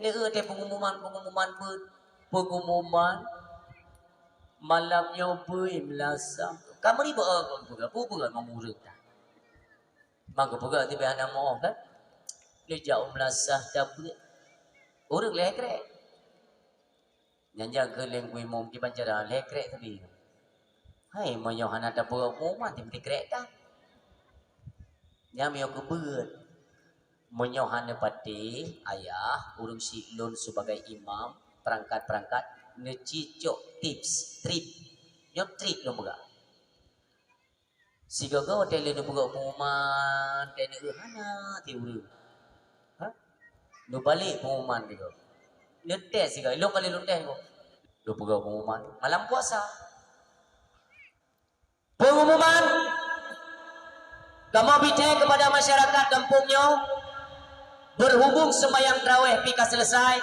Ni ada pengumuman malamnya bui melasang. Kamu ni bukan memurut dah. Maka bukan tiba anak mau kan? Dia jauh melasah dapat. Urut lekrek. Yang jaga lengkui mom di pancara lekrek tadi. Hai mau Yohana ada pengumuman tim lekrek dah. Yang mau kebut. Menyohana pati ayah urung silun sebagai imam perangkat-perangkat ngecicok tips trip nyok trip lo buka si gaga tele no buka pengumuman tele hana ti urung ha no balik pengumuman dia nete si gaga lo kali lonte ko lo buka pengumuman malam puasa pengumuman kamu bicara kepada masyarakat kampungnya berhubung sembahyang tarawih pika selesai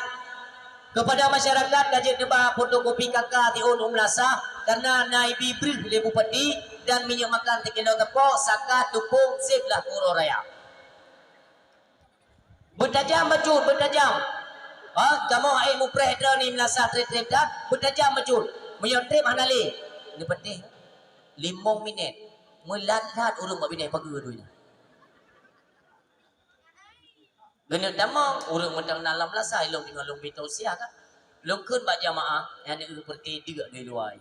kepada masyarakat gajit deba fotokopi kakak di Umlasah karena naibi bril le bupati dan minyak makan 3 kilo tepung sakat tupung siplah kuro raya bertajam macul bertajam kamu ai mupreh ni Umlasah trip dah bertajam macul minyak trip hanali ni penting 5 minit melat-lat urung bab bini pagi dunia Gena damang urang mentang dalam lasai long dengan long bitausiah kan. Long kun bak jamaah yang seperti juga di luar.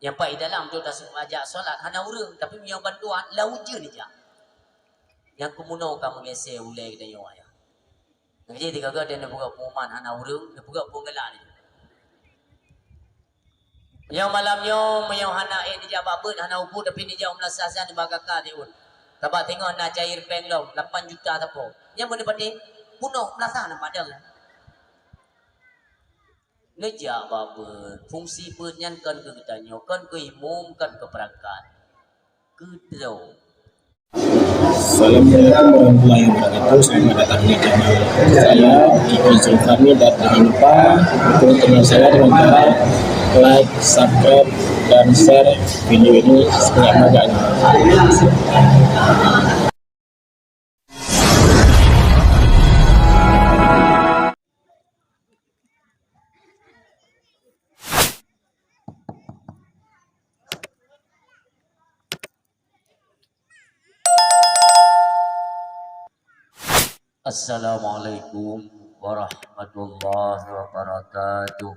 Yang pai dalam tu dah ajak solat hana urang tapi yang bantuan lau je ni jak. Yang kemuno kamu gese ulai kita yo ya. Jadi tiga ga dia buka pengumuman hana urang, dia buka penggelar ni. Yang malamnya yang hana di jababeut hana upu tapi ni jauh melasasan di bagaka diun. Tabak tengok nak cair peng lo 8 juta tapo. Yang boleh pada punuh melasa nak padang. Neja baba fungsi penyan kan ke kitanya kan ke imum kan ke perangkat. Kedau. Assalamualaikum warahmatullahi wabarakatuh. Selamat datang di channel saya Kiki Zulkarni dan jangan lupa dukung channel saya dengan cara like, subscribe, dan share video ini sebanyak-banyaknya. Assalamualaikum warahmatullahi wabarakatuh.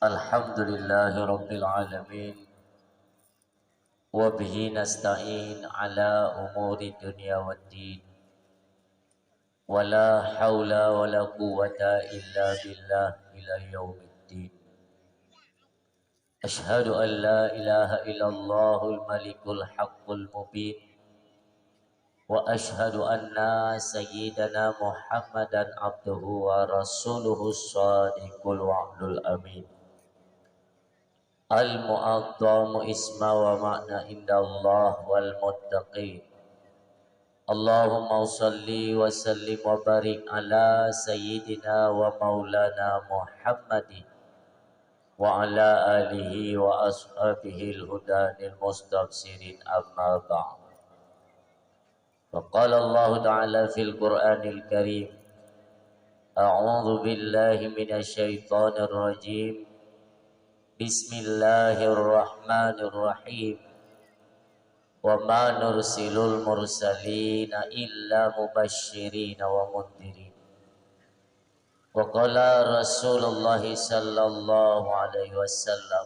Alhamdulillahi rabbil alamin. Wa bihi nasta'in ala umuri dunya waddin. Wa la hawla wa la quwwata illa billah ila yaumiddin. Ashhadu an la ilaha illallahul malikul haqqul mubin. Wa ashhadu anna sayyidana Muhammadan abduhu wa rasuluhu shadiqul wa'dul amin. Al-mu'addamu isma wa ma'na indallah wal muttaqin. Allahumma salli wa sallim wa barik ala sayyidina wa maulana Muhammadin wa ala alihi wa ashabihi al-hudanil mustabsirin amma ba'd. وقال الله تعالى في القرآن الكريم أعوذ بالله من الشيطان الرجيم بسم الله الرحمن الرحيم وما نرسل المرسلين إلا مبشرين ومنذرين وقال رسول الله صلى الله عليه وسلم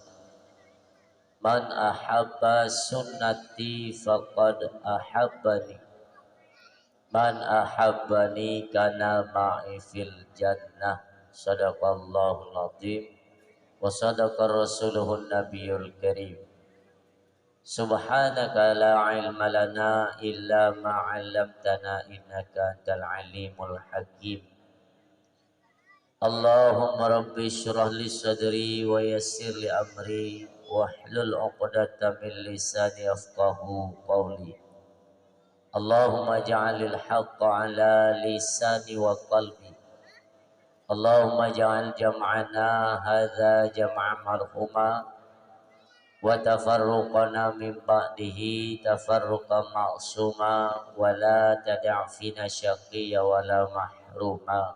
من أحب سنتي فقد أحبني Man ahabbani kana ma'i fil jannah. Sadaqallahul azim wa sadaqa rasuluhun nabiyul karim. Subhanaka la ilma lana illa ma 'allamtana innaka antal alimul hakim. Allahumma rabbi shrah li sadri wa yassir li amri wahlul 'uqdatam min lisani yafqahu qawli. Allahumma ja'alil haqqa ala lisani wa qalbi. Allahumma ja'al jam'ana hadha jam'a marhuma wa tafarruqana min ba'dihi tafarruqan ma'suma wa la tada' fina syaqiyya wa la mahruma.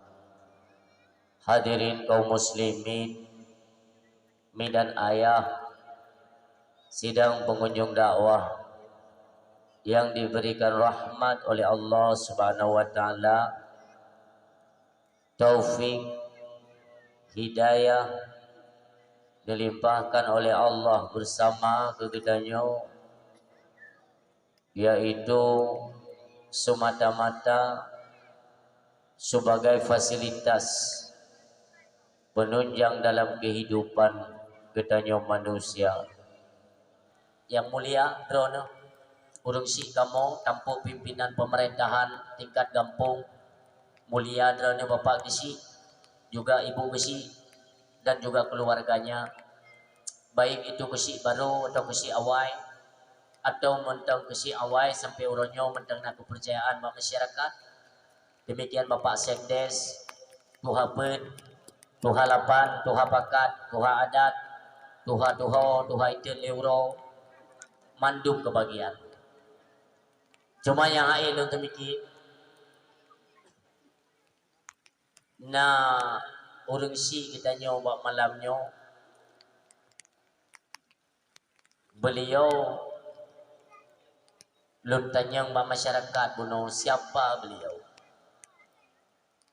Hadirin kaum muslimin, mi dan ayah, sidang pengunjung dakwah yang diberikan rahmat oleh Allah Subhanahu wa taala, taufik, hidayah dilimpahkan oleh Allah bersama kegitannya, yaitu semata-mata sebagai fasilitas penunjang dalam kehidupan kegitannya manusia. Yang mulia drone urung si kamu tampuk pimpinan pemerintahan tingkat kampung, mulia drone bapak gesi juga ibu gesi dan juga keluarganya, baik itu kesi baru atau kesi awai atau mentang kesi awai sampai uronyo mentang nak kepercayaan masyarakat. Demikian Bapak Sekdes, Tuha Pen, Tuha Lapan, Tuha Pakat, Tuha Adat, Tuha Tuho, Tuha Iten Euro, mandum kebagian. Cuma yang lain untuk mikir, nah urung si kita nyoba malamnya, beliau luntanyang masyarakat buno siapa beliau.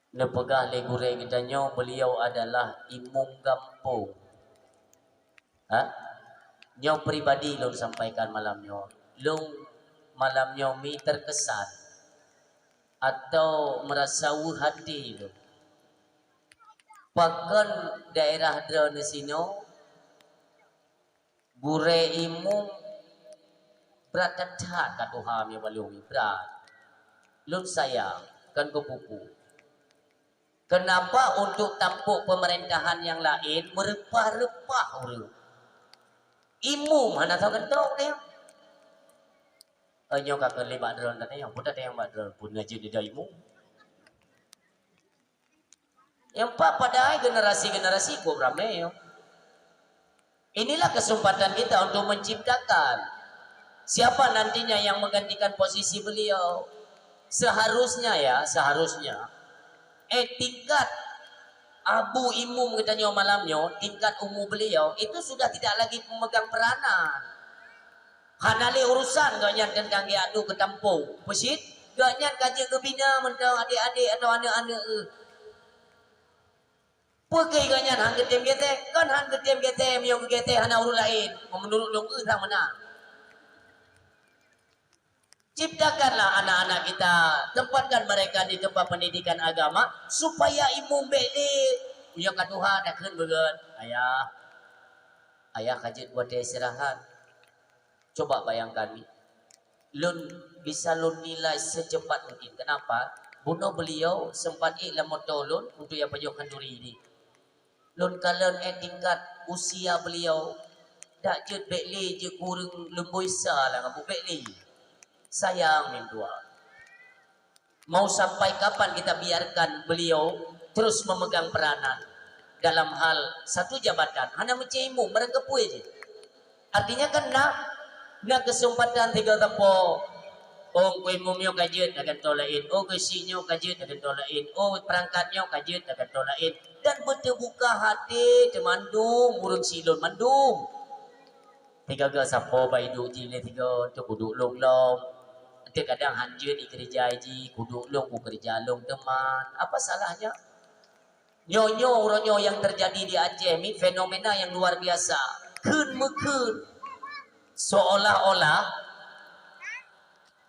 Nepegah legure kita nyo, beliau adalah imam kampung. Nyo pribadi lo sampaikan malamnya, lo malamnya mi terkesan atau merasa hati lo. Bahkan daerah drone sino gure imum berat katuham yang balungi berat. Lun sayang kan kepupu. Kenapa untuk tampuk pemerintahan yang lain merepah-repah orang? Imum mana tahu kentong dia. Nyo kakak lebat drone tadi yang putar yang buat drone pun ngaji dia imum. Yang pada generasi-generasi kok ramai yo. Inilah kesempatan kita untuk menciptakan siapa nantinya yang menggantikan posisi beliau. Seharusnya tingkat abu imum kita nyo malamnya, tingkat umum beliau itu sudah tidak lagi memegang peranan. Hanale urusan ganyan tentang dia adu ketampung. Pesit ganyan kaji kebina mentang adik-adik atau anak-anak. Pakai ganyan hang ketem gete, kan hang ketem gete yang gete hana urus lain. Menurut long sang mana? Ciptakanlah anak-anak kita, tempatkan mereka di tempat pendidikan agama supaya imum beli. Punya katuha dah keun begeun. Ayah kajit buat dia istirahat. Coba bayangkan ni. Lun bisa lun nilai secepat mungkin. Kenapa? Bunuh beliau sempat iklan motor lun untuk yang pajokan duri ini. Lun kalian tingkat usia beliau dak jut beli je kurang lembui lah ngapu beli. Sayang mintua. Mau sampai kapan kita biarkan beliau terus memegang peranan dalam hal satu jabatan? Hanya mencimu merengkepui je. Artinya kan nak kesempatan tiga tempo. Oh kui mumio kajian akan tolain. Oh kesinyo kajian akan tolain. Oh perangkatnya kajian akan tolain. Dan berterbuka hati temandung burung silon mandung. Tiga ga sapo baidu jile tiga tu kuduk long. Kadang hanjir di kerja ji kuduk long ku kerja long teman. Apa salahnya? Nyonyo uronyo yang terjadi di Aceh ini fenomena yang luar biasa. Keun mekun. Seolah-olah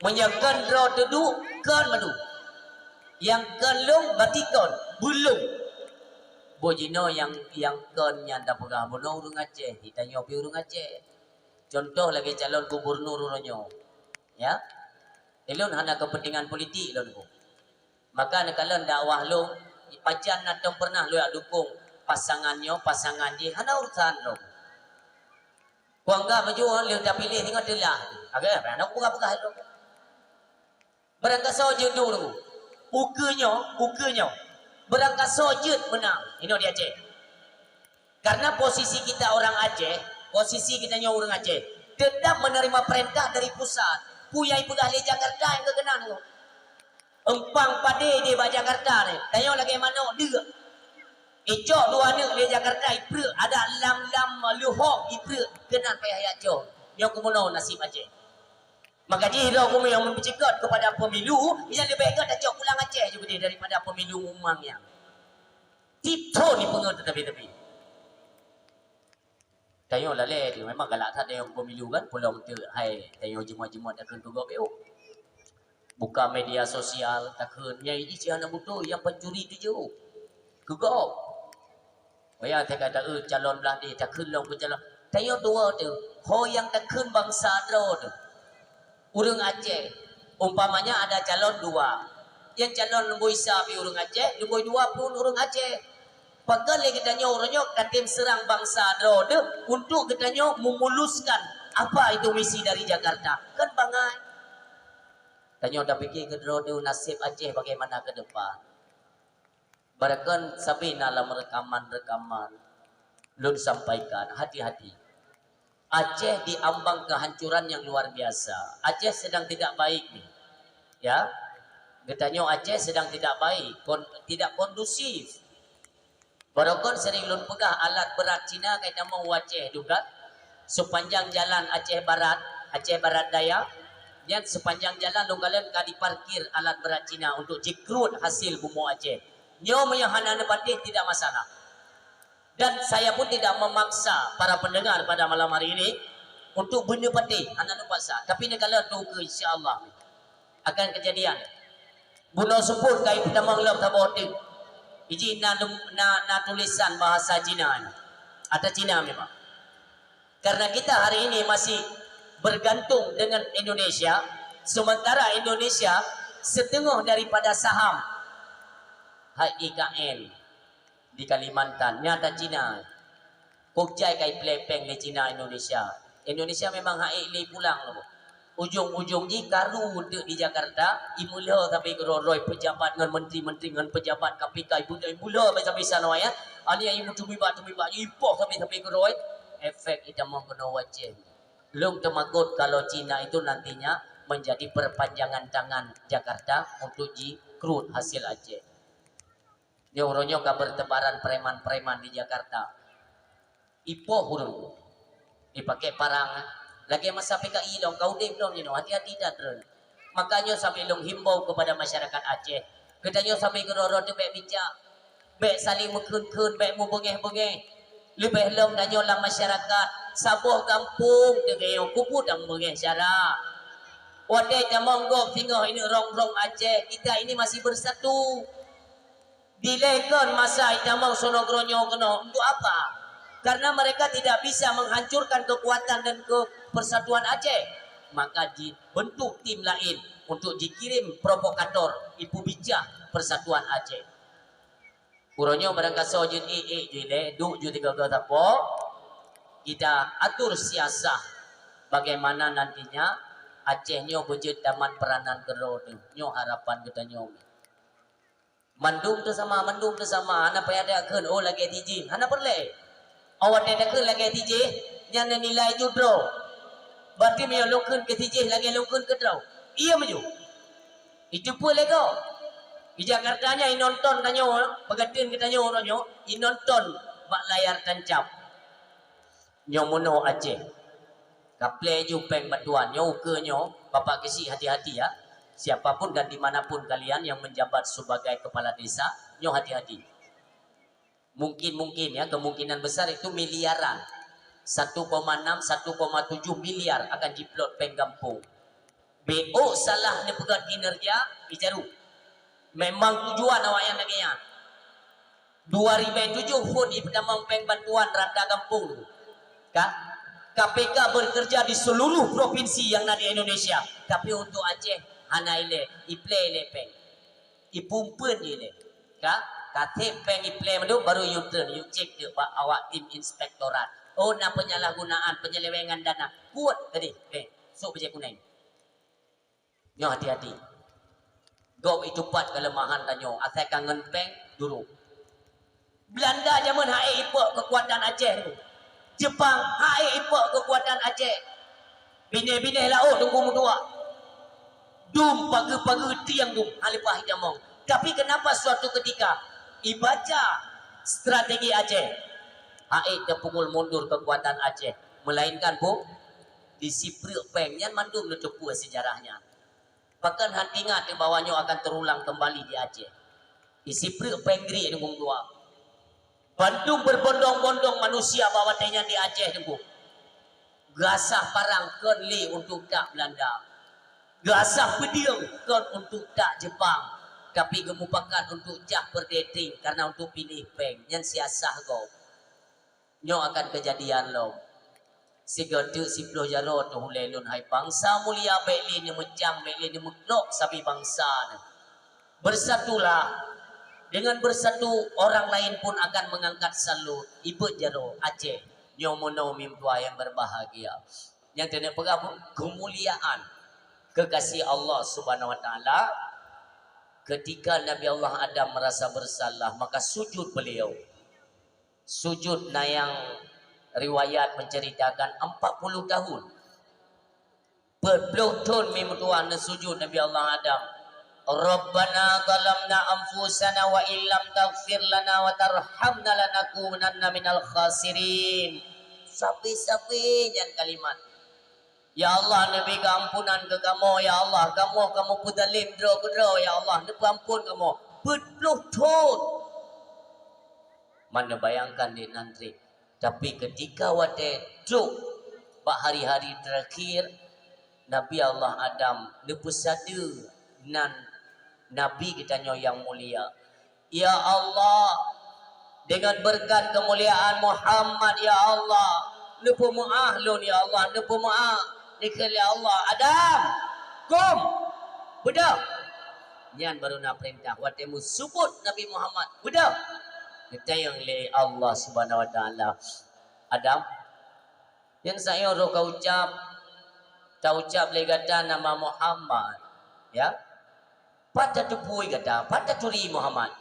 menyangkan roh duduk kan madu. Yang kelung batikon belum. Bojino yang kan nyanda pegah bono urung Aceh, ditanya pi urung Aceh. Contoh lagi calon gubernur uronyo. Ya. Elon hanya kepentingan politik lon ku. Maka kalau dakwah lo pajan atau pernah lo dukung pasangan je hana urusan lo. Kuangga maju lo dah pilih tengok delah. Agak anak pegah lo. Berangkat soje dulu. Ukenya berangkat soje menang. Ini dia Aceh. Karena posisi kita orang Aceh posisi kita nyawa orang Aceh tetap menerima perintah dari pusat. Puyai pegawai Jakarta yang kekenaan tu. Empang pade di Jakarta ni. Tanya lagi mana dia. Icok dua ni di Jakarta ipre ada lam luhok ipre kenan payah ya jo. Yang kemono nasib Aceh. Maka jihra kami yang mempercekat kepada pemilu yang lebih baik dah cok pulang Aceh juga dia daripada pemilu umang yang. Tipto ni pengen tepi-tepi. Tayo lah le, memang galak tak ada yang pemilu kan, pulau tu, hai, tayo jemaat-jemaat takkan tu gopeo. Buka media sosial, takkan, nyai di ciana butuh yang pencuri tu je. Kegop. Bayar tak kata, calon belah ni, takkan long pun calon. Tayo dua tu, ho yang takkan bangsa tu. Urang Aceh, umpamanya ada calon dua. Yang calon Lembu Isa pi urang Aceh, Lembu dua pun urang Aceh. Pagal lagi tanya orangnya katim serang bangsa drone untuk katanya memuluskan apa itu misi dari Jakarta. Kan bangai. Tanya dah fikir ke drone nasib Aceh bagaimana ke depan. Barakan sabina dalam rekaman-rekaman lun sampaikan hati-hati. Aceh diambang kehancuran yang luar biasa. Aceh sedang tidak baik nih. Ya. Katanya Aceh sedang tidak baik, tidak kondusif. Barokon sering lun pegah alat berat Cina kait nama Aceh juga sepanjang jalan Aceh Barat Daya dan sepanjang jalan longgalan ka diparkir alat berat Cina untuk jikrut hasil bumbu Aceh. Nyo menyahana nepatih tidak masalah. Dan saya pun tidak memaksa para pendengar pada malam hari ini untuk benda patih anak paksa. Tapi negala tu ke insya-Allah akan kejadian. Bunuh sebut kai pertama ngelap taboting. Iji na tulisan bahasa Cina atau Cina memang. Karena kita hari ini masih bergantung dengan Indonesia, sementara Indonesia setengah daripada saham HIKN di Kalimantan nyata Cina. Kokjai kai plepeng di Cina Indonesia. Indonesia memang HIK pulang loh. Ujung-ujung ni karu untuk di Jakarta imula sampai ke roi pejabat dengan menteri-menteri dengan pejabat KPK imula sampai sana ya. Ani yang ibu tumiba ipoh sampai ke roi efek kita mau kena wajib. Long temagut kalau Cina itu nantinya menjadi perpanjangan tangan Jakarta untuk jikrut hasil Aceh. Dia orangnya bertebaran preman-preman di Jakarta. Ipoh hurung. Dipakai parang lagi masa PKI dong, kau deh dong, hati-hati dah terus. Makanya sampai long himbau kepada masyarakat Aceh. Katanya sampai ke roro tu baik bijak, baik saling mekun-kun, baik membengeh-bengeh. Lebih long tanya lah masyarakat, sabuh kampung tu kayo kupu dah membengeh cara. Wadai jamong gok tinggal ini rong-rong Aceh, kita ini masih bersatu. Dilekan masa jamong sonogronyo kena untuk apa? Karena mereka tidak bisa menghancurkan kekuatan dan persatuan Aceh, maka dibentuk tim lain untuk dikirim provokator ibu bijak persatuan Aceh. Kurangnya barangkali sojud jile duk ju tiga tapo kita atur siasah bagaimana nantinya Aceh nyo bujud daman peranan kero nyo harapan kita nyo. Mandung tu sama anak payah ada kan oh lagi tiji anak perle. Awak dah ke lagi TJ yang nilai ju draw. Berarti dia lokun ke TJ lagi lokun ke draw. Iya maju. Itu pun lego. Di Jakarta nya nonton tanya pegatin kita nyo orangnya nonton bak layar tancap. Nyomono Aceh. Kaple ju peng batuan nyo ke nyo bapak kesi hati-hati ya. Siapapun dan dimanapun kalian yang menjabat sebagai kepala desa, nyo hati-hati. Mungkin ya kemungkinan besar itu miliaran 1,6 1,7 miliar akan diplot penggampung. BO salah ni pegat kinerja bijaru. Memang tujuan awak yang naginya 2007 pun ipedamang peng bantuan rata kampung. KPK bekerja di seluruh provinsi yang ada di Indonesia, tapi untuk Aceh hanaile iple lepeng ipumpen je le katip peng iple madu baru you turn you check dia awak tim inspektorat oh na penyalahgunaan penyelewengan dana kuat tadi so bijak kuning nyo hati-hati go itu pat kelemahan tanyo asal kangen peng dulu Belanda zaman hae ipok kekuatan Aceh tu Jepang hai ipok kekuatan Aceh. Bine-bine laut tunggu mudua. Dum pagi-pagi tiang dum halipah hidamong. Tapi kenapa suatu ketika ibaca strategi Aceh hai terpukul mundur kekuatan Aceh, melainkan bu di Sipriuk Pengnya mandum nutupu sejarahnya. Bahkan hati ingat di bawahnya akan terulang kembali di Aceh. Di Sipriuk Penggri nunggu dua. Bandung berbondong-bondong manusia bawa tenya di Aceh nunggu. Gasah parang kenli untuk tak Belanda. Gasah pediang kon untuk tak Jepang. Tapi gemupakan untuk jak berdating karena untuk pilih peng yang siasah go. Nyo akan kejadian lo. Si gertu si puluh jaro tu hulelun hai bangsa mulia beli ni mejang beli ni mutlok sabi bangsa. Bersatulah. Dengan bersatu orang lain pun akan mengangkat salut. Ibu jaro Aceh nyomono mimtua yang berbahagia. Yang tidak bergabung kemuliaan kekasih Allah Subhanahu wa taala. Ketika Nabi Allah Adam merasa bersalah, maka sujud beliau. Sujud na yang riwayat menceritakan 40 tahun. Berpuluh tahun mimtuan sujud Nabi Allah Adam. Rabbana zalamna anfusana wa illam taghfir lana wa tarhamna lanakunanna minal khasirin. Sapi-sapi jangan kalimat. Ya Allah, Nabi keampunan ke kamu. Ya Allah, kamu pudalim dro. Ya Allah, Nabi ampun kamu. Berpuluh tahun. Mana bayangkan di nanti. Tapi ketika wate duk hari-hari terakhir, Nabi Allah Adam nepusadu nan Nabi kita yang mulia. Ya Allah, dengan berkat kemuliaan Muhammad, ya Allah, lupa maaf lun ya Allah, lupa maaf. Dikali ya Allah, Adam, kum, budak. Nyan baru nak perintah, watemu subut Nabi Muhammad, budak. Kita yang le Allah Subhanahu wa taala. Adam, yang saya roh kau ucap, tak ucap le kata nama Muhammad, ya. Pada tupui kata, pada turi Muhammad.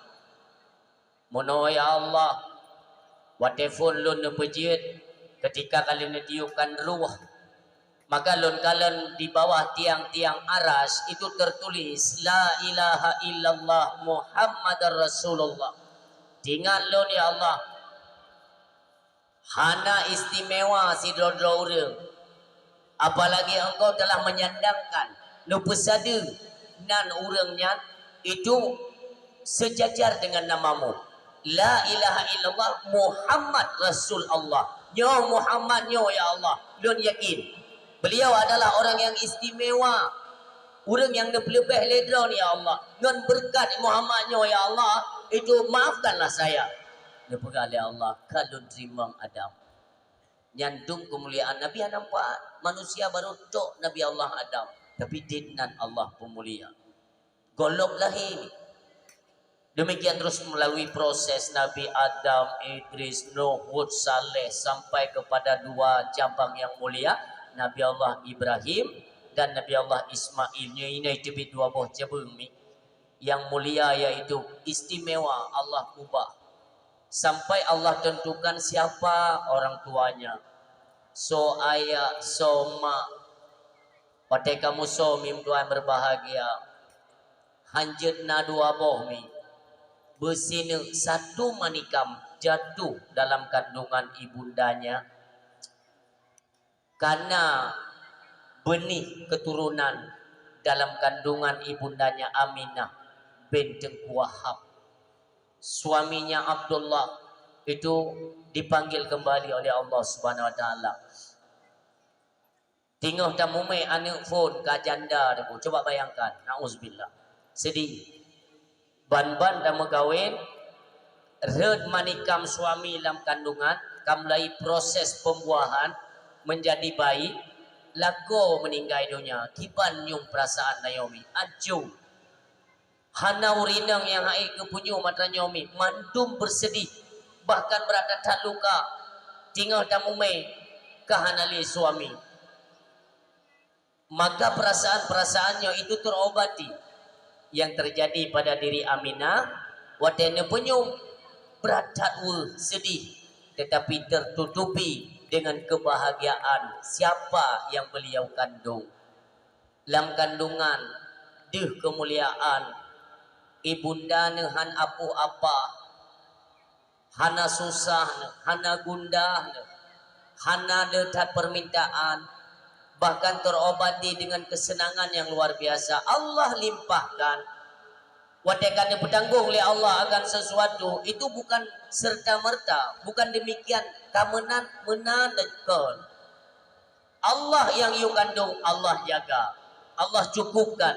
Mono ya Allah, watefun lun nepejit ketika kalian tiupkan ruh, maka lun kalian di bawah tiang-tiang aras itu tertulis La ilaha illallah Muhammadar Rasulullah. Tinggal lun ya Allah, hana istimewa si dodro urang. Apalagi engkau telah menyandangkan lupusadu nan urangnya itu sejajar dengan namamu. La ilaha illallah Muhammad Rasul Allah. Nyo Muhammad nyo ya Allah. Lun yakin beliau adalah orang yang istimewa, orang yang lebih ledron ya Allah. Ngan berkat Muhammad nyo ya Allah, itu maafkanlah saya. Nepegale Allah kalun terima Adam. Nyandung kemuliaan Nabi nampak manusia baru tok Nabi Allah Adam. Tapi dinan Allah pemulia. Golok lahir. Demikian terus melalui proses Nabi Adam, Idris, Nuh, Hud, Saleh sampai kepada dua cabang yang mulia, Nabi Allah Ibrahim dan Nabi Allah Ismail. Ini tebit dua buah cabang ni. Yang mulia yaitu istimewa Allah ubah. Sampai Allah tentukan siapa orang tuanya. So ayah, so mak. Pada kamu so mim tuan berbahagia. Hanjut na dua boh mi. Bersini satu manikam jatuh dalam kandungan ibundanya. Karena benih keturunan dalam kandungan ibundanya Aminah binti Wahab. Suaminya Abdullah itu dipanggil kembali oleh Allah Subhanahu wa taala. Tinggal tamu me anak phone ka janda debu. Coba bayangkan, nauzubillah. Sedih. Ban-ban dah megawin, red manikam suami dalam kandungan, kamlai proses pembuahan menjadi bayi, lago meninggal dunia. Kiban nyum perasaan Naomi, acuh. Hana urinang yang hai kepunyu mata Naomi, mandum bersedih, bahkan berada tak luka. Tinggal tamu me kahanali suami. Maka perasaan-perasaannya itu terobati. Yang terjadi pada diri Aminah, wadene penyum beratat sedih, tetapi tertutupi dengan kebahagiaan siapa yang beliau kandung. Dalam kandungan deh kemuliaan ibunda nehan apu apa, hana susah, hana gundah, hana detat permintaan, bahkan terobati dengan kesenangan yang luar biasa. Allah limpahkan. Watekan bertanggung oleh Allah akan sesuatu itu bukan serta merta, bukan demikian kamenan menan dekon. Allah yang you kandung, Allah jaga, Allah cukupkan.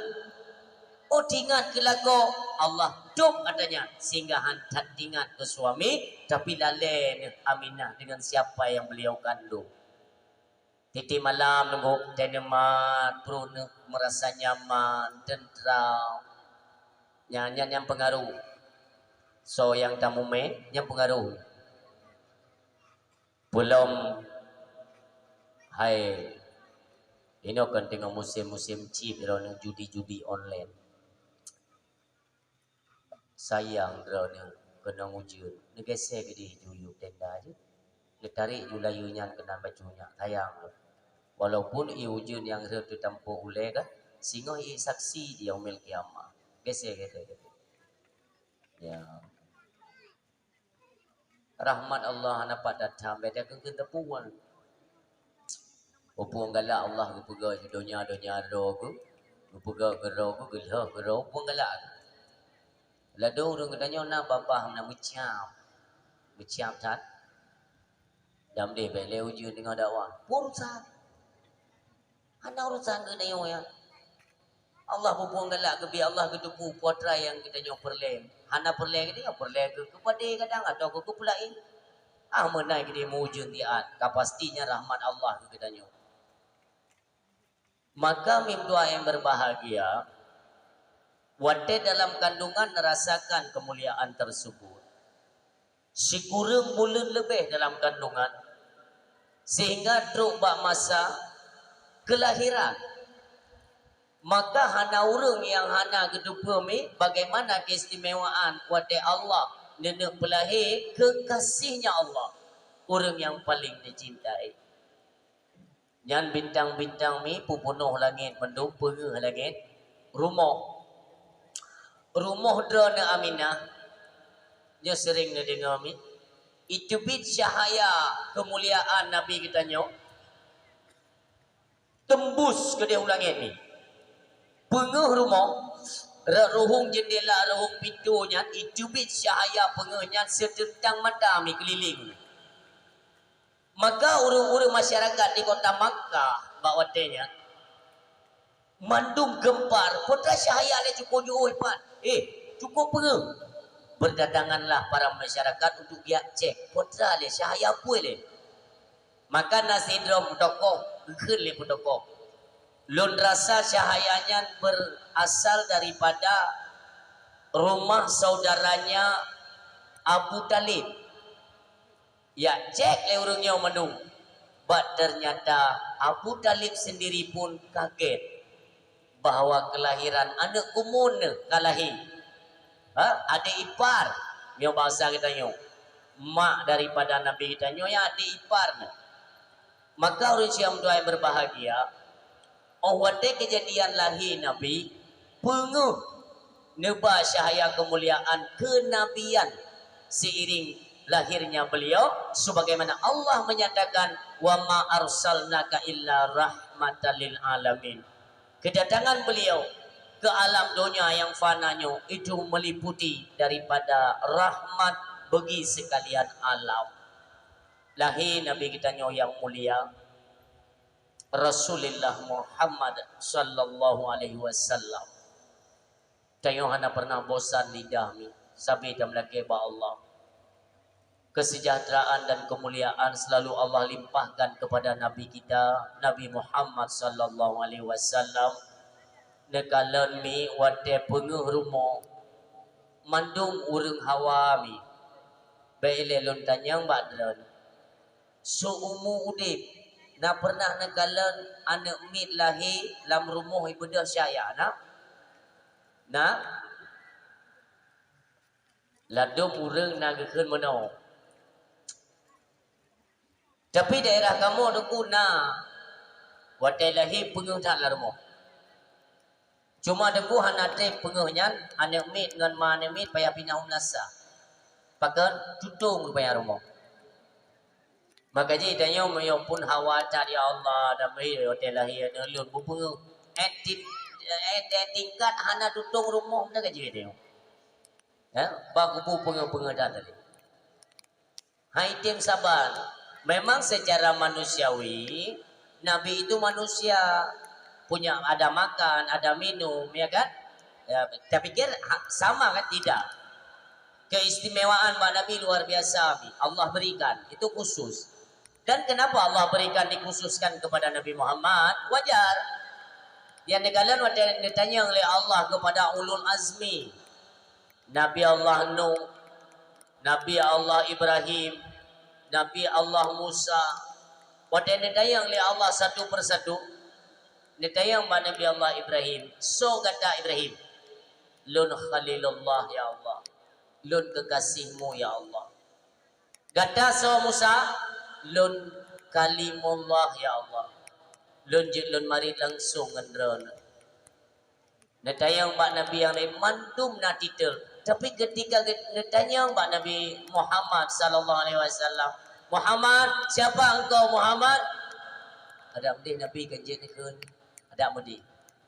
Oh tingat ke lagu Allah duk adanya sehingga hantar tingat ke suami, tapi lalai Aminah dengan siapa yang beliau kandung. Titi malam nunggu tenemat, perlu merasa nyaman, tentram. Nyanyian yang pengaruh. So yang tamu yang pengaruh. Belum hai ini akan tengok musim-musim chip drone judi-judi online. Sayang drone kena ngujud. Negese gede juyuk tenda je. Letarik julayunya kena bajunya. Sayang. Walaupun iujud yang tu tampu oleh kan sehingga ia saksi dia umil kiamat. Gesek. Ya. Rahmat Allah dapat datang beda kengken tepuan. Opuang galak Allah gupega dunia rogo. Gupega gerogo gelha gerogo puang galak. Ladu urang katanya na babah na meciam. Meciam tat. Dam de bele uju dengan dakwah. Urusan. Ana urusan ke dayo ya. Allah berpuang galak ke biar Allah ketupu putra yang kita nyo perleng. Hana perleng dia perleng ke kepada kadang atau ke pulain. Menai ke dia mujun tiat. Kapastinya rahmat Allah ke kita nyo. Maka mimdua yang berbahagia wate dalam kandungan merasakan kemuliaan tersebut. Si kurang bulan lebih dalam kandungan sehingga truk bak masa kelahiran. Maka hana urang yang hana kedupa mi bagaimana keistimewaan wate Allah nenek pelahir kekasihnya Allah, orang yang paling dicintai. Yang bintang-bintang mi pupunuh langit mendung pengeh langit rumah drone Aminah nya sering na dengar mi itu bit cahaya kemuliaan Nabi kita nyo tembus ke dia langit ni. Pengeh rumah, ruhung jendela, ruhung pintunya, itu bit cahaya pengehnya setentang mata mi keliling. Maka urang-urang masyarakat di kota Makkah bawatenya mandum gempar, putra cahaya le cukup jauh pan. Cukup pengeh. Berdatanganlah para masyarakat untuk dia cek putra le cahaya apa le. Maka nasidrom tokoh, keun le tokoh. Lun rasa cahayanya berasal daripada rumah saudaranya Abu Talib. Ya cek le urangnya mendung. But ternyata Abu Talib sendiri pun kaget bahwa kelahiran anak kumun kalahi. Adik ipar. Nyo bahasa kita nyo. Mak daripada Nabi kita nyo ya adik ipar. Maka orang yang doa berbahagia. Wate kejadian lahir Nabi pengeh neba cahaya kemuliaan kenabian seiring lahirnya beliau sebagaimana Allah menyatakan wa ma arsalnaka illa rahmatan lil alamin. Kedatangan beliau ke alam dunia yang fananya itu meliputi daripada rahmat bagi sekalian alam. Lahir Nabi kita yang mulia Rasulullah Muhammad sallallahu alaihi wasallam. Tayo hana pernah bosan lidah mi sabi dam laki ba Allah. Kesejahteraan dan kemuliaan selalu Allah limpahkan kepada Nabi kita Nabi Muhammad sallallahu alaihi wasallam. Nekalan mi wate pengeh rumah mandung urang hawa mi. Baile lon tanyang badran. Seumu udip na pernah nekalan anak mit lahir dalam rumah ibadah syaya na ladum urang na gekeun mano Tapi daerah kamu ada guna. Watelahi pengutan larmo. Cuma debu hanate penguhnya anak mit dengan mana mit payah pindah umlasa. Pakai tutung payah rumah. Maka jadi tanya mayong pun hawatar ya Allah dan mai watelahi ada lun bupengu. Tingkat hana tutung rumah dah gaji dia. Ya, bagu pengu tadi. Hai tim sabar. Memang secara manusiawi Nabi itu manusia, punya ada makan, ada minum, ya kan? Ya, saya pikir sama kan? Tidak. Keistimewaan Mbak Nabi luar biasa, Allah berikan, itu khusus. Dan kenapa Allah berikan dikhususkan kepada Nabi Muhammad? Wajar. Yang negara ditanya oleh Allah kepada ulul azmi, Nabi Allah Nuh, Nabi Allah Ibrahim, Nabi Allah Musa. Pada ditanya oleh Allah satu persatu, ditanya Mbak Nabi Allah Ibrahim. So kata Ibrahim, Lun Khalilullah ya Allah, Lun kekasihmu ya Allah. Kata so Musa, Lun Kalimullah ya Allah, Lun mari langsung ngendron. Ditanya Mbak Nabi yang lain mandum na titel. Tapi ketika ditanya Mbak Nabi Muhammad sallallahu alaihi wasallam, Muhammad, siapa engkau Muhammad? Ada mudi Nabi kanjeun, ada mudi.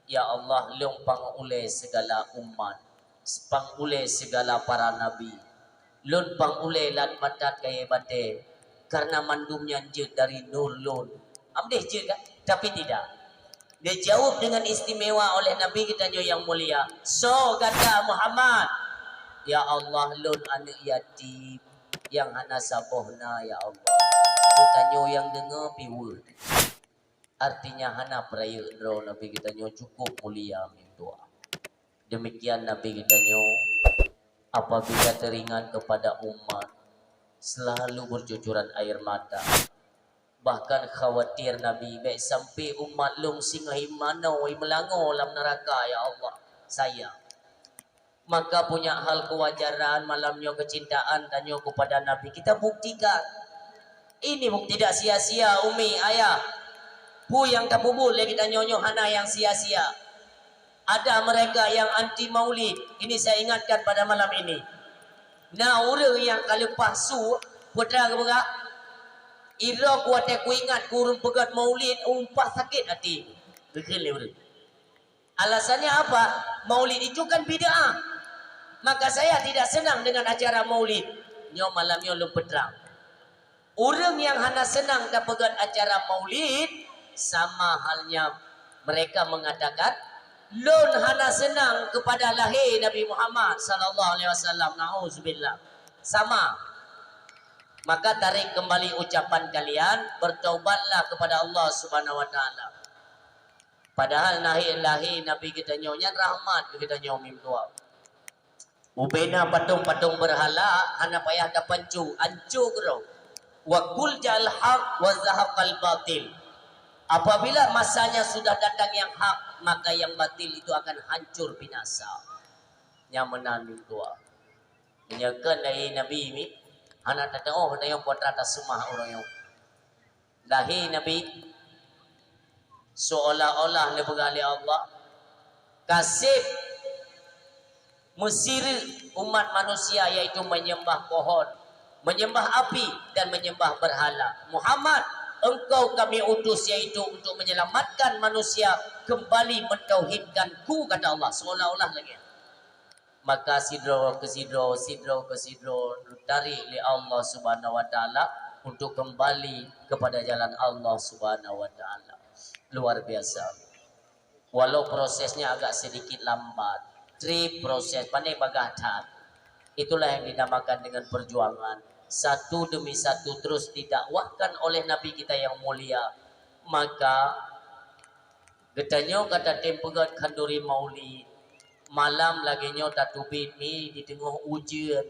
Ya Allah, long pangule segala umat, pangule segala para nabi. Lun pangule lan matat kaya bate karena mandumnya je dari nur lun. Amdeh je kan? Tapi tidak. Dia jawab dengan istimewa oleh Nabi kita yang mulia. So kata Muhammad, ya Allah, lun anak yatim yang hana sabohna ya Allah. Kutanyo yang dengar piwud. Artinya hana peraya enro Nabi kita cukup mulia mintua. Demikian Nabi kita apabila teringat kepada umat selalu bercucuran air mata. Bahkan khawatir Nabi baik sampai umat long singahi mana wai melango dalam neraka ya Allah. Sayang. Maka punya hal kewajaran malamnya kecintaan tanya kepada Nabi. Kita buktikan. Ini bukti tidak sia-sia umi ayah. Pu yang tak boleh kita nyonyo hana yang sia-sia. Ada mereka yang anti maulid. Ini saya ingatkan pada malam ini. Nah orang yang kalau pasu putra kebuka. Ira kuat aku ingat kurun pegat maulid umpah sakit hati. Betul. Alasannya apa? Maulid itu kan bid'ah. Maka saya tidak senang dengan acara maulid. Nyo malamnya lu petrang. Orang yang hana senang dapat acara maulid sama halnya mereka mengatakan lun hana senang kepada lahir Nabi Muhammad sallallahu alaihi wasallam. Nauzubillah. Sama. Maka tarik kembali ucapan kalian, bertaubatlah kepada Allah Subhanahu wa taala. Padahal lahir Nabi kita nyonya rahmat kita nyomim tua. Ubena patung-patung berhala hana payah kapancu ancu gero. Wa kul jal haq wa zahaqal batil. Apabila masanya sudah datang yang hak, maka yang batil itu akan hancur binasa. Yang menamim tua. Menyakan lahir Nabi ini anak tata oh na yung putra atas semua orang yang lahir Nabi seolah-olah nebegali Allah kasih mesir umat manusia yaitu menyembah pohon, menyembah api dan menyembah berhala. Muhammad, engkau kami utus yaitu untuk menyelamatkan manusia kembali mentauhidkanku kata Allah seolah-olah lagi. Maka sidro ke sidro tarik oleh Allah Subhanahu wa taala untuk kembali kepada jalan Allah Subhanahu wa taala. Luar biasa. Walau prosesnya agak sedikit lambat, proses pandai bagadat. Itulah yang dinamakan dengan perjuangan. Satu demi satu terus didakwahkan oleh Nabi kita yang mulia. Maka getanyo kata tempegat kanduri maulid. Malam lagi nyo tak tubit mi di tengah ujian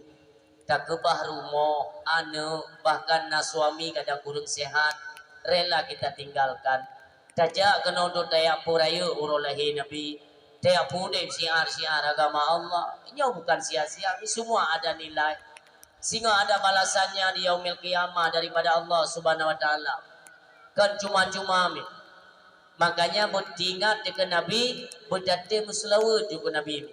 tak kebah rumah ane bahkan na suami kadang kurang sehat rela kita tinggalkan tajak kena untuk tayak puraya urolahi Nabi tayak pudem siar agama Allah. Ini bukan sia-sia, ini semua ada nilai. sehingga ada balasannya di yaumil qiyamah daripada Allah Subhanahu wa taala. Kan cuma-cuma mi. Makanya bertingat dengan Nabi, berdate muslawat juga Nabi.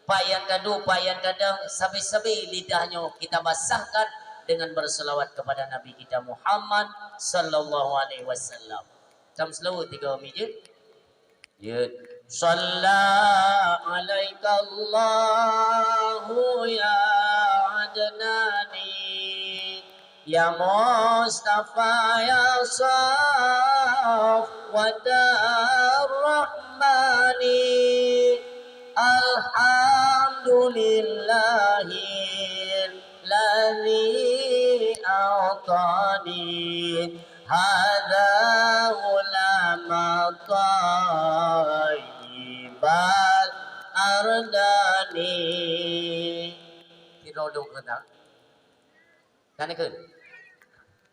Payan tadu, payan dadang, sabi-sabi lidahnya kita basahkan dengan berselawat kepada Nabi kita Muhammad sallallahu alaihi wasallam. Tam selawat 3 minit. Ya. Shalla alaika Allahu ya adnani ya Mustafa ya Safwatar Rahmani alhamdulillahil ladzi a'tani hadza ulama tayyibal ardani Tirodong kena kan ikut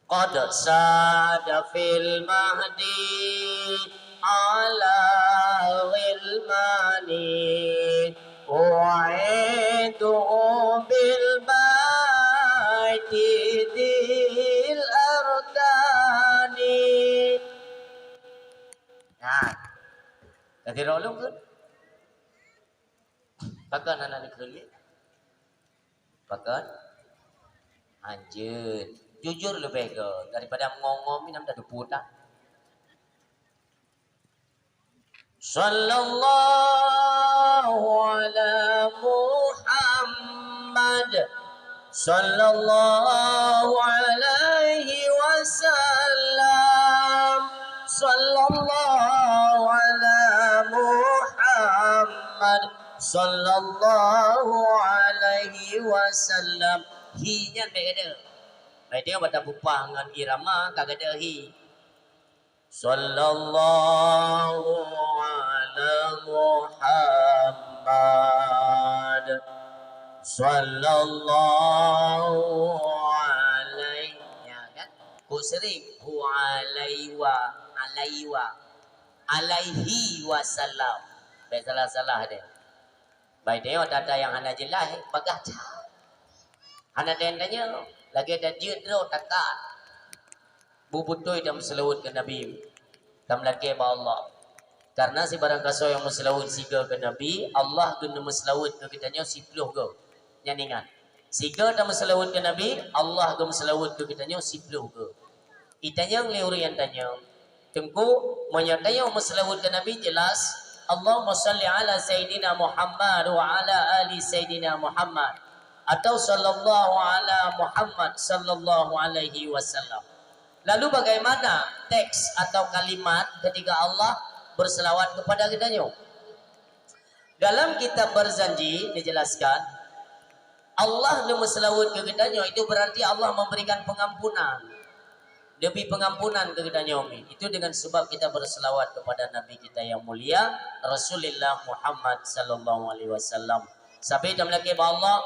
qad sada fil mahdi ala ghilmani u'idu bil baiti dil ardani. Nah, jadi rolong kan? Pakai anak ni kerli, pakai anjir, jujur lebih ke daripada ngomong ni nampak putar. Sallallahu ala Muhammad sallallahu alaihi wasallam sallallahu ala Muhammad sallallahu alaihi wasallam. Hi nya baik ada. Baik dia pada bupah dengan irama kagak ada hi. Sallallahu ala Muhammad sallallahu alaihi kan ku sering hu alaihi wasallam baik salah dia baik dia data yang anda jelas bagah anda tanya lagi ada jidro takat bubutoi dan selawat ke Nabi tam lagi ba Allah karena si barang kaso yang selawat siga ke Nabi Allah guna selawat ke kitanya 10 ke nyaningan siga dan selawat ke Nabi Allah guna selawat ke kitanya 10 ke itanya ngleuri yang tanya tengku menyatanya selawat ke Nabi jelas Allahumma salli ala sayyidina Muhammad wa ala ali sayyidina Muhammad atau sallallahu ala Muhammad sallallahu alaihi wasallam. Lalu bagaimana teks atau kalimat ketika Allah berselawat kepada kitanya? Dalam kitab berjanji dijelaskan Allah berselawat ke kitanya itu berarti Allah memberikan pengampunan. Lebih pengampunan ke kitanya itu dengan sebab kita berselawat kepada Nabi kita yang mulia Rasulullah Muhammad sallallahu alaihi wasallam. Sampai dalam lagi Allah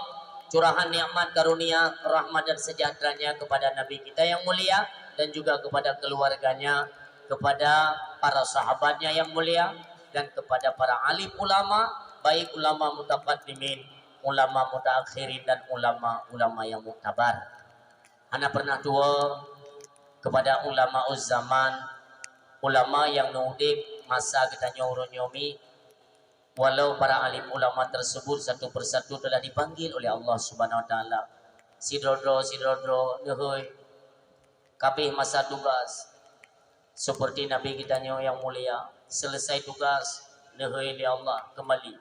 curahan nikmat karunia rahmat dan sejahteranya kepada Nabi kita yang mulia dan juga kepada keluarganya, kepada para sahabatnya yang mulia dan kepada para alim ulama, baik ulama mutaqaddimin, ulama mutaakhirin dan ulama-ulama yang muktabar. Ana pernah tua kepada ulama zaman, ulama yang nudib masa kita nyomi walau para alim ulama tersebut satu persatu telah dipanggil oleh Allah Subhanahu wa taala. Sidrodro nehoi kabeh masa tugas seperti Nabi kita yang mulia selesai tugas nehoi oleh Allah kembali.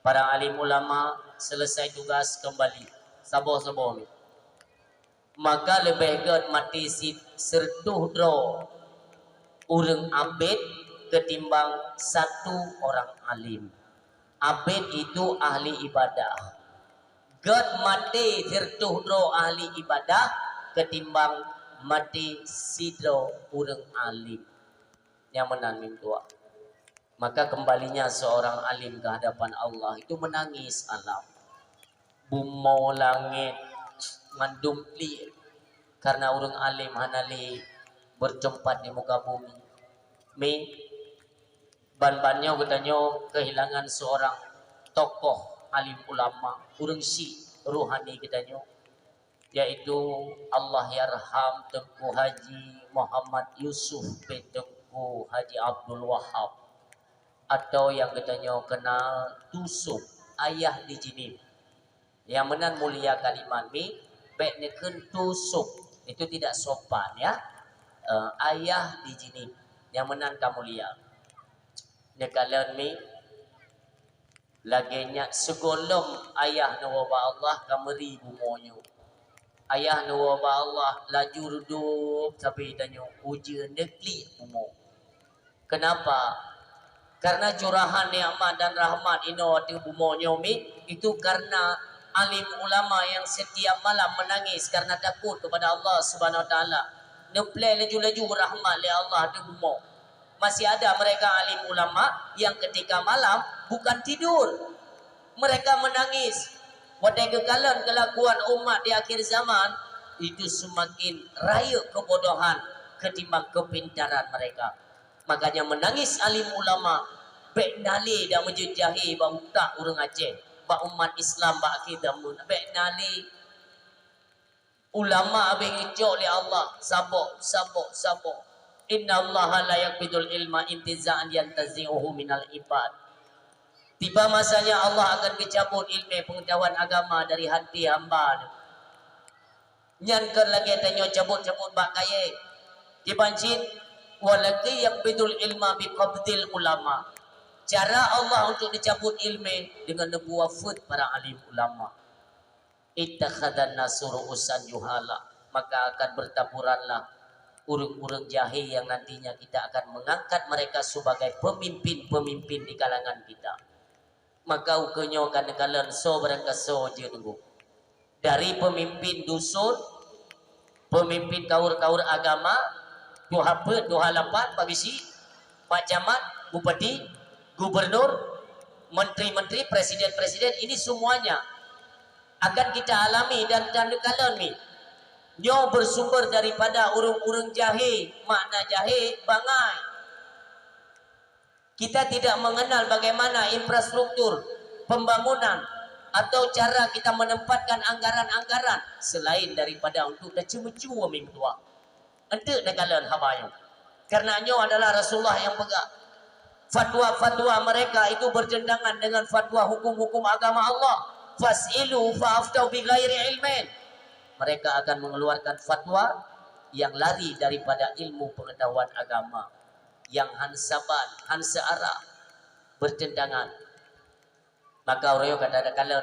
Para alim ulama selesai tugas kembali. Sabar-sabar. Maka lebih ke mati sertuh dro urang abid ketimbang satu orang alim. Abid itu ahli ibadah. God mati sertuh dro ahli ibadah ketimbang mati sidro urang alim yang menangin tua. Maka kembalinya seorang alim ke hadapan Allah itu menangis alam. Bumau langit mandumpli karena urang alim hanali bertempat di muka bumi. Ban-bannya katanya kehilangan seorang tokoh alim ulama urang si rohani katanya yaitu Allah yarham Tengku Haji Muhammad Yusuf bin Tengku Haji Abdul Wahab, atau yang katanya kenal Tusuk ayah di Jinim. Yang menan mulia kalimat mi baik neken tusuk itu tidak sopan ya. Ayah di Jinim yang menan kamulia. Nekalan mi laginya segolom ayah nawa Allah kameri bumonyo. Ayah nawa Allah laju redup sampai danyo ujian negeri bumo. Kenapa? Karena curahan nikmat dan rahmat ino di bumonyo mi itu karena alim ulama yang setiap malam menangis karena takut kepada Allah Subhanahu wa taala. Neplay laju-laju rahmat li Allah di bumo. Masih ada mereka alim ulama yang ketika malam bukan tidur. Mereka menangis. Wadai kekalan kelakuan umat di akhir zaman itu semakin raya kebodohan ketimbang kepintaran mereka. Makanya menangis alim ulama baik nali dan menjejahi bau tak urang Aceh, bak umat Islam bak kita mun baik nali ulama abeng icok li Allah sabok. Inna Allah la yaqbidul ilma intiza'an yantazi'uhu minal ibad. Tiba masanya Allah akan mencabut ilmu pengetahuan agama dari hati hamba. Nyankan lagi tanya cabut-cabut bak kaya. Dibancin walaki yaqbidul ilma biqabdil ulama. Cara Allah untuk dicabut ilmu dengan nebuah wafat para alim ulama. Ittakhadhan nasuru usan juhala, maka akan bertaburanlah urang-urang jahil yang nantinya kita akan mengangkat mereka sebagai pemimpin-pemimpin di kalangan kita. Maka ukenyo kadang-kadang so berangkaso je nunggu. Dari pemimpin dusun, pemimpin kaur-kaur agama, dua hapet, dua halapan, pagisi, Pak Camat, Bupati, Gubernur, Menteri-Menteri, Presiden-Presiden, ini semuanya akan kita alami dan kadang-kadang ni nyo bersumber daripada urang-urang jahil. Makna jahil bangai. Kita tidak mengenal bagaimana infrastruktur pembangunan atau cara kita menempatkan anggaran-anggaran selain daripada untuk dacu-mecu amin tua. Ente nekalan habayo. Karena nyo adalah Rasulullah yang pegang. Fatwa-fatwa mereka itu bertentangan dengan fatwa hukum-hukum agama Allah. Fas'ilu fa'aftau bi ghairi ilmin. Mereka akan mengeluarkan fatwa yang lari daripada ilmu pengetahuan agama, yang hansaban, hansa arah bertentangan. Maka orang kata kalau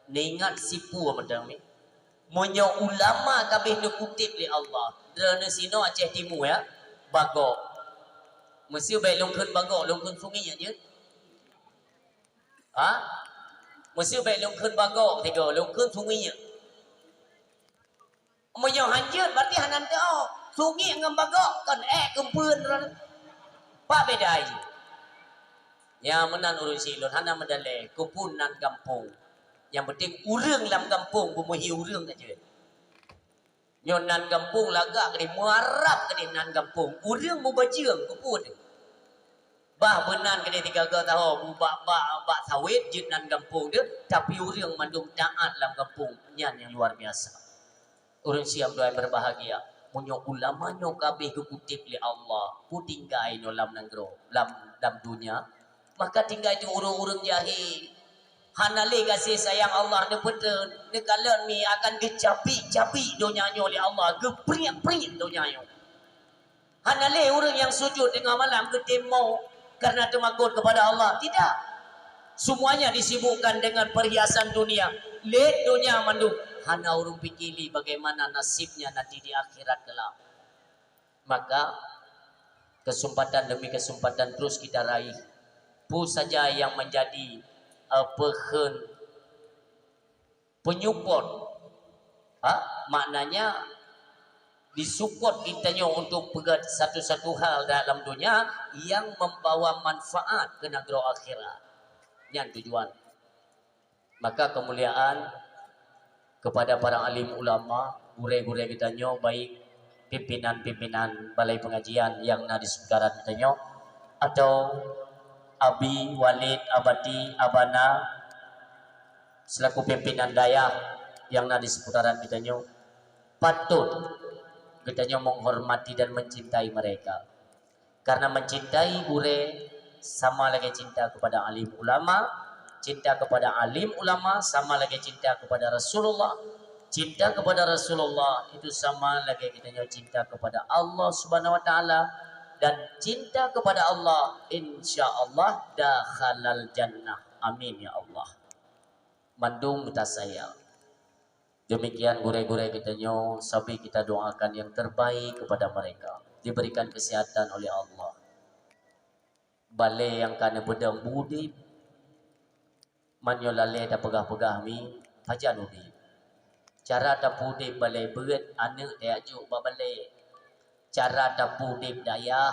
ningat sipu macam ni, munyo ulama kabeh nu kutip li Allah. Dana sino Aceh Timur ya, bagok. Mesti baik longkeun bagok, longkeun sungai aja. Ha? Mesti baik longkeun bagok, tiga longkeun sungai. Munyo hanjut berarti hanan tao. Sungai ngam bagok kan kempeun ran. Pak beda aja. Ya menan urun silon hana medale kumpunan kampung. Yang penting urang dalam kampung bumuhi urang aja. Nyonan kampung lagak kene muarap kene nan kampung. Urang mu bajeng kupun. Bah benan kene 3 tahun bak sawit jit nan kampung dia tapi urang mandung taat dalam kampung. Nyan yang luar biasa. Urang siam doa berbahagia. Munyo ulama nyo kabeh kutip li Allah ku tinggai no lam nanggro lam dunia, maka tinggai tu urang-urang jahil hanale kasih sayang Allah ne betul ne kalan mi akan gecapi-capi dunia nyo li Allah gepriak-priak dunia nyo. Hanale urang yang sujud tengah malam ke temo karena temakut kepada Allah, tidak, semuanya disibukkan dengan perhiasan dunia. Let dunia mandung hana urung pikiri bagaimana nasibnya nanti di akhirat kelak. Maka kesempatan demi kesempatan terus kita raih. Pu saja yang menjadi penyupport. Maknanya disupport kitanya untuk pegat satu-satu hal dalam dunia yang membawa manfaat ke negara akhirat. Yang tujuan. Maka kemuliaan kepada para alim ulama, gure-gure kita nyo, baik pimpinan-pimpinan balai pengajian yang na di sekarang kita nyo, atau Abi, Walid, Abati, Abana, selaku pimpinan daya, yang ada di seputaran kita nyo, patut kita nyo menghormati dan mencintai mereka. Karena mencintai bure sama lagi cinta kepada alim ulama, cinta kepada alim ulama sama lagi cinta kepada Rasulullah. Cinta kepada Rasulullah itu sama lagi kita nyo cinta kepada Allah Subhanahu wa taala, dan cinta kepada Allah insyaallah dakhalal jannah. Amin ya Allah. Mandung kita sayang. Demikian gure-gure kita nyo, sampai kita doakan yang terbaik kepada mereka, diberikan kesehatan oleh Allah. Balai yang kana bedang budi manyo lale da pegah-pegah mi pajan udi. Cara da budi balai beut ane dia aju ba balai. Cara da budi dayah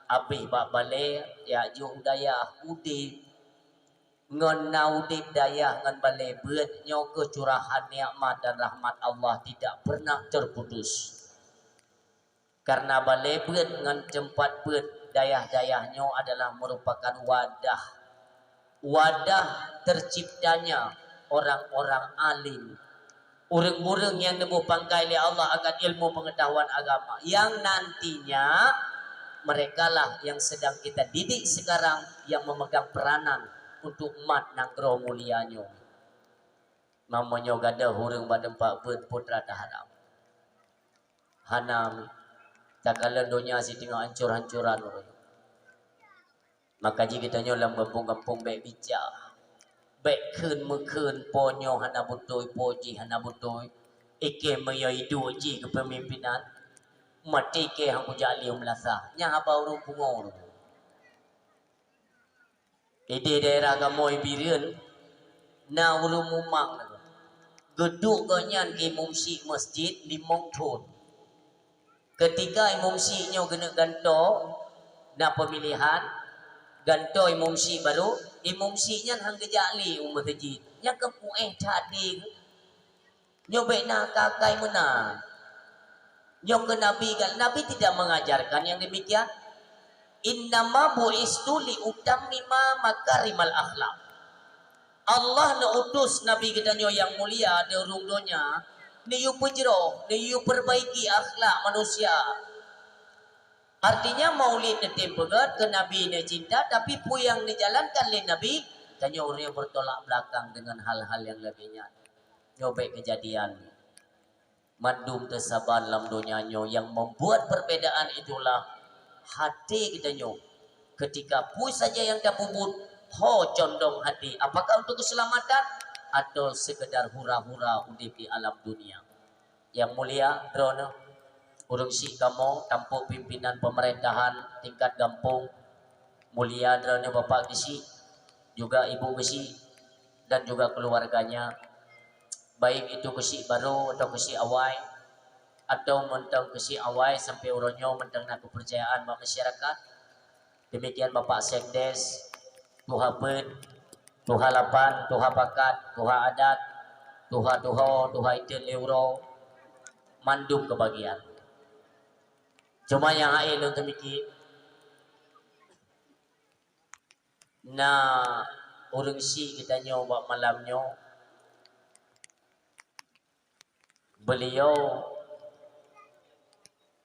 abih ba balai ya aju dayah udi. Ngon naudib dayah ngan balai beut nyo kecurahan nikmat dan rahmat Allah tidak pernah terputus. Karena balai beut ngan tempat beut dayah-dayahnya adalah merupakan wadah terciptanya orang-orang alim, orang-orang yang nemu pangkai oleh Allah akan ilmu pengetahuan agama, yang nantinya mereka lah yang sedang kita didik sekarang, yang memegang peranan untuk mat nangro mulianyo. Namanya gada hurung badempak beut putra taharap hanam tak kala dunia si tengah hancur-hancuran. Maka jika kita nyolam kampung-kampung baik bijak, baik kun mekun ponyo hana butoi poji hana butoi ike mayai dua ji kepemimpinan mati ke hang kujali melasa nya apa urung pungor. Di daerah Gamoy Birian na urung mumang geduk ganyan ke mumsi masjid limong ton. Ketika imumsi nyo kena ganto na pemilihan, ganto imumsi baru, imumsi nya hang gejali umat masjid. Nya ke tadi. Nyo baik na kakai menang. Nyo ke Nabi tidak mengajarkan yang demikian. Innama bu'istu li utammima makarimal akhlak. Allah na utus Nabi kita nyo yang mulia de rungdonya niyu pujro, niyu perbaiki akhlak manusia. Artinya maulid netim pegat ke Nabi ne cinta, tapi pu yang dijalankan oleh Nabi tanya orang yang bertolak belakang dengan hal-hal yang lebihnya. Nyobek kejadian mandum tersabar dalam dunianya, yang membuat perbedaan itulah hati kita nyo. Ketika pu saja yang dapubut ho condong hati, apakah untuk keselamatan atau sekedar hura-hura udip di alam dunia. Yang mulia drone urung si kamu tampuk pimpinan pemerintahan tingkat kampung, mulia drone bapak kisi juga ibu kisi dan juga keluarganya, baik itu kesi baru atau kesi awai atau mentang kesi awai sampai uronyo mentang nak kepercayaan masyarakat. Demikian Bapak Sekdes, Tuha Ben, Tuha Lapan, Tuha Pakat, Tuha Adat, Tuha Itil Euro, mandum kebagian. Cuma yang lain untuk mikir, nah urung si kita nyoba malamnya, beliau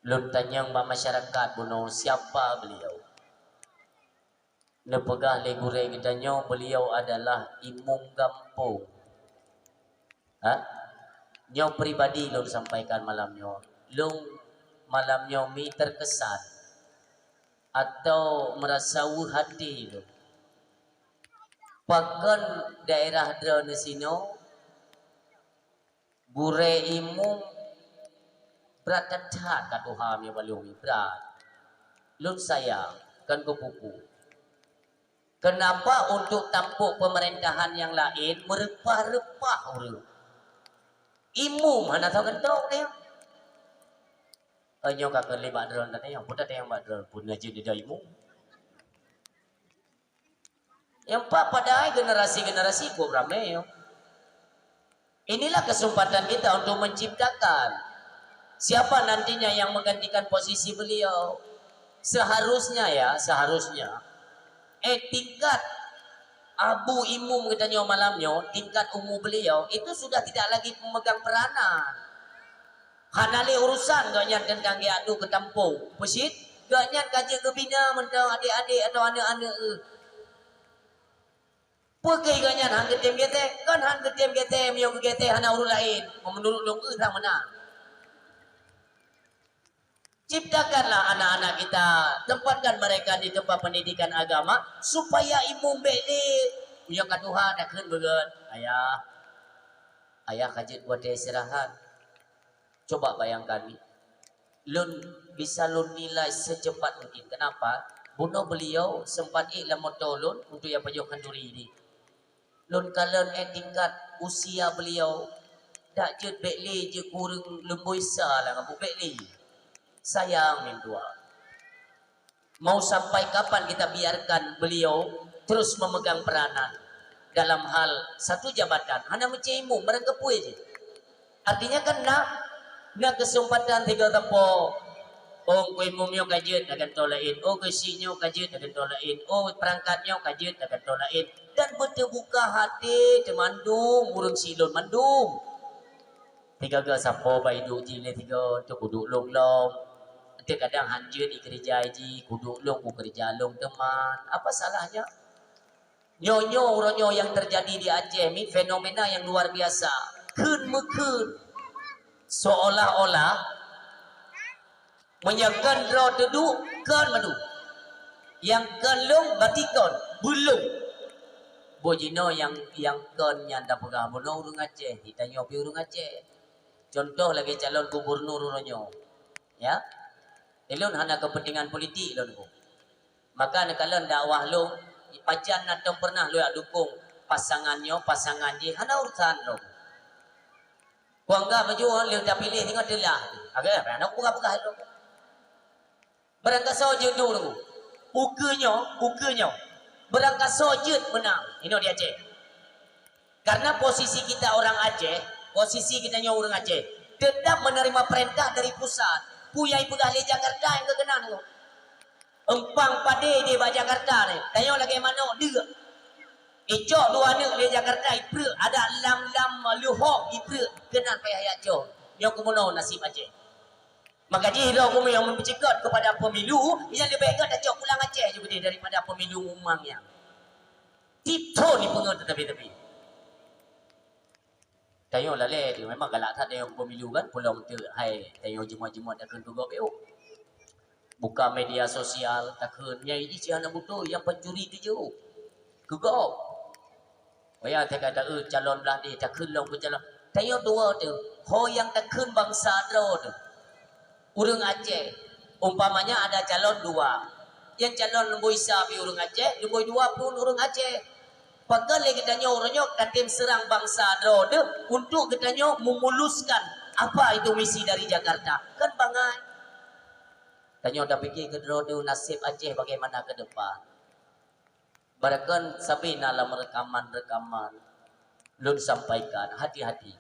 luntanyang masyarakat buno siapa beliau. Nepegah legure kita nyo, beliau adalah imam kampung. Nyo pribadi lo sampaikan malamnya, lo malamnya mi terkesan atau merasa hati lo. Pakan daerah drone sino gure imum berat cacat katuham yang balungi berat. Lun sayang kan kupuku. Kenapa untuk tampuk pemerintahan yang lain merepah-repah orang? Imum mana tahu kentok dia. Nyo kakak lebat drone tadi yang putar yang badron pun ngaji dia imum. Yang pada generasi-generasi gua ramai yo. Inilah kesempatan kita untuk menciptakan siapa nantinya yang menggantikan posisi beliau. Seharusnya tingkat Abu Imum katanya malamnya, tingkat umur beliau itu sudah tidak lagi memegang peranan. Hanali urusan ganyan tentang dia adu ketampung. Pesit, ganyan kaji kebina mentang adik-adik atau anak-anak. Pergi ganyan hang ketem gete, kan hang ketem gete, mio gete hana urut lain. Menurut long sang mana? Ciptakanlah anak-anak kita, tempatkan mereka di tempat pendidikan agama supaya imum beli. Punya Tuhan dah keun begeun. Ayah kajit buat dia istirahat. Coba bayangkan nih. Lun bisa lun nilai secepat mungkin. Kenapa? Bunuh beliau sempat iklan motolun untuk yang pajukan duri ini. Lun kalen tingkat usia beliau dak jut bekli je kurang lembui lah ngapu bekli. Sayang mintua. Mau sampai kapan kita biarkan beliau terus memegang peranan dalam hal satu jabatan? Hanya mencimu, merengkepui je. Artinya kan nak kesempatan tiga tepo. Oh, kue mumio kajian akan tolain. Oh, kesinyo kajian akan tolain. Oh, perangkatnya kajian akan tolain. Dan berterbuka hati, temandung, murung silon mandung. Tiga ke sapo baidu jile tiga tu kuduk long. Kadang hanjir di kerja ji kuduk long ku kerja long teman. Apa salahnya? Nyonyo yang terjadi di Aceh ini fenomena yang luar biasa. Kun mekun. Seolah-olah menyakan roh duduk kan madu. Yang kan long batikon belum. Bojino yang kan nyanda pegah bono urung Aceh, ditanya pi urung Aceh. Contoh lagi calon gubernur uronyo. Ya. Elon hanya kepentingan politik lon ku. Maka kalau dakwah lo pajan atau pernah lo dukung pasangan je hana urusan lo. Kuangga maju lo dah pilih tengok delah. Agak anak buka-buka lo. Berangkat sojud dulu. Ukenya berangkat sojud menang. Ini dia Aceh. Karena posisi kita orang Aceh, posisi kita orang Aceh tetap menerima perintah dari pusat. Puyai pegah di Jakarta yang kekenal tu. Empang pade di Jakarta ni. Tanya lagi mana dia. Icok dua ni di Jakarta ipre ada lam luhok ipre kenal payah ayat jo. Yang kemuno nasib Aceh. Maka dia aku yang mempercikat kepada pemilu yang lebih baik dah cok pulang Aceh juga dia daripada pemilu umang yang. Tipto ni pengen tetapi. Tayo lah le, memang galak tak ada yang pemilu kan, pulang tu hai tayo jemaat-jemaat takkan tu gopeo. Buka media sosial takkan nyai isi anak butuh yang pencuri tu je. Kegop. Oh ya tak kata calon belah ni takkan long calon. Tayo dua tu, ho yang takkan bangsa dro tu. Urang Aceh. Umpamanya ada calon dua. Yang calon Lembu Isa pi urang Aceh, Lembu dua pun urang Aceh. Pagal lagi katanya orangnya katim serang bangsa drode untuk katanya memuluskan apa itu misi dari Jakarta. Kan bangai. Tanya dah fikir ke drode nasib Aceh bagaimana ke depan. Barakan sabina dalam rekaman. Lun sampaikan hati-hati.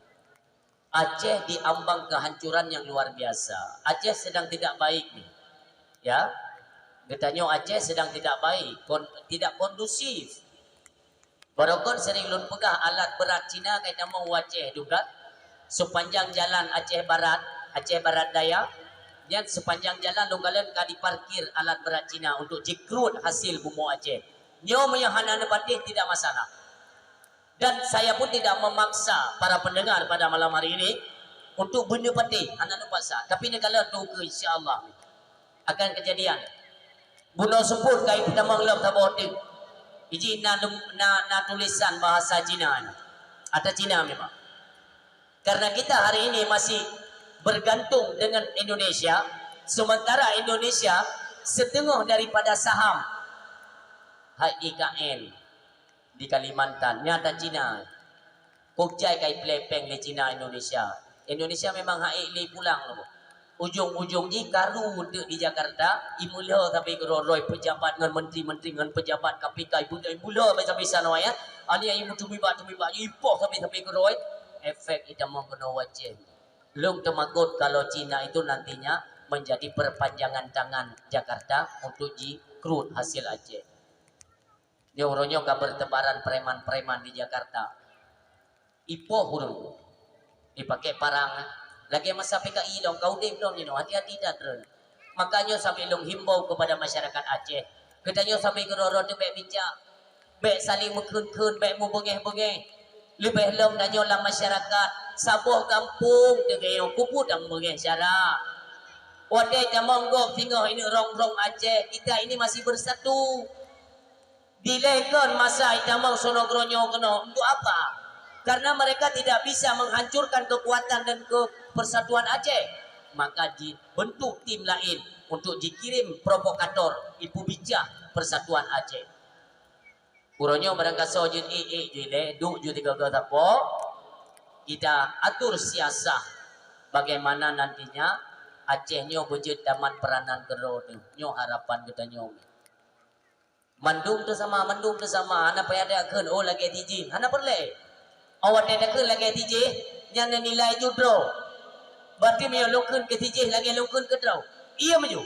Aceh diambang kehancuran yang luar biasa. Aceh sedang tidak baik nih. Ya. Katanya Aceh sedang tidak baik, tidak kondusif. Barokon sering lun pegah alat berat Cina kait nama Aceh juga. Sepanjang jalan Aceh Barat Daya, dan sepanjang jalan lun kalian ka diparkir alat berat Cina untuk jikrut hasil bumbu Aceh. Nyo yang hana nepatih tidak masalah. Dan saya pun tidak memaksa para pendengar pada malam hari ini untuk benda patih hana nepaksa. Tapi ni kalau tunggu insya-Allah akan kejadian. Bunuh sebut kai pertama ngelap tabotik. Iji na tulisan bahasa Cina ni. Ada Cina memang. Karena kita hari ini masih bergantung dengan Indonesia. Sementara Indonesia setengah daripada saham HIKN di Kalimantan. Nyata Cina. Kukjai kai plepeng di Cina Indonesia. Indonesia memang HIKN pulang loh. Ujung-ujung ni karu untuk di Jakarta imula tapi keroroi pejabat dengan menteri-menteri dengan pejabat KPK imula sampai sana ya ani yang tumiba ipoh sampai keroi efek kita mau kena wajib belum temakut kalau Cina itu nantinya menjadi perpanjangan tangan Jakarta untuk dikrut hasil Aceh Dia uronyo ka bertebaran preman-preman di Jakarta. Ipo hurung. Dipakai parang lagi masa PKI dong kau dim dong hati-hati dah terus. Makanya sampai long himbau kepada masyarakat Aceh. Katanya sampai geroro tu baik bincang. Baik saling mengkun-kun, baik membengeh-bengeh. Lebih long danyo lah masyarakat. Sabuh kampung dengan kupu dan mengeh syara. Wadai jamonggo tinggal ini rong-rong Aceh. Kita ini masih bersatu. Dilegon masa itamau sonogronyo kena untuk apa? Karena mereka tidak bisa menghancurkan kekuatan dan persatuan Aceh, maka dibentuk tim lain untuk dikirim provokator ibu bijak persatuan Aceh. Uronyo barangkaso jin jile duk ju tiga tapo kita atur siasah bagaimana nantinya Aceh nyo bejut daman peranan kero nyo harapan kita nyo. Mandung tu sama, anak payah ada kan, oh lagi tiji, anak perle. Awak ada kan lagi tiji, yang nilai judro. Berarti dia lokun ke tiji, lagi lokun ke draw. Iya maju.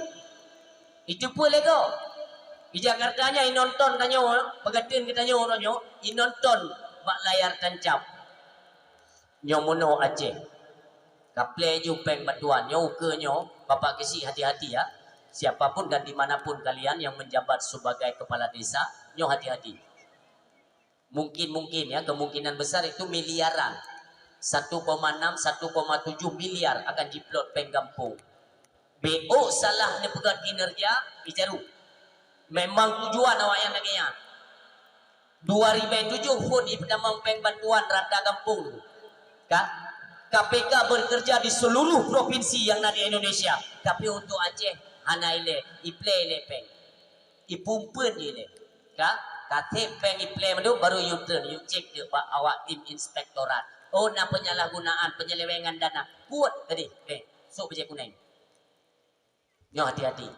Itu pun lego. Di Jakarta nya nonton tanyo, pegatin kita nyo orang nonton bak layar tancap. Nyomono Aceh. Kaple jupeng batuan, nyo ke nyo, bapak kesi hati-hati ya. Siapapun dan dimanapun kalian yang menjabat sebagai kepala desa, nyo hati-hati. Mungkin ya, kemungkinan besar itu miliaran. 1,6, 1,7 miliar akan diplot penggampung. BO salah nepegat kinerja, bicaru. Memang tujuan awak yang naginya. 2007 pun ipedamang pengbantuan rata kampung. KPK bekerja di seluruh provinsi yang ada di Indonesia. Tapi untuk Aceh, hanaile iple lepeng ipumpen ile kate peng iple madu baru you turn you check dia pak awak tim inspektorat na penyalahgunaan penyelewengan dana buat tadi so bejek kuning nyo hati-hati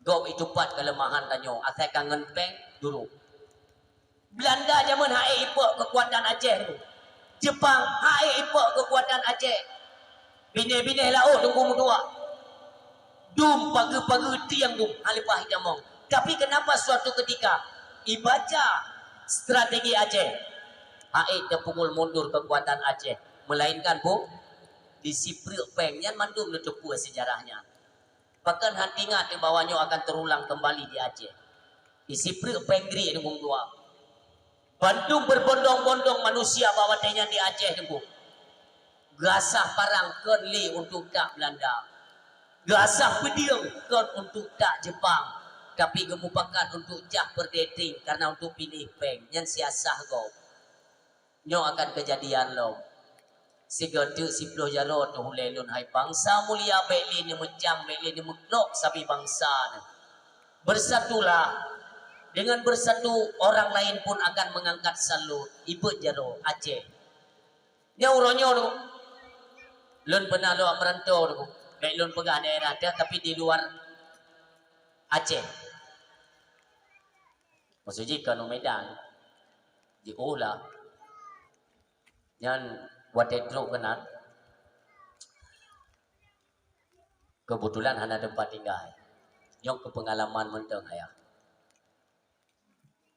go itu pat kelemahan tanyo asai kangen peng dulu Belanda zaman hae ipok kekuatan Aceh tu Jepang hae ipok kekuatan Aceh bine-bine lah tunggu mudua dum pagi-pagi tiang dum halipah jamong. Tapi kenapa suatu ketika ibaca strategi Aceh hae dia pukul mundur kekuatan Aceh melainkan bu disipril pengnya mandum letepu sejarahnya bahkan hantingat di bawahnya akan terulang kembali di Aceh disipril penggri dengan dua Bandung berbondong-bondong manusia bawa tenya di Aceh dengan gasah parang kenli untuk tak Belanda gasah pediang kan untuk tak Jepang tapi gemupakan untuk jak berdating karena untuk pilih peng yang siasah go nyo akan kejadian lo si gede si puluh jaro tu hulelun hai bangsa mulia beli ni mecang beli ni mutlok sabi bangsa ni. Bersatulah dengan bersatu orang lain pun akan mengangkat salut ibu jaro Aceh nyauronyo tu lun pernah lo merantau tu baik lun pegah daerah dia tapi di luar Aceh. Maksudnya kalau Medan diolah yang wadedro kenal kebetulan hanya tempat tinggal yang kepengalaman menteng ya.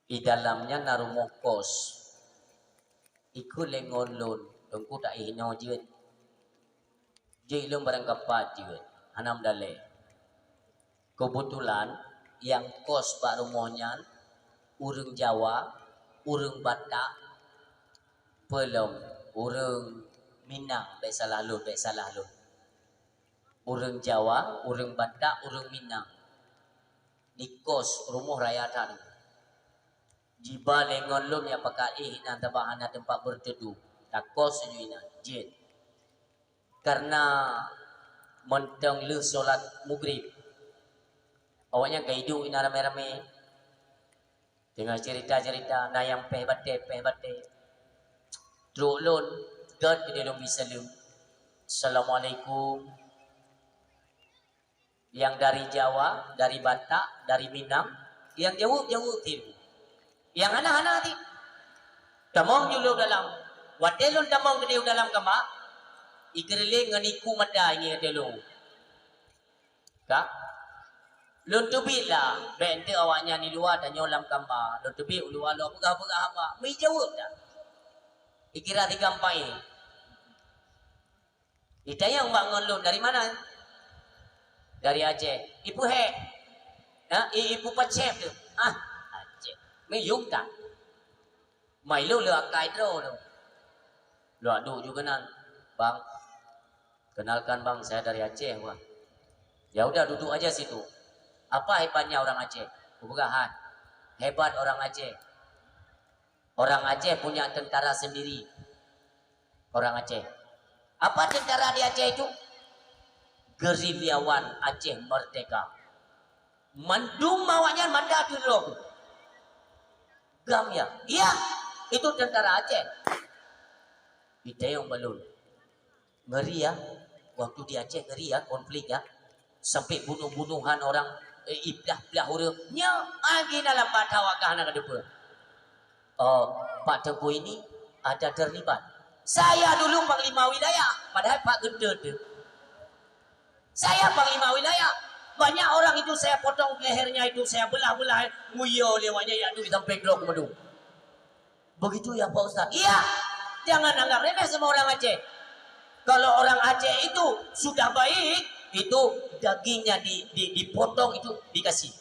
Di dalamnya narumo kos ikut lengon lun tengku tak ihno jeut ilmu barang kapat juga hanam dale kebetulan yang kos pak rumahnya urang Jawa urang Batak pelom urang Minang baik salah lu urang Jawa urang Batak urang Minang di kos rumah raya tadi jiba lengon lum ya pakai nanti bahana tempat berteduh tak kos juina jet karena menteng lu solat maghrib awaknya kaidu ina rame-rame tinggal cerita-cerita na yang peh bate drulun god ke dalam bisa lu assalamualaikum yang dari Jawa dari Batak dari Minang yang jauh tiru yang anak-anak ti tamong julu dalam watelun tamong ke dalam kama ikerle nganiku mata ini telu ka Lun tubit lah. Bente awaknya ni luar dan nyolam gambar. Lun tubit luar luar pegah-pegah apa. Mi jawab dah. Ikira digampai. Ita yang bangun lun dari mana? Dari Aceh. Ibu he. Ha? Ibu pacep tu. Ah, Aceh. Mi yung tak. Mai lu akai dro tu. Lu adu juga nan. Bang. Kenalkan bang, saya dari Aceh, Wah. Ya udah duduk aja situ. Apa hebatnya orang Aceh? Kebugahan. Hebat orang Aceh. Orang Aceh punya tentara sendiri. Orang Aceh. Apa tentara di Aceh itu? Gerilyawan Aceh Merdeka. Mandum mawanya manda dulu. Gam ya. Iya, itu tentara Aceh. Kita yang belum. Ngeri ya. Waktu di Aceh ngeri ya konflik ya. Sampai bunuh-bunuhan orang iblah-iblah huruf. Nya lagi dalam patawakah anak depan. Oh, Pak Tengku ini ada terlibat. Saya dulu Panglima Wilayah, padahal Pak Gendut. Saya Panglima Wilayah. Banyak orang itu saya potong lehernya itu, saya belah-belah, nguyo lewatnya ya tu sampai blok medung. Begitu ya Pak Ustaz. Iya. Jangan anggap remeh sama orang Aceh. Kalau orang Aceh itu sudah baik, itu dagingnya dipotong itu dikasih.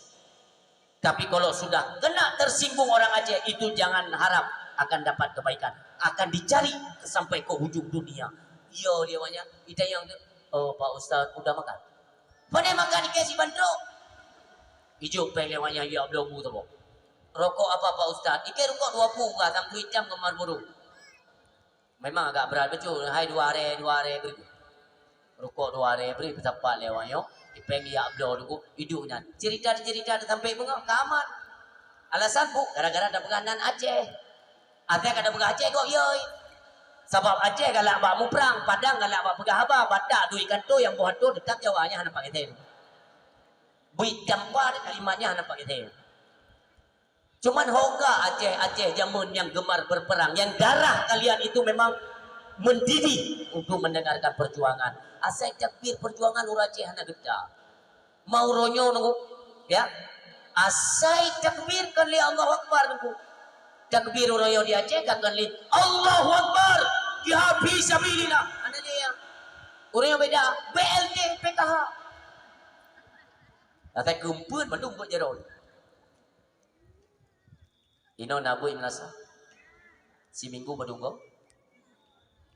Tapi kalau sudah kena tersinggung orang Aceh, itu jangan harap akan dapat kebaikan. Akan dicari sampai ke ujung dunia. Yo dia banyak. Kita yang oh Pak Ustaz udah makan. Pada makan dikasih bantu. Hijau pelewanya ya belum tu. Rokok apa Pak Ustaz? Ikan rokok 20 lah, sampai hitam kemar burung. Memang agak berat betul. Hai 2 hari beri. Rokok 2 hari beri betapa lewanya. Ipeng ya blow dulu hidupnya. Cerita sampai bunga kamar. Alasan bu, gara-gara ada penganan Aceh. Aceh kada pegah Aceh kok yoi. Sebab Aceh galak bak muprang, Padang galak bak pegah haba, badak tu ikan tu yang buat tu dekat Jawanya hana pakai teh. Buit campur kalimatnya hana pakai teh. Cuman hoga Aceh jamun yang gemar berperang, yang darah kalian itu memang mendidih untuk mendengarkan perjuangan. Asai takbir perjuangan Aceh hana geda. Mau ronyo nunggu, ya. Asai takbir kan li Allahu Akbar nunggu. Takbir ronyo di Aceh kan li Allahu Akbar. Jihad fi sabilillah. Ana dia yang orang yang beda BLT PKH. Atai kumpul mandung buat jerol. Ino nabu imnasa. Si minggu badunggo.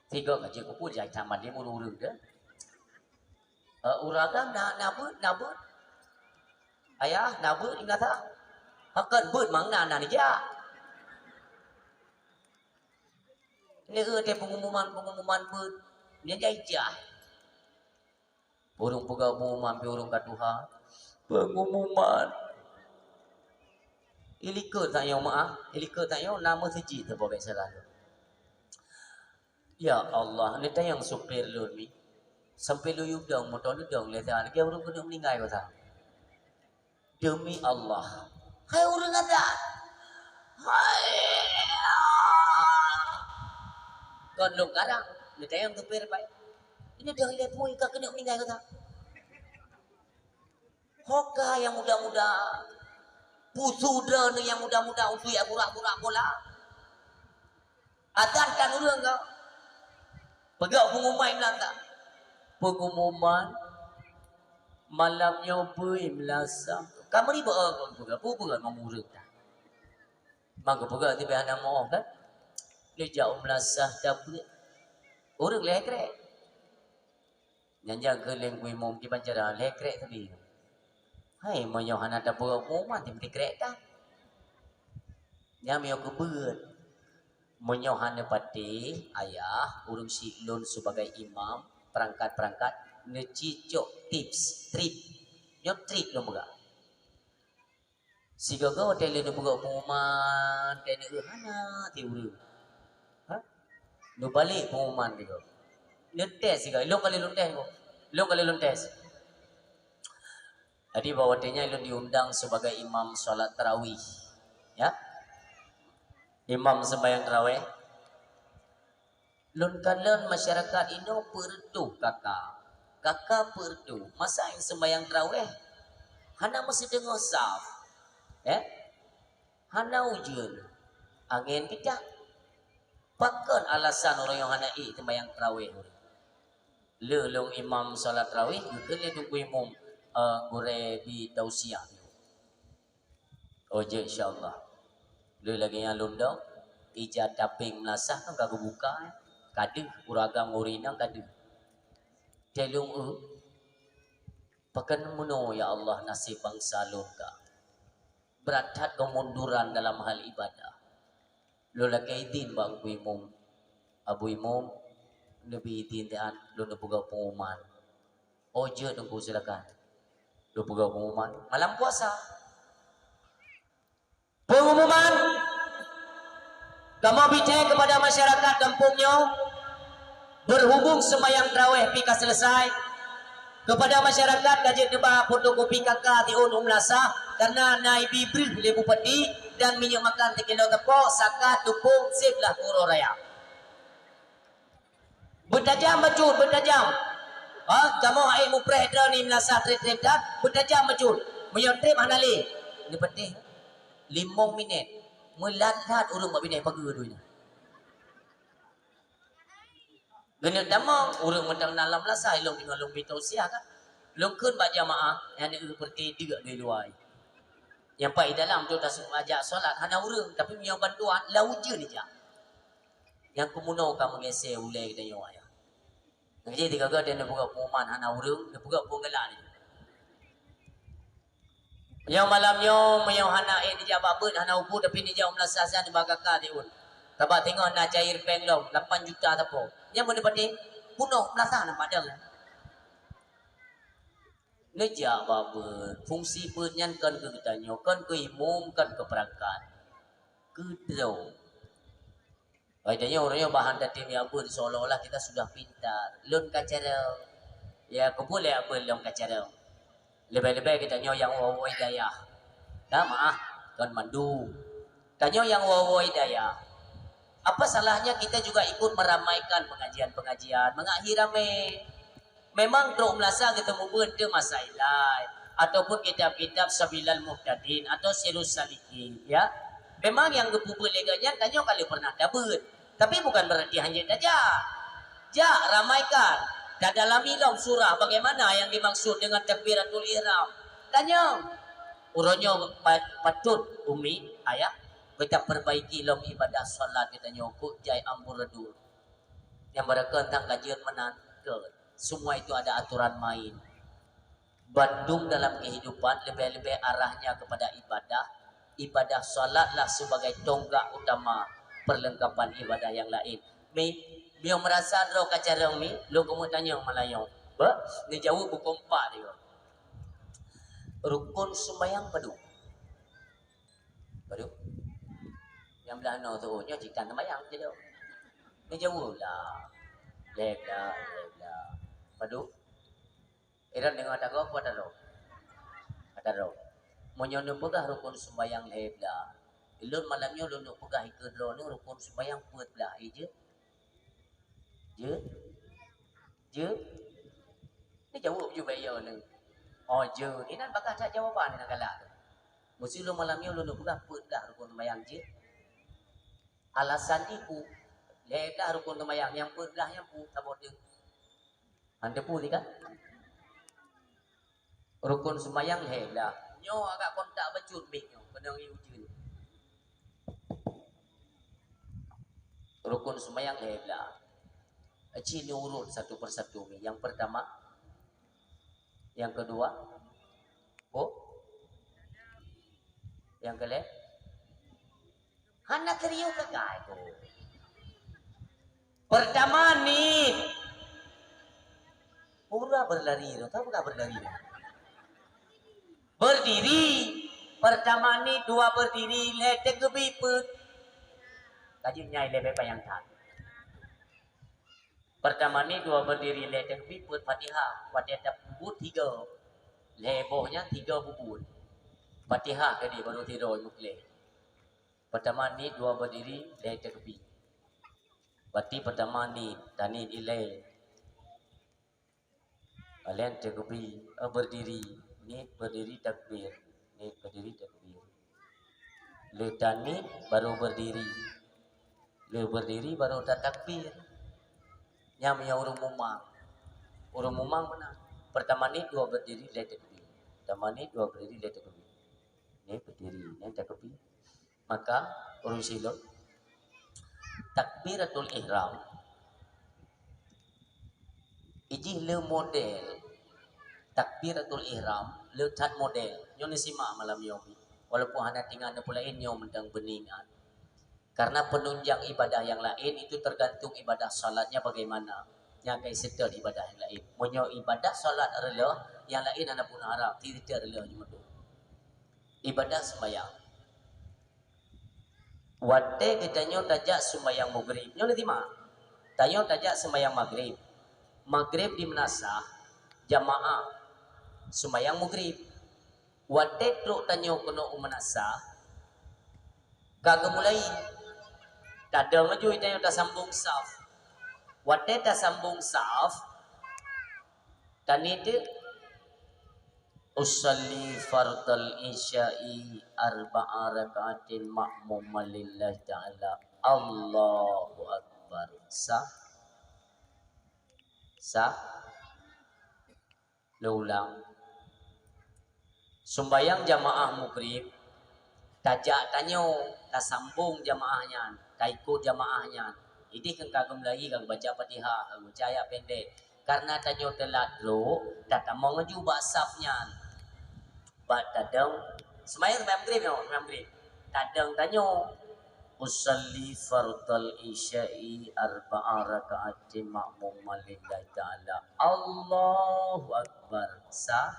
3 kaji kumpul jai taman dia mulu urang dah. Uragan nabu. Ayah nabu imnasa. Hakan beut mang na ni ja. Ini dia pengumuman beut. Dia jai. Burung pegawai pengumuman burung katuha. Pengumuman. Ilika tak yang maaf, ilika tak yang nama seji terbaik salah. Ya Allah, ni tayang supir lu ni. Sampai lu yudang motor lu dong letak lagi orang kena meninggal kata. Demi Allah. Hai orang kata. Hai. Kon lu kadang ni tayang supir baik. Ini dah lihat pun ikan kena meninggal kata. Hoka yang muda-muda. Pusudra ni yang muda-muda untuk ya burak-burak bola. Adan kan urang kau. Pegak pengumuman belaka. Pengumuman malamnya bui melasa. Kamu ni pegak memurung dah. Maka pegak tiba anak mau kan. Dia jauh melasa dapat. Urang lekrek. Nyanjang ke lengkui mom di pancara lekrek tadi. Hai moyo hana da pengumuman tim tikrek dah. Nya mio kebeut. Moyo hana pati ayah urung silun sebagai imam perangkat-perangkat ngecicok tips trip. Nyo trip lo boga. Si gogo hotel nu boga pengumuman tene hana ti urung. Ha? Nu balik pengumuman dia. Lu tes siga, lu kali tes. Jadi bahwatanya lu diundang sebagai imam sholat tarawih, ya, imam sembahyang tarawih. Lun kalian masyarakat Indo perdu kakak perdu masa yang sembahyang tarawih Hana mesti dengar saf. Hana ujian. Angin kita. Pakan alasan orang yang hana sembahyang tarawih. Lelong imam salat tarawih juga le tunggu imam gore di tausiah. Oje insyaallah. Le lagi yang lundang ija taping melasah kan kagak buka. Kade uragam urina kade. Telung pakan muno ya Allah nasib bangsa lungka. Berat kemunduran dalam hal ibadah. Lo lagi idin bang Abu Imam lebih idin dan lo nak buka pengumuman. Oje tunggu silakan. Lo buka pengumuman malam puasa. Pengumuman kamu bicara kepada masyarakat kampungnya berhubung sembahyang tarawih pika selesai kepada masyarakat kaji deba fotokopi kakak tiun umlasah karena naib ibril le bupati dan minyak makan 3 kilo tepung sakat tupung siplah puro raya bertajam bacun bertajam kamu ai mupreh ni melasah trip dah bertajam bacun menyontrip hanali ni penting 5 minit melat-lat urang mabinai pagi duanya Genet damang urang mentang dalam lasai long dengan long bitausiah kan. Long keun bak jamaah yang ada seperti juga di luar. Yang pai dalam tu tasuk ajak solat hana urang tapi punya bantuan lau je ni jak. Yang kemuno kamu ngese ulai kita nyawa ya. Jadi tiga dia nak buka pengumuman hana urang, dia buka penggelar ni. Yang malamnya yang hana di jabak ber hana upu tapi ni jauh melasasan di bagaka tiun. Tabak tengok nak cair penglong 8 juta tapo. Yang mana pada punuh melasa nampak dah. Nejak baba fungsi penyan kan ke kitanya kan ke imam kan ke perangkat. Kedau. Katanya orangnya bahan datim ya apa seolah-olah kita sudah pintar. Lun kacara. Ya boleh apa lun kacara. Lebih-lebih kitanya yang wawa hidayah. Dah maaf kan mandu. Tanya yang wawa hidayah. Apa salahnya kita juga ikut meramaikan pengajian-pengajian, mengakhiri ramai. Memang Tok Melasa ketemu benda masalah ataupun kitab-kitab Sabilal Muhtadin atau Sirus Salikin, ya. Memang yang gepupu leganya tanya kali pernah dapat. Tapi bukan berarti hanya saja. Ja, ramaikan. Dan dalam ilmu surah bagaimana yang dimaksud dengan takbiratul ihram. Tanya. Urangnya patut umi ayah kita perbaiki lom ibadah solat kita nyokuk jai amburadul yang mereka tentang kajian menangkut semua itu ada aturan main Bandung dalam kehidupan lebih-lebih arahnya kepada ibadah solatlah sebagai tonggak utama perlengkapan ibadah yang lain Mio merasa ro kacarang mi lo kamu tanya Melayu ni jauh buku 4 dia rukun sembahyang padu yang belah no tu nya cikan sembahyang je tu. Ni jauh lah. Lek lah. Padu. Iran dengan ada apa ada ro. Ada ro. Monyo nu pegah rukun sembahyang lek lah. Ilun malamnya lu nu pegah ikut ro ni rukun sembahyang puat lah je. Je. Ni jauh je bayo ni. Oh je. Ini nak bakal cak jawapan ni nak galak tu. Mesti lu malamnya lu nu pegah puat dah rukun sembahyang je. Alasan itu ledah rukun sembahyang yang perdah yang pu tak boleh. Anda pu ni kan? Rukun sembahyang ledah. Nyo agak kontak becut mik nyo penang ujun. Rukun sembahyang ledah. Cini urut satu persatu mi. Yang pertama, yang kedua, yang kelima. Hana teriu kagak itu. Pertama ni pura berlari, tahu bukan berlari? Berdiri. Pertama ni 2 berdiri, letek gebiput. Kaji nyai lebih bayang tak. Pertama ni 2 berdiri, letek gebiput Fatihah, Fatihah bubut 3. Lebohnya 3 bubut. Fatihah tadi baru tidur mukle. Pertama ni 2 berdiri leh tepi. Berarti pertama ni tani ilai. Alen tepi berdiri Ni berdiri takbir. Ni berdiri takbir. Le tani baru berdiri. Le berdiri baru tak takbir. Nyam yang urung mumang. Urung mumang mana? Pertama ni dua berdiri le takbir. Pertama ni dua berdiri le takbir. Ni berdiri, ni takbir. Maka urung silot takbiratul ihram iji le model takbiratul ihram le tat model nyo ni simak malam yomi walaupun hana tinggal ada pula nyo mendang beningan karena penunjang ibadah yang lain itu tergantung ibadah salatnya bagaimana yang kai setel ibadah yang lain monyo ibadah salat adalah yang lain anda pun harap tidak adalah jumaduh ibadah sembahyang wate kitanya tajak sembahyang maghrib nyo nanti mah tayo tajak sembahyang maghrib maghrib di menasah jamaah sembahyang maghrib wate truk tanyo kono menasah kagak mulai tadang maju itayo ta sambung saf wate ta sambung saf tanite usalli fardal isya'i arba'a raka'atin ma'muma lillahi ta'ala Allahu Akbar sah ulang sembayang jamaah maghrib tajak tanyo ta sambung jamaahnya ta ikut jamaahnya ini kan kagum lagi kagum baca Fatihah kagum baca ayat pendek karena tanyo telat dulu tak mau ngeju safnya Bak tadang semayang maghrib no maghrib tadang tanyo usalli fardal isya'i arba'a raka'atin ma'muma lillahi ta'ala Allahu Akbar sah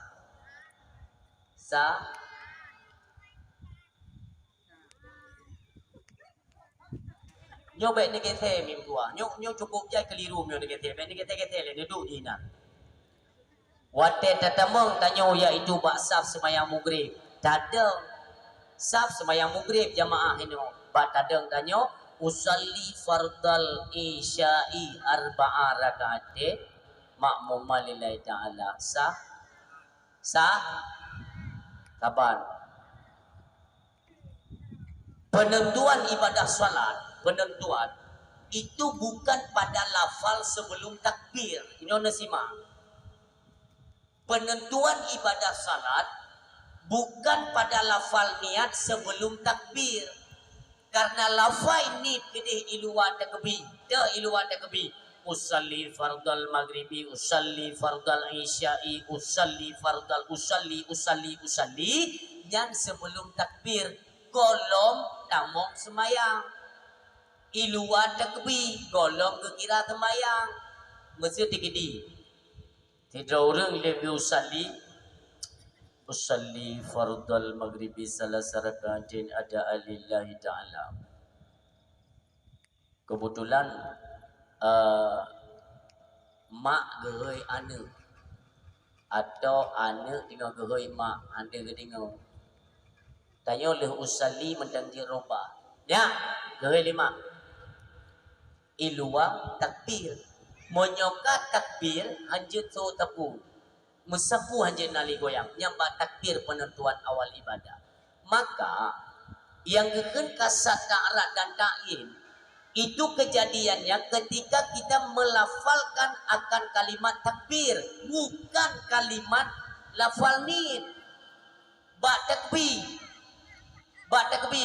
nyo baik ni kete mim tua nyo cukup jai keliru nyo ni kete baik ni kete le duduk di na wate tatamong tanyo iaitu baksaf semayang maghrib tadang saf semayang maghrib jamaah ini bak tadang tanyo usalli fardal isya'i arba'a raka'atin ma'muma lillahi ta'ala sah kapan penentuan ibadah salat penentuan itu bukan pada lafal sebelum takbir ini nasimak penentuan ibadah salat bukan pada lafal niat sebelum takbir karena lafal ini kedih iluan takbir usalli fardal maghribi usalli fardal isya'i usalli fardal usalli yang sebelum takbir golong tamong semayang iluan takbir golong kekira semayang mesti dikidi tidak orang lebih usalli fardal maghribi salasa raka'atin ada alillahi ta'ala kebetulan mak geroi ane atau ane tinggal geroi mak ande gedingo tayo leh usalli mentang jiroba ya geroi lima ilua takbir menyokat takbir hanjut so tepu musapu hanjut nali goyang nyamba takbir penentuan awal ibadah maka yang keken kasat ta'arat dan ta'in itu kejadiannya ketika kita melafalkan akan kalimat takbir bukan kalimat lafal nid bak takbir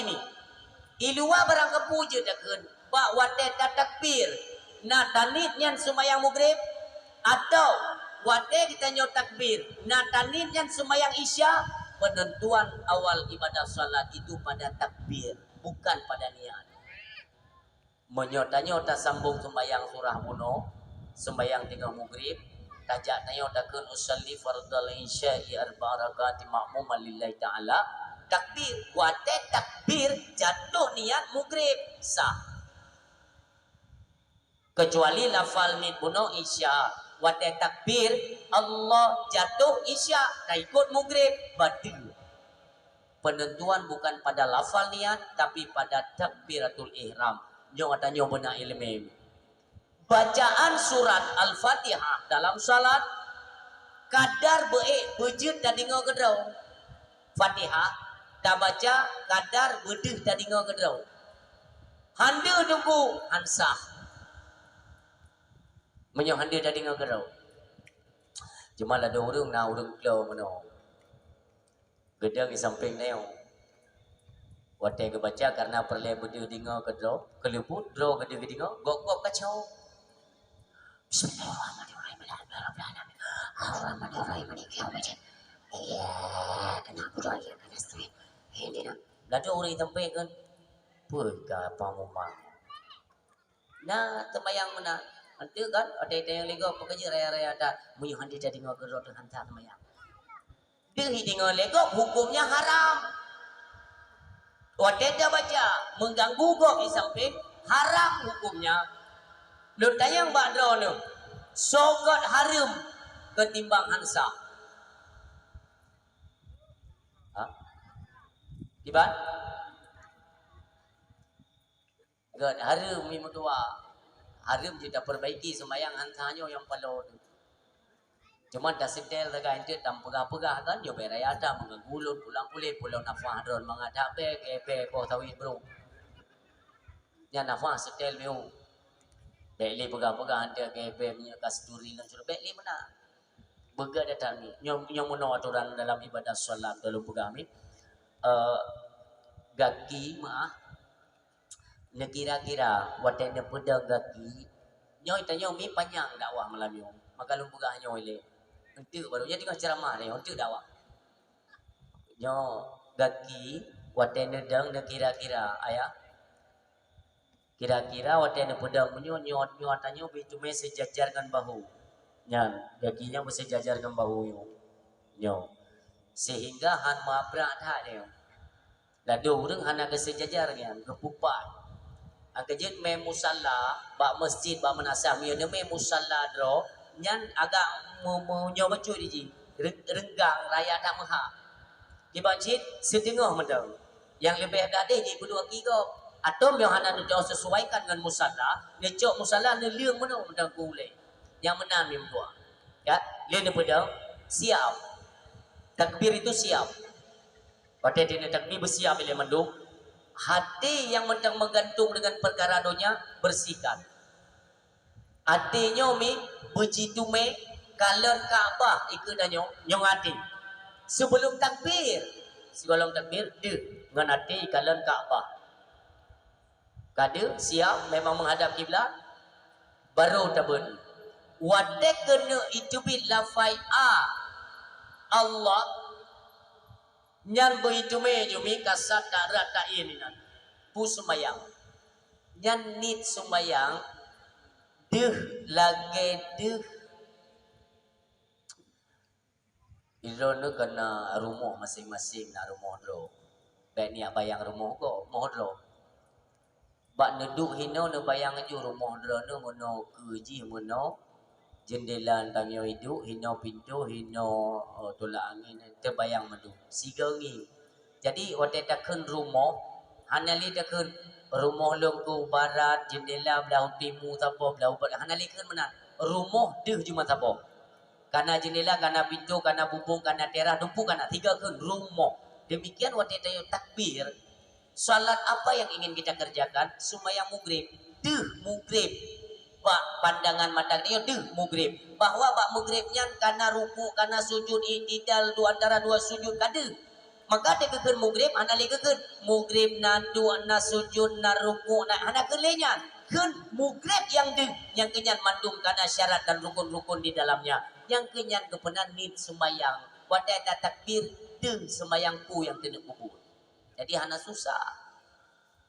ni ilua barang kepuja takkan bak watet takbir nah tanit yang semayang maghrib atau wate kita nyot takbir nah tanit yang semayang isya penentuan awal ibadah salat itu pada takbir bukan pada niat menyota-nyota sambung sembayang surah buno sembayang tiga maghrib tajak nayotakeun usalli fardal isya'i arba'a raka'atin ma'muma lillahi ta'ala takbir wate takbir jatuh niat maghrib sah kecuali lafal nid buno isya wate takbir Allah jatuh isya tak ikut maghrib batil penentuan bukan pada lafal niat tapi pada takbiratul ihram nyo atanyo benak ilmu bacaan surat al-fatihah dalam salat kadar bejut dah dengar kedrau. Fatihah dah baca kadar bedeh dah dengar kedrau. Handa tunggu ansah. Menyo handa dah dengar kedrau. Cuma ada orang na orang kelau mano. Gedang di samping neo. Watai ke baca karena perle bedeh dengar kedrau, keluput draw gedeh dengar, gok kacau. Bismillahirrahmanirrahim. Iya, kenapa doa ya kena stres? Ini nak. Lalu orang sampai kan, perkah pamumang. Nah, tembayang mana? Nanti kan ada yang lego pekerja raya-raya ada muyuhan dia jadi ngobrol dengan hantar tembayang. Dia hidingan lego hukumnya haram. Waktu dia baca mengganggu gok di samping haram hukumnya. Lu tayang badro lu, sogot haram ketimbang hansa. Tiba? God haram mi mutua. Haram kita perbaiki sembahyang hansanyo yang palo tu. Cuma dah setel dekat itu tam pegah-pegah kan yo beraya ada menggulun pulang pulau nafah dron mengadap ke ko tawid bro. Ya nafah setel meu. Beli pegah-pegah ada ke punya kasturi dan suruh beli mana. Bega datang ni. Nyom mono aturan dalam ibadah solat dalam pegah mi. Gaki mah kira-kira watenda pedang gaki nyoy tanyo mi panjang dakwah malam yo maka lu pegah nyoy le entuk baru jadi ceramah le entuk dakwah nyo gaki watenda dang kira-kira ayah kira-kira watenda pedang punyo nyot tanyo cuma sejajar dengan bahu nyan gakinya bersejajar dengan bahu yo nyo sehingga han mabrak dah dia lalu orang hana kesejajar kan kepupat angkejit me musalla ba masjid ba manasah mi ne me musalla dro nyan agak nyo bacu di renggang raya tak maha di masjid setengah medang yang lebih gadih ji kedua kiko atau yang hana dah sesuaikan dengan musalla ne cok musalla ne leung mana medang kule yang menang mi dua ya le ne pedang siap takbir itu siap pada dia takbir bersiap bila mendung hati yang sedang menggantung dengan perkara dunia bersihkan. Hatinya mi begitu me kalan Kaabah ikutnya nyong hati. Sebelum takbir deh dengan hati kalan Kaabah. Kada siap memang menghadap kiblat baru tabun. Wadek kena itu bil lafai Allah nyan begitu me jumi kasat darat tak ini nan pu sumayang nyan nit sumayang deh lagi deh iron kena rumah masing-masing nak rumah dro baik ni bayang rumah ko moh dro bak neduk hino ne bayang ju rumah dro ne mono keji mono jendela tamyo hidup hino pintu hino tolak angin terbayang madu sigangi jadi waktu takkan rumah hanali takkan rumah longku barat jendela belau timur tapo belau barat hanali kan mana rumah deh cuma tapo karena jendela karena pintu karena bubung karena teras dumpu karena tiga kan rumah demikian waktu tayo takbir salat apa yang ingin kita kerjakan sembahyang maghrib deh maghrib bak pandangan mata dia deh maghrib bahwa bak maghribnya karena ruku karena sujud itidal dua antara dua sujud kada maka dia keker maghrib ana le keker maghrib na dua na sujud na ruku na ana kelenyan kan maghrib yang deh yang kenyan mandum karena syarat dan rukun-rukun di dalamnya yang kenyan kepenan nit sembayang wadai takbir deh sembayang ku yang kena kubur jadi hana susah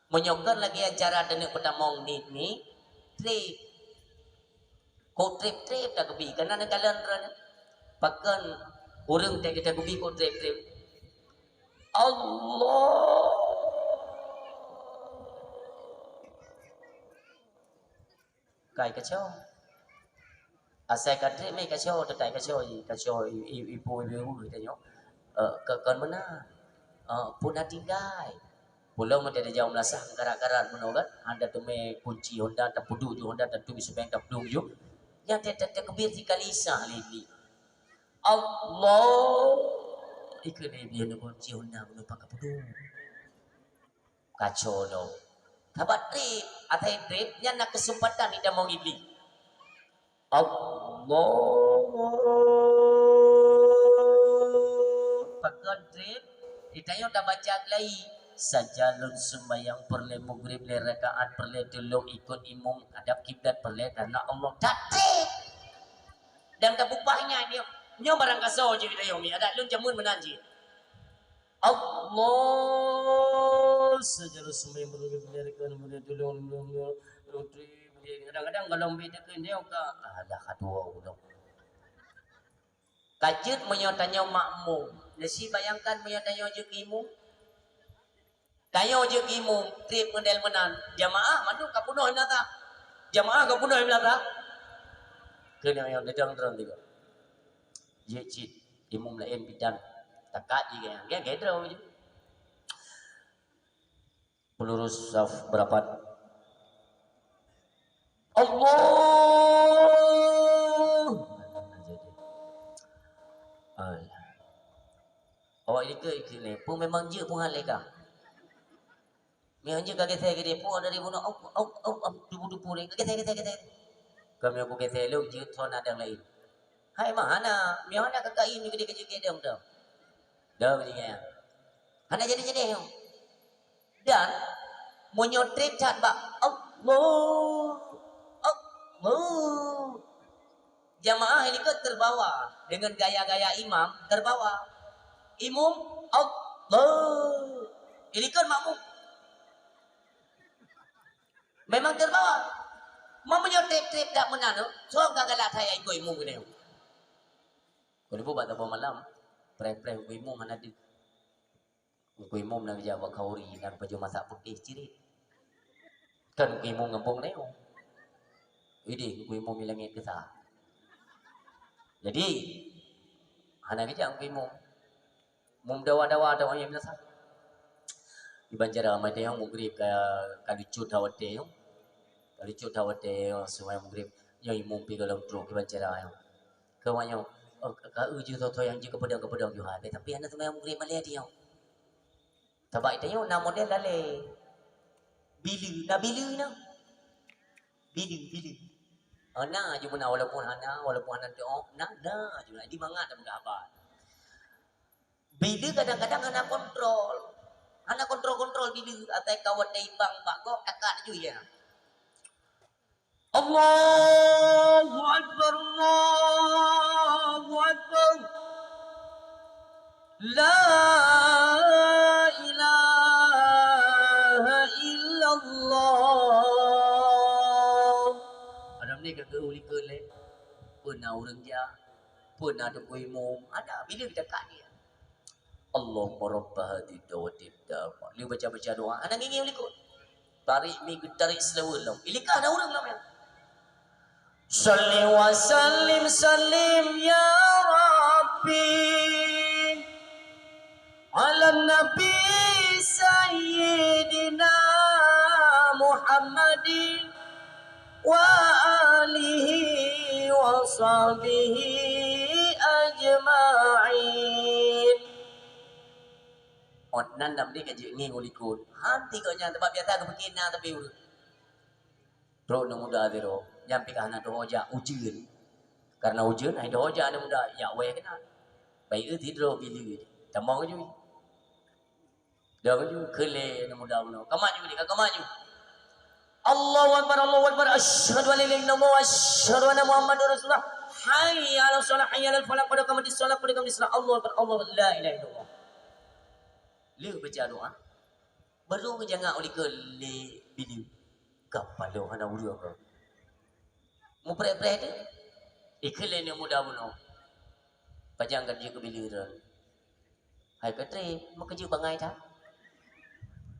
menyokar lagi acara denek petamong nit ni trip kau trip tak kebi karena nak kalian pakan orang tak kita kebi kau trip Allah kai kacau asai katre mai kacau tetai kacau ibu kita kan mana pun tinggal pulau mesti ada jauh melasah karat-karat menogat anda tu me kunci Honda tak pudu ju Honda tak tu bisa bengkap dum ju yang tidak kebir tiga lisa lili Allah ikut dia nak cium nak pakai pedu kacau lo tabat trip atai trip nya nak kesempatan ida mau iblis Allah pakai trip itayo dah baca lagi sajalun sembahyang perle maghrib le rakaat perle tulung ikut imam hadap kiblat perle karena Allah tatik dan kabupahnya dia nyo barang kasau je kita yomi ada lun jamun menanji Allah sajalun sembahyang perle rakaat perle tulung kadang-kadang kalau beda ke dia ada kadua udah kajut menyotanya makmum lesi bayangkan menyotanya jekimu tayo jekimu trip model menan jamaah mandu kapunuh nata jamaah kapunuh nata kena yang dedang terang juga je cit imum lain bidang takat je yang dia gedro je pelurus saf berapat Allah awak ini ke ikini pun memang je pun hal leka memang je kaget saya gede pun dari bunuh dupu-dupu ni kaget kami aku kata lu je tuan ada lain hai mana memang ada kakak ini gede gedem dah begini hana jadi dan menyotret cat bak Allah jamaah ini kan terbawa dengan gaya-gaya imam terbawa imam Allah ini kan makmum memang terbawa mau menyotret tak menano so gagalat saya ikut imam gini kalau ibu baca malam pre-pre ikut imam mana di ikut imam nak jawab kauri dan baju masak putih ciri kan ikut imam ngempung neo ini ikut imam bilangin kesah jadi hana kerja ikut imam mum dawa yang biasa di Banjar ramai yang mugrib kali cut awate semua mugrib yang imum pi kalau truk di Banjar yang kawannya ka uju to yang juga pedang juga tapi anda semua mugrib malia dia tabai tayo na model lale bilu na bilu ana aja pun walaupun hana tu na aja di mangat dah apa bila kadang-kadang anak kontrol bila atai kawan daibang pak kok akak ju ya Allahu akbar la ilaha illallah adam ni ke uli le pun orang ja pun ada kuimum ada bila kita kat dia Allahumma rabba hadhihi dawati dama. Dia baca doa. Anak ngingin ulikut. Tarik mi tarik selawat lam. Ilikah ada orang lam ya. Salli wa sallim ya Rabbi ala nabi sayyidina Muhammadin wa alihi wa sahbihi ajma'in. Nan nam dia kerja nging ulikun. Hanti kau nya tempat biasa ke bikin na tapi bro no muda dero. Nyampi kana do hoja ujian. Karena ujian ai do hoja ada muda ya we kena. Bai ư thì dro bilu. Tamang ju. Dah ju kele no muda no. Kamat ju ni kamat ju. Allahu akbar asyhadu an la ilaha illallah wa asyhadu anna muhammadar rasulullah. Hayya 'alas shalah hayya 'alal falah qad qamatis shalah qad qamatis salah. Allahu akbar Allah la ilaha illallah. Lu baca doa baru ke jangan oleh ke le bilu kapalo hana urio ke mu pre-pre de ikhle ne muda buno pajang kerja ke bilu ran hai petre mu kerja bangai ta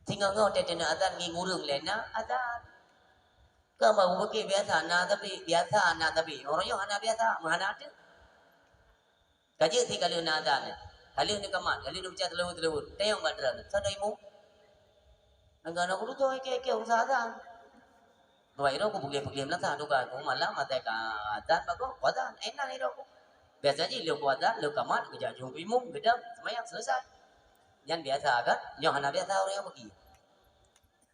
tinggal ngau tetena azan ngi ngurung lena azan ke mau pakai biasa na tapi orang yang hana biasa mana ada kerja ti kalau na azan Halih ni kamat, halih ni bicara telur. Tayang badran, sadaimu. Nagana ko tu ke usahadan. Bawa iro ko bugli nak sah duga ko malam mate ka adan bago wadan enak iro ko. Biasanya lu kuatan, lu kamat, kerja jumpa imum, gedang, semayang selesai. Yang biasa kan, yang hana biasa orang yang pergi.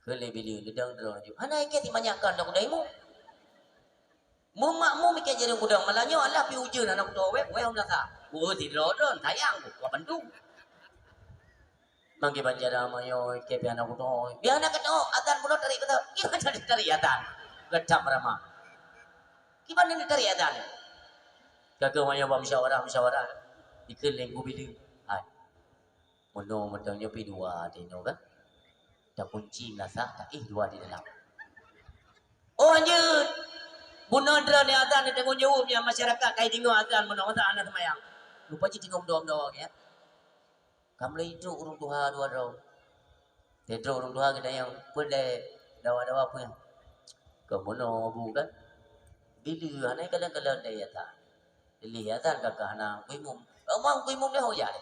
Kele-bele gedang terus. Hana ikat dimanyakan dah kuda imum. Makmum ikat jadi kudang malahnya Allah pi ujian anak tua weh orang dah. Oh tidak ada, tayang, gua bantu. Mangki banjara mayo ikat biar anak tua. Biar anak tua, atan pun tarik betul. Kita jadi tarik atan. Gedam ramah. Gimana ni tarik atan? Kakak mayo musyawarah. Dikeling ku bilik. Hai. Mono matangnya pi dua dino kan. Dah kunci nasa, dah dua di dalam. Oh anjir. Bunuh drone ni atan ni tengok jawabnya masyarakat kai tengok atan bunuh atan anak semayang. Lupa je tengok doang ya. Kamu itu urung tuha dua dong. Tetro urung tuha kita yang boleh dawa apa yang. Kamu no bukan. Bila anak kadang-kadang dia atan. Lihatan kakak anak kuimum. Omong kuimum dia hoya.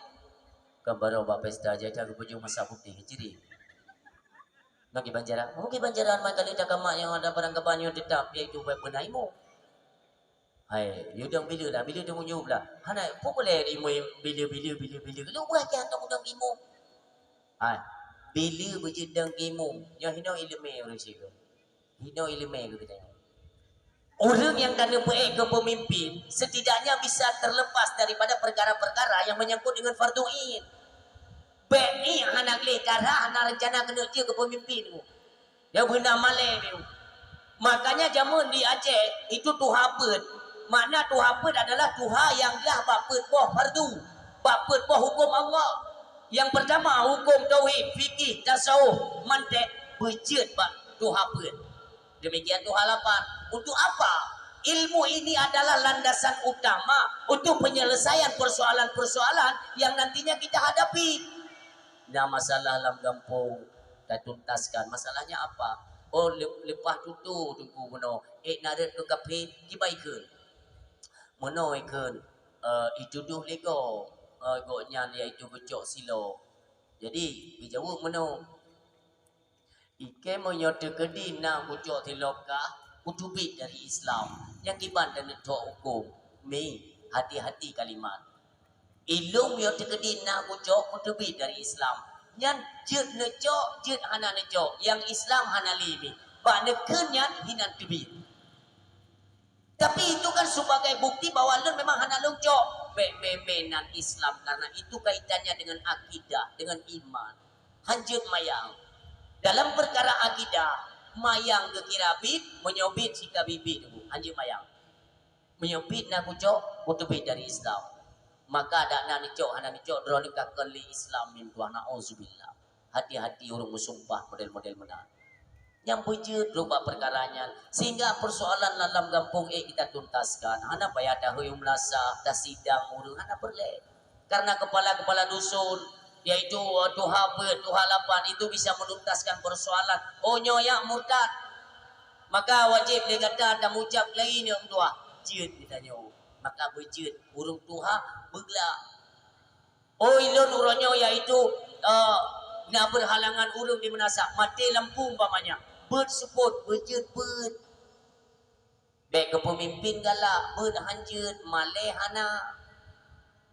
Kamu bawa pesta jaga kepuju masa putih ciri. Mungkin banjaran kali dah kamak yang ada barang kebanyakan tetap iaitu benaimu. Hai, yudang bila tunggu nyub lah. Hana, apa boleh imu bila. Kalau buat kan tak udang imu. Hai, bila berjedang imu, yang hino ilmu orang sih. Hino ilmu ke kita. Orang yang kena baik ke pemimpin setidaknya bisa terlepas daripada perkara-perkara yang menyangkut dengan fardu ain. Baik ni anak lekara anak rencana kena dia ke pemimpin tu. Dia benda malai dia. Makanya zaman di Aceh itu tuhabet. Makna tuhabet adalah tuha yang dah bapet boh fardu. Bapet boh hukum Allah. Yang pertama hukum tauhid, fikih, tasawuf, mantik, berjet bak tuhabet. Demikian tu halapan. Untuk apa? Ilmu ini adalah landasan utama untuk penyelesaian persoalan-persoalan yang nantinya kita hadapi. Nah masalah dalam kampung dah tuntaskan. Masalahnya apa? Oh lepas tutu tunggu meno. Naret tu kape dibaikan. Meno ikan itu duh lego. Goknya dia itu becok silo. Jadi bijawuk meno. Ike menyote kedi nak becok silokah utubit dari Islam. Yang kiban dan tok hukum. Mi hati-hati kalimat. Ilmu yang terkedi nak bucok kutubit dari Islam. Yang jut necok, jut hana necok. Yang Islam hana limi. Bak neken yang hinan tubit. Tapi itu kan sebagai bukti bahawa lun memang hana lucok. Bebenan Islam. Karena itu kaitannya dengan akidah, dengan iman. Hanjut mayang. Dalam perkara akidah, mayang ke kirabit, menyobit sika bibit. Hanjut mayang. Menyobit nak bucok kutubit dari Islam. Maka ada anak nicok drone kakak li Islam min tuah na'udzubillah. Hati-hati orang bersumpah model-model mana. Yang bejut lupa perkaranya. Sehingga persoalan dalam kampung kita tuntaskan. Hana payah dah huyum lasah, dah sidang urung, hana boleh. Karena kepala-kepala dusun, yaitu tuha lapan itu bisa menuntaskan persoalan. Oh nyoyak murtad. Maka wajib dia kata dah ucap lagi ni orang tua. Jut ditanya. Maka berjut urung tuha bergelak. Oh ilun urangnya iaitu nak berhalangan urung di menasak mati lampu umpamanya bersebut berjut ber baik ke pemimpin galak berhanjut maleh hana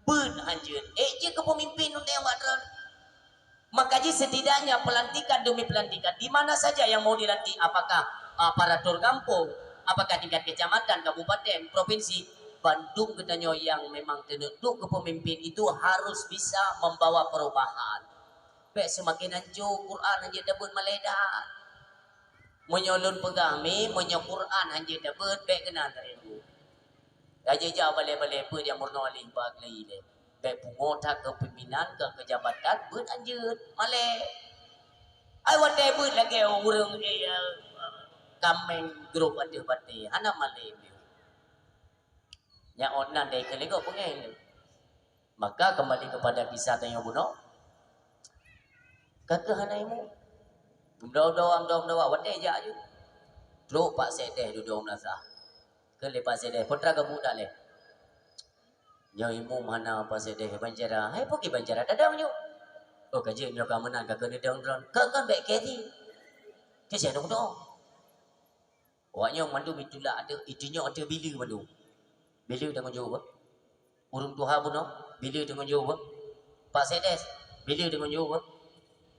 berhanjut je ke pemimpin untuk yang buat. Maka setidaknya pelantikan demi pelantikan di mana saja yang mau dilantik, apakah aparatur kampung, apakah tingkat kecamatan, kabupaten, provinsi, Bandung katanya yang memang tentu kepemimpin itu harus bisa membawa perubahan. Baik semakin hancur Quran hanya dapat meledak. Menyolun pegami, menyol Quran hanya dapat baik kenal dari itu. Aja jauh balik-balik apa dia murno alih bag lagi deh. Baik pengotak kepimpinan ke kejabatan ber anjut malek. Ai wadai ber lagi orang kameng grup ada bati. Hana malek. Yang onan dari kelego pengen. Maka kembali kepada kisah tanya bunuh. Kakak hanaimu. Doang wadai je aja. Teruk pak sedeh duduk melasa. Ke lepas sedeh putra ke budak le. Yang imu mana apa sedeh banjara. Hai pergi banjara dadang nyu. Oh kaji nyo ka menang kakak dadang dron. Kakak baik kedi. Kisah dong dong. Waknya mandu bitulah ada itunya ada bila mandu. Bila tanggung jawab. Urung Tuhan pun bila dengan jauh Pak Sedes bila dengan jauh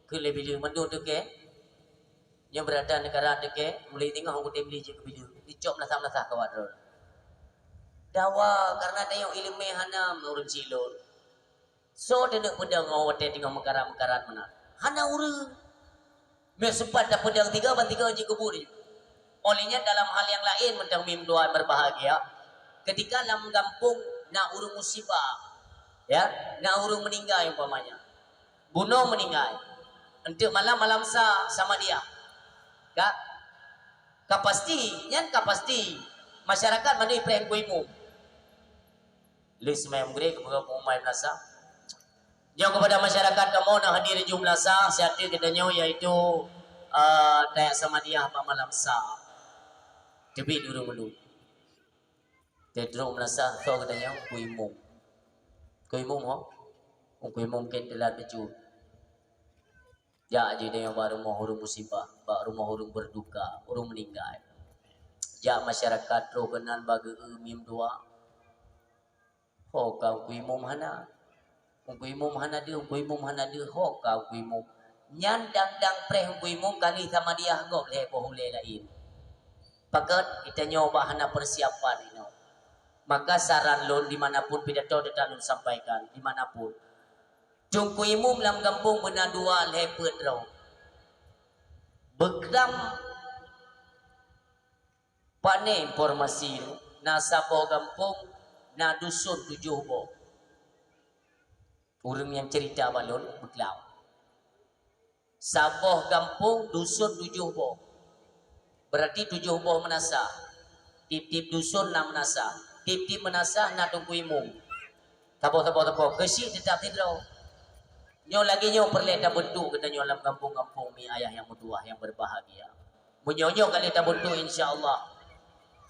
ke bila mendu tu ke yang berada negara tu ke mulai tengah aku beli je ke bila dicop nasah-nasah kawat ro dawa karena ada yang ilmu hana urun silur so dia nak pedang awat tengah mekaran-mekaran mana hana urung me sempat dah pedang tiga je kubur je olehnya dalam hal yang lain mentang mim doa berbahagia ketika dalam kampung nak urung musibah ya nak urung meninggal umpamanya bunuh meninggal untuk malam-malam sama dia kak pasti masyarakat mana iprem kuimu lis semai mugre kepada pemain nasa jauh kepada masyarakat kamu nak hadir jumlah sah siapa katanya yaitu tayak sama dia apa malam sah tapi dulu Tedro melasa so katanya kuimum ho kuimum kan telah baju ya aja dia yang baru mau hurung musibah baru mau hurung berduka hurung meninggal ya masyarakat roganan bagi mim doa ho kau kuimum hana dia ho kau kuimum nyan dang preh kuimum kali sama dia gok le boleh lain pakat kita nyoba hana persiapan ini maka saran lon dimanapun pidato dan sampaikan dimanapun jungku imum dalam kampung benar dua lepet raw begram pane informasi na sabo kampung na dusun 7 bo urang yang cerita balon begram saboh kampung dusun 7 bo berarti 7 bo menasa tip-tip dusun na menasa tip-tip menasah nak tunggu imum tapo kesi tetap tidur nyo lagi nyo perleta bentuk kita nyo dalam kampung-kampung mi ayah yang bertuah yang berbahagia menyonyo kali ta bentuk insyaallah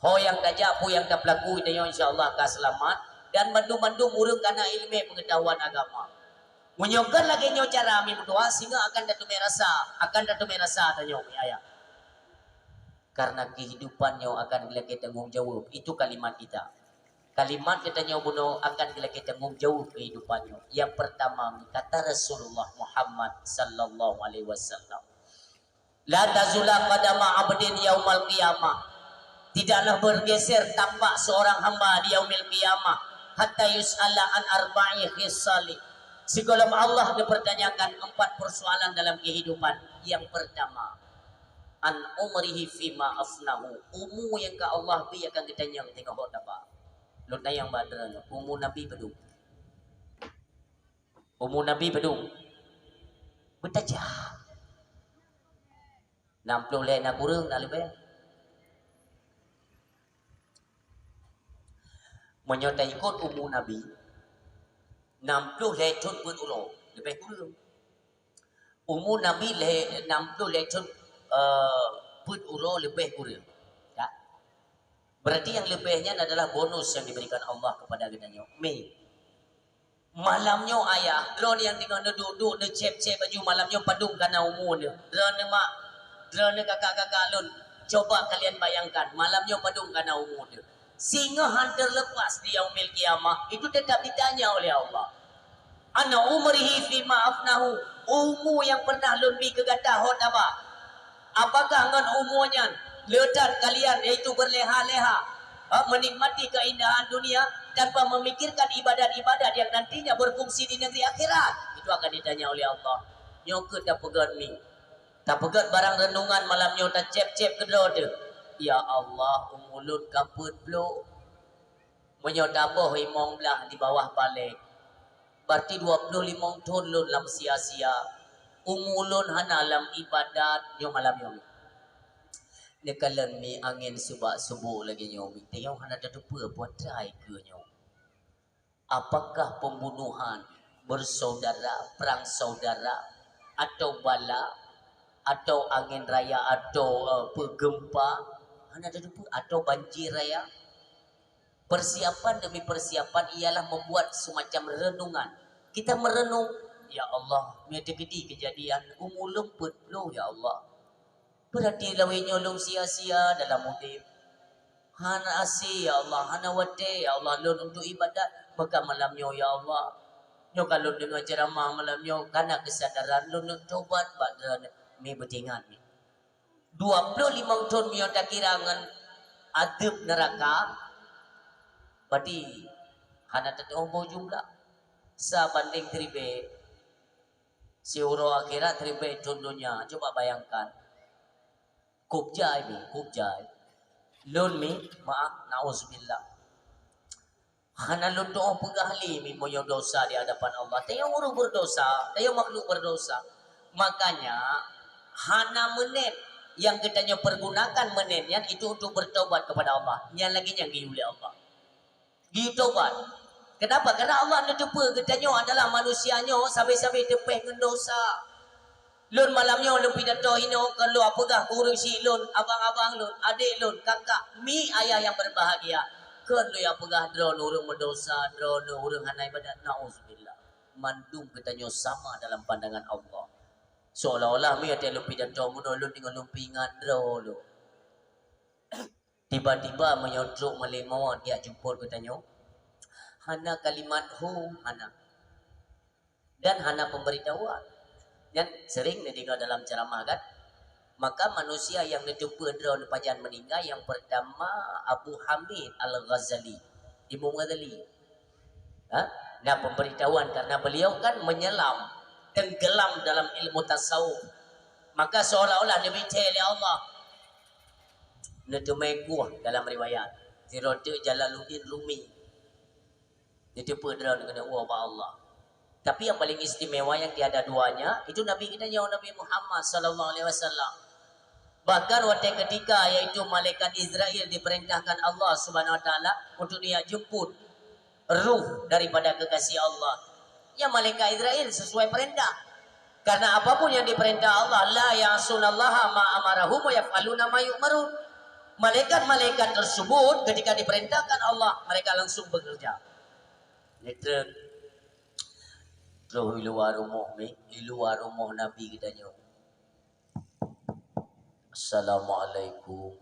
ho yang dajak pu yang tak pelaku kita nyo insyaallah ka selamat dan bandung-bandung urang kana ilmu pengetahuan agama menyokan lagi nyo cara mi berdoa sehingga akan datu merasa tanyo mi ayah karena kehidupannya akan kita tanggung jawab itu kalimat kita bunuh akan kita tanggung jawab kehidupannya yang pertama kata Rasulullah Muhammad sallallahu alaihi wasallam la tazula qadama abdin yaumal qiyamah tidaklah bergeser tapak seorang hamba di yaumil qiyamah hatta yus'ala an arba'i khisali sebelum Allah dipertanyakan 4 persoalan dalam kehidupan yang pertama an umrihi fima afnahu umu yang ka Allah bi akan ditanya tengok hot apa lu tayang badran umu nabi pedung betaja 60 le nak kurang nak lebih menyotai ikut umu nabi 60 le tun pun ulo lebih kurang umu nabi le 60 le tun put ulo lebih kurang ya? Berarti yang lebihnya adalah bonus yang diberikan Allah kepada kita malamnya ayah drone yang tengah duduk cep baju malamnya padung karena umur dia drone kakak-kakak lun coba kalian bayangkan malamnya padung karena umur dia sehingga hantar lepas di yaumil kiamah itu tetap ditanya oleh Allah ana umrihi fi ma'afnahu umur yang pernah lun bi kegatah hot apa apakah ngan umurnya ledat kalian yaitu berleha-leha menikmati keindahan dunia tanpa memikirkan ibadat-ibadat yang nantinya berfungsi di negeri akhirat itu akan ditanya oleh Allah nyokut tak pegat mi tak pegat barang renungan malamnya tak cep-cep kedua tu ya Allah umulut kaput blo menyodaboh imong belah di bawah balik berarti 25 tahun lun lam sia-sia umulun hanalam ibadat yo malam yo nekalan mi angin subak subuh lagi nyomi tengok hana ada dupa buat try ke nyo apakah pembunuhan bersaudara perang saudara atau bala atau angin raya atau gempa hana ada dupa atau banjir raya persiapan demi persiapan ialah membuat semacam renungan kita merenung ya Allah ada gede kejadian umulung putlo ya Allah berarti lawin nyolong sia-sia dalam mudim Hana asi ya Allah, hana wate ya Allah lun untuk ibadat. Maka malamnya ya Allah, nyo kalau dengar ceramah malamnya karena kesadaran lun tobat badran mi betingan mi. 25 tahun mi tak kirangan adab neraka. Berarti hana tetobo jumlah. Sa banding tribe si uro akhirat tribe contohnya. Coba bayangkan. Kubjai mi, kubjai. Lun mi, maaf, na'udzubillah. Hana lun doa pegahli mi moyo dosa di hadapan Allah. Tayo orang berdosa, tayo makhluk berdosa. Makanya hana menit yang kitanya pergunakan menitnya itu untuk bertobat kepada Allah. Yang lagi yang oleh Allah. Giu tobat. Kenapa? Karena Allah nak tepa kitanya adalah manusianya sampai-sampai tepeh dengan dosa. Lun malamnya lun pidato hino kalau apakah kurang si lun, abang-abang lun, adik lun, kakak, mi ayah yang berbahagia. Kan lu apakah drone urang mendosa, drone urang hanai badat nauzubillah. Mandung katanya sama dalam pandangan Allah. Seolah-olah mi ada lun pidato muno lun dengan lun pingan drone lu. Tiba-tiba menyodok melemau dia jemput katanya. Hana kalimat hu hana. Dan hana pemberitahuan. Dan sering didengar dalam ceramah kan. Maka manusia yang dijumpa drone pajan meninggal yang pertama Abu Hamid Al-Ghazali, Imam Ghazali. Nah pemberitahuan karena beliau kan menyelam, tenggelam dalam ilmu tasawuf. Maka seolah-olah Nabi oleh Allah. Nedemai kuah dalam riwayat. Tirode Jalaluddin Rumi. Dijumpa drone dengan Allah. Tapi yang paling istimewa yang tiada duanya itu Nabi kita jauh Nabi Muhammad sallallahu alaihi wasallam. Bahkan waktu ketika yaitu malaikat Israel diperintahkan Allah Subhanahu wa taala untuk dia jemput ruh daripada kekasih Allah. Ya malaikat Israel sesuai perintah. Karena apapun yang diperintah Allah la ya'sunallaha ma amarahum wa yaf'aluna ma yu'marun. Malaikat-malaikat tersebut ketika diperintahkan Allah mereka langsung bekerja. Literal roh iluar rumah Nabi kita nyo. Assalamualaikum.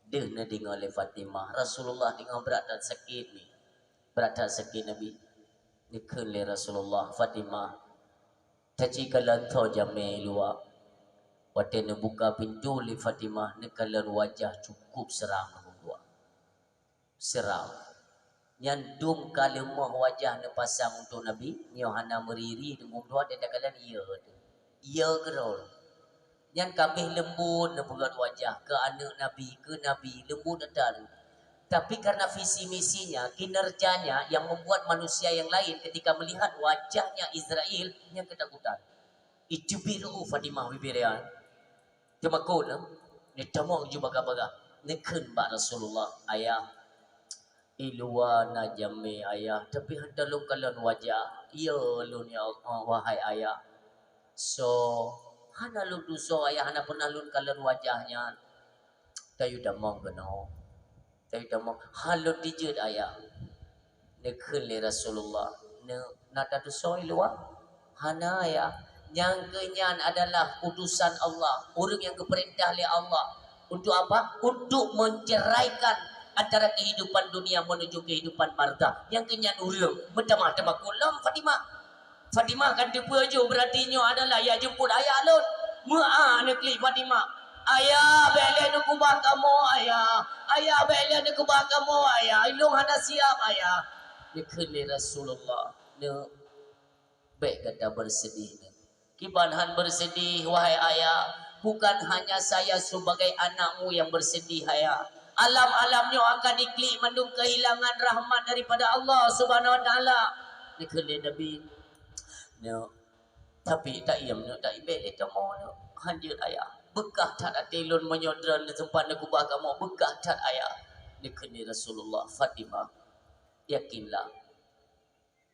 Dia na dengar oleh Fatimah. Rasulullah dengar berat dan sakit ni. Berat dan sakit Nabi. Ni kele Rasulullah Fatimah. Caci kalan tho jame luar. Waktu ni buka pintu li Fatimah. Ni kalan wajah cukup seram dua. Seram. Yang dum kalimah wajah ne pasang untuk Nabi Yohana meriri dengan dua dia katakan ya gerol yang kabeh lembut ne pegat wajah ke anak Nabi ke Nabi lembut dan tapi karena visi misinya kinerjanya yang membuat manusia yang lain ketika melihat wajahnya Israel yang ketakutan itu biru Fatimah bibirian cuma kau ni tamang juga baga ni ken ba Rasulullah ayah iluana jami ayah tapi hendak lu kalian wajah iya lu ya wahai ayah so hana lu duso ayah hana pernah lu kalian wajahnya tayu damang beno tayu damang halu dijud ayah ne kheli Rasulullah ne nata duso ilua hana ayah yang kenyan adalah utusan Allah orang yang keperintah oleh Allah untuk apa untuk menceraikan antara kehidupan dunia menuju kehidupan barzah yang kenyan urang bertama-tama kulam Fatimah kan dipuju berarti adalah ya jemput ayah alun mu'a nekli Fatimah ayah bele nu kubah kamu ayah bele nu kubah kamu ayah ilung hana siap ayah dikeli Rasulullah ne baik kata bersedih kibanhan bersedih wahai ayah bukan hanya saya sebagai anakmu yang bersedih ayah alam-alamnya akan diklik mandung kehilangan rahmat daripada Allah Subhanahu wa taala. Dikele Nabi. No. Tapi tak iam no tak ibet itu mau no. Hanjir ayah. Bekah tak atilun menyodran di tempat nekubah kamu bekah tak ayah. Dikele Rasulullah Fatimah. Yakinlah.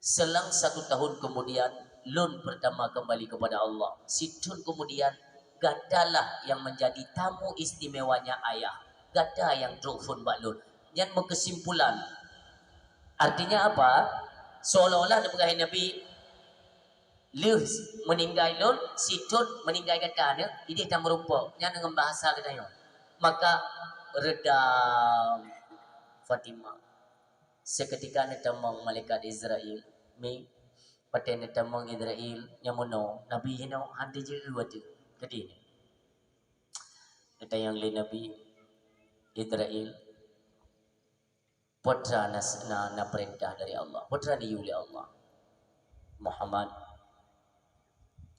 Selang 1 tahun kemudian Lun pertama kembali kepada Allah. Situn kemudian gadalah yang menjadi tamu istimewanya ayah. Gada yang drofun baklun yang berkesimpulan artinya apa seolah-olah dia Nabi Lus meninggal lun situn meninggal gada dia tak merupa yang dengan bahasa katanya maka redam Fatimah. Seketika netamang malaikat Israel. Mi paten netamang Israel nyamono Nabi hino hanti je wadu. Kedi. Netayang li Nabi Israel putra na perintah dari Allah. Putra ni oleh Allah. Muhammad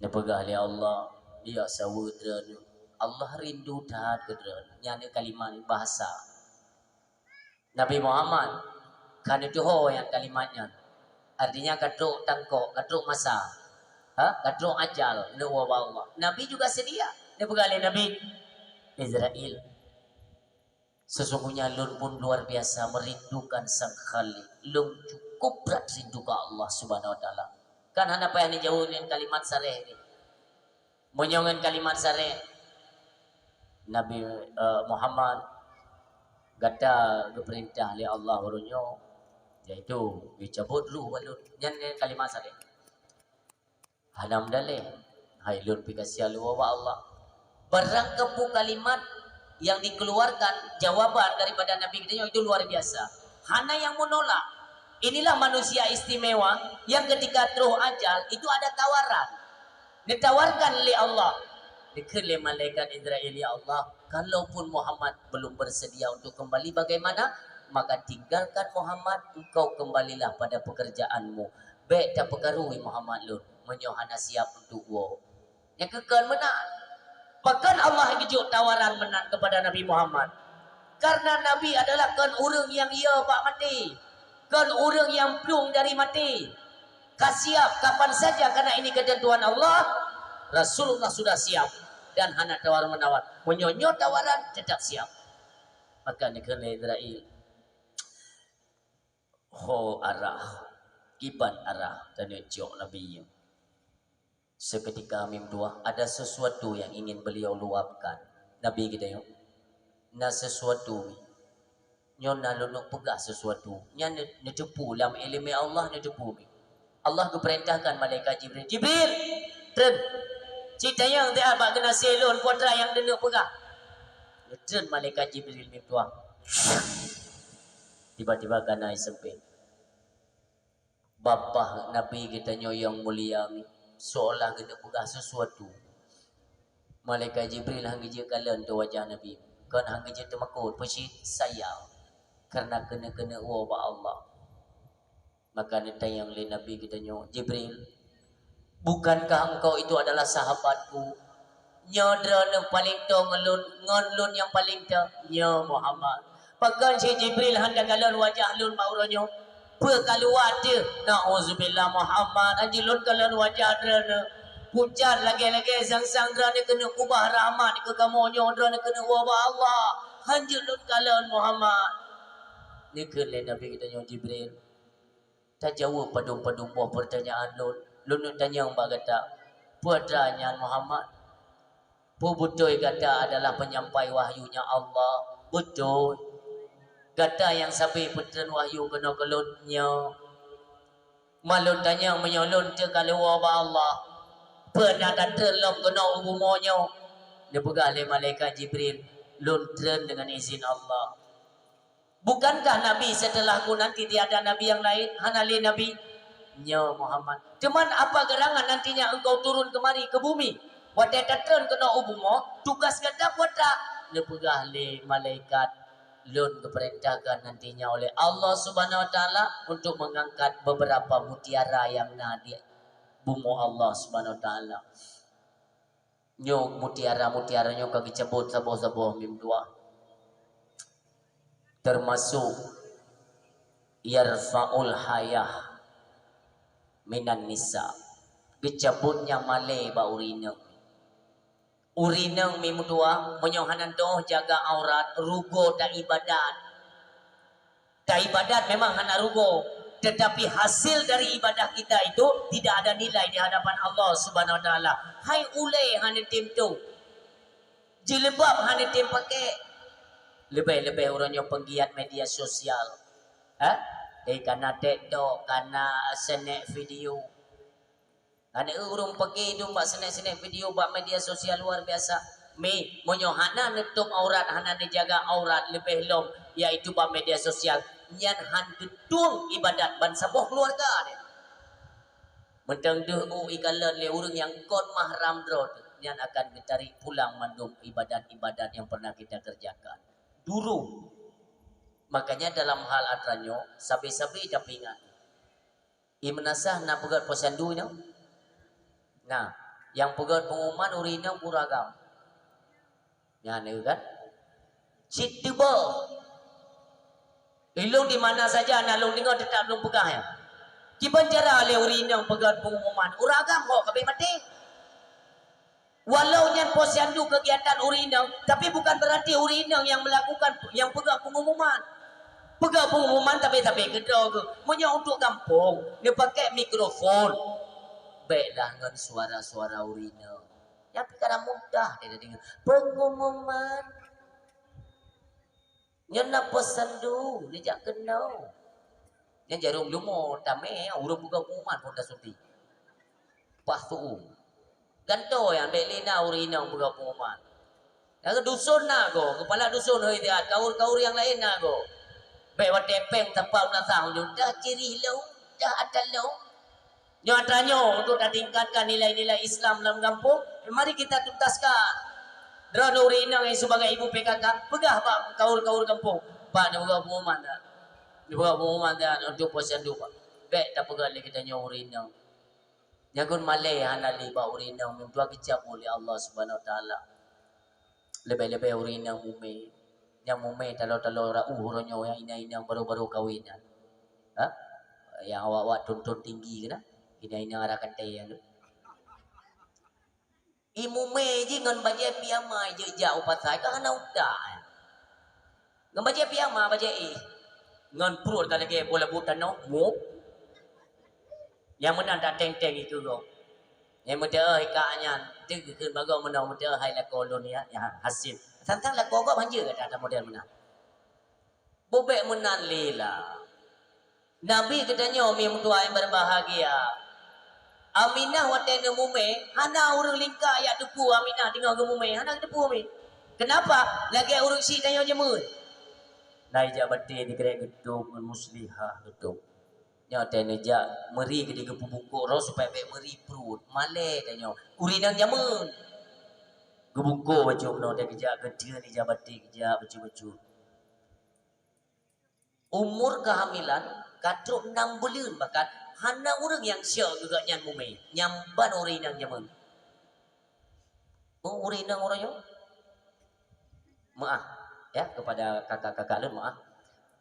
nepegah oleh Allah dia sawudra Allah rindu taat kedran nyane kalimat bahasa Nabi Muhammad kan itu yang kalimatnya artinya kadruk tangkok kadruk masa kadruk ajal nu Allah Nabi juga sedia nepegah oleh Nabi Israel sesungguhnya lun pun luar biasa merindukan sang Khalik lun cukup berat rindu ke Allah Subhanahu wa taala kan hana payah ni jauh dengan kalimat sareh ni menyongan kalimat sareh Nabi Muhammad gata keperintah oleh Allah urunyo yaitu dicabut lu walun nyan kalimat sareh hanam daleh hai lun pikasial lu wa Allah barang kepu kalimat yang dikeluarkan jawaban daripada Nabi kita itu luar biasa hana yang menolak. Inilah manusia istimewa yang ketika teruh ajal itu ada tawaran. Ditawarkan oleh Allah. Dikele malaikat Israel ya Allah, kalaupun Muhammad belum bersedia untuk kembali bagaimana? Maka tinggalkan Muhammad, engkau kembalilah pada pekerjaanmu. Baik tak perkarui Muhammad lun, menyohana siap untuk wo. Yang kekal menang. Bahkan Allah gejuk tawaran menang kepada Nabi Muhammad. Karena Nabi adalah kan orang yang ia pak mati. Kan orang yang plung dari mati. Kasiap kapan saja karena ini ketentuan Allah. Rasulullah sudah siap. Dan anak tawar menawar. Menyonyot tawaran tetap siap. Maka negara Israel. Ho arah. Kiban arah. Dan jok Nabi. Seketika mim dua. Ada sesuatu yang ingin beliau luapkan. Nabi kita yuk. Na sesuatu nyona lunuk pegah sesuatu nya nedepu dalam ilmu Allah nedepu Allah keperintahkan malaikat Jibril tren cita yang dia abak kena selon putra yang denuk pegah tren malaikat Jibril ni tuang tiba-tiba kena sempit bapa Nabi kita yang mulia seolah kena pegah sesuatu malaikat Jibril hang je kalen tu wajah Nabi kan hang je temakut pasti sayang karena kena wa Allah maka ditayang oleh Nabi kita Jibril bukankah engkau itu adalah sahabatku nyodra yang paling tong ngon yang paling tong Muhammad pakan si Jibril hendak galon wajah lun mauronyo perkaluan dia na'udzubillah Muhammad anjilun galon wajah drana pucat lagi-lagi sang-sang drana kena kubah rahmat ke kamu nyodra kena wa Allah anjilun galon Muhammad ni kelai Nabi kita yang Jibril tak jawab padung-padung buah pertanyaan lun tanya yang kata putranya Muhammad betul kata adalah penyampai wahyunya Allah betul kata yang sampai petern wahyu kena kelunnya malun tanya menyolun je kalau Allah pernah terlom kena umumonya dia pegang oleh malaikat Jibril lun tren dengan izin Allah. Bukankah Nabi setelahku nanti tiada Nabi yang lain? Hanali Nabi nya Muhammad. Cuman apa gerangan nantinya engkau turun kemari ke bumi? Wadai datang kena ubumo, tugas kata kuata. Lepegah le malaikat lun keperintahkan nantinya oleh Allah Subhanahu wa taala untuk mengangkat beberapa mutiara yang nadia bumo Allah Subhanahu wa taala. Nyo mutiara-mutiaranya kaki cabut saboh-saboh mim dua. Termasuk yarfa'ul hayah minan nisa kecabutnya malai ba urineng mimudua menyohanan doh jaga aurat rugo tak ibadat memang hana rugo tetapi hasil dari ibadah kita itu tidak ada nilai di hadapan Allah Subhanahu wa taala hai ulai hana tim tu jilbab hana tim pakai lebih-lebih orangnya penggiat media sosial karena TikTok karena snack video karena urung pergi tu buat snack video buat media sosial luar biasa Mi monyo hana nutup aurat, hana dijaga aurat lebih long iaitu ba media sosial. Nyan han gedung ibadat ban sabuh keluarga dia. Mentang deh ikalan le urang yang kon mahram drod. Nyan akan ditarik pulang mandum ibadat-ibadat yang pernah kita kerjakan. Dulu. Makanya dalam hal atranyo sabi-sabi tapi ingat. Imenasah na pegat posandu nya. Nah, yang pegat pengumuman urina puragam. Yang ni kan? Citiba. Ilung di mana saja nalung dengar tetap belum pegang ya. Kiban cara le urina pegat pengumuman. Uragam kok kabeh mati. Walau nyan posyandu kegiatan urina, tapi bukan berarti urina yang melakukan yang pegang pengumuman. Pegang pengumuman tapi kedau ke. Punya untuk kampung, dia pakai mikrofon. Baiklah dengan suara-suara urina. Tapi kadang mudah dia dengar pengumuman. Nyana pesandu, dia jak kenal. Yang jarum lumo tame urang buka pengumuman pun dah suti. Pas tu. Ganto yang belina urina buka pengumuman. Yang dusun nak go, kepala dusun hoi dia, kaur-kaur yang lain nak go. Baik wat tepeng tempat belakang dah ciri lo, dah ada lo. Nyatanya untuk tingkatkan nilai-nilai Islam dalam kampung, mari kita tuntaskan. Drone urina yang sebagai ibu PKK, pegah pak kaur-kaur kampung. Pak dia buka pengumuman dah. Dia buka pengumuman dah untuk posyandu pak. Baik tak pegah lagi kita urina. Nyagun malai hanali ba urina mintua kecap oleh Allah Subhanahu Wa Taala. Lebih-lebih urina mume. Yang mume talo-talo uronyo yang ina-ina baru-baru kawinan. Ha? Yang awak-awak tuntun tinggi kena. Ina-ina arah katai yang tu. Imume je ngan baje piyama je jauh pasai ka hana udah. Ngan baje piyama baje ngan perut tak lagi bola butan no. Yang mana tak teng-teng itu go. Yang muda ikaknya tu ke bago mana muda hai la kolonia ya hasil. Tentang la kogo banje kata ada model mana. Bobek menan lela. Nabi katanya umi mutua yang berbahagia. Aminah watene mume, hana urang lingka ya tepu Aminah tengok ke mume, hana tepu umi. Kenapa? Lagi urang si tanya jemun. Nai jabati dikerek gedung muslihah gedung. Nyata neja meri ke di gebungkuk ro supaya baik meri perut. Male tanya. Urinang jamun. Gebungkuk baju no dia kejak kerja ni jabati kejak baju-baju. Umur kehamilan katruk 6 bulan bahkan hana orang yang syok juga nyan mume. Nyamban urinang jamun. Oh urinang orangnya. Maaf ya kepada kakak-kakak lu maaf.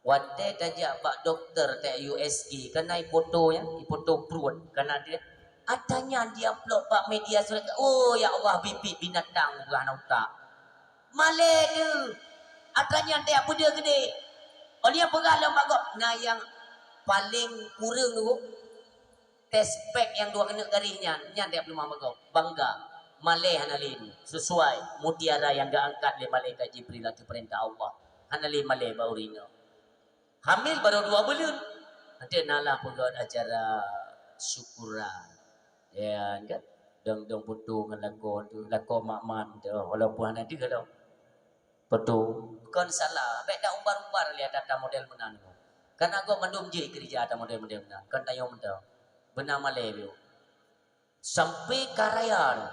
Wate tajak pak dokter te USG kena fotonya, foto perut karena dia adanya dia upload pak media sosial. Oh ya Allah bibit binatang bukan otak. Male tu. Adanya dia apa dia gede. Oh dia pegalang bagok. Nah yang paling kurang tu test pack yang dua kena garisnya nya dia belum bagok. Bangga. Male hanalin sesuai mutiara yang diangkat oleh malaikat Jibril ke perintah Allah. Hanalin male baurina. Hamil baru 2 bulan. Nanti nalah pegat acara syukuran. Ya kan? Dong putu dengan lakon tu. Lakon mak-mak tu. Walaupun nanti kalau putu. Bukan salah. Baik dah umbar-umbar lihat data model menan. Karena aku mandum je kerja data model menan. Kan tayang mentau. Benar malai tu. Sampai karayan.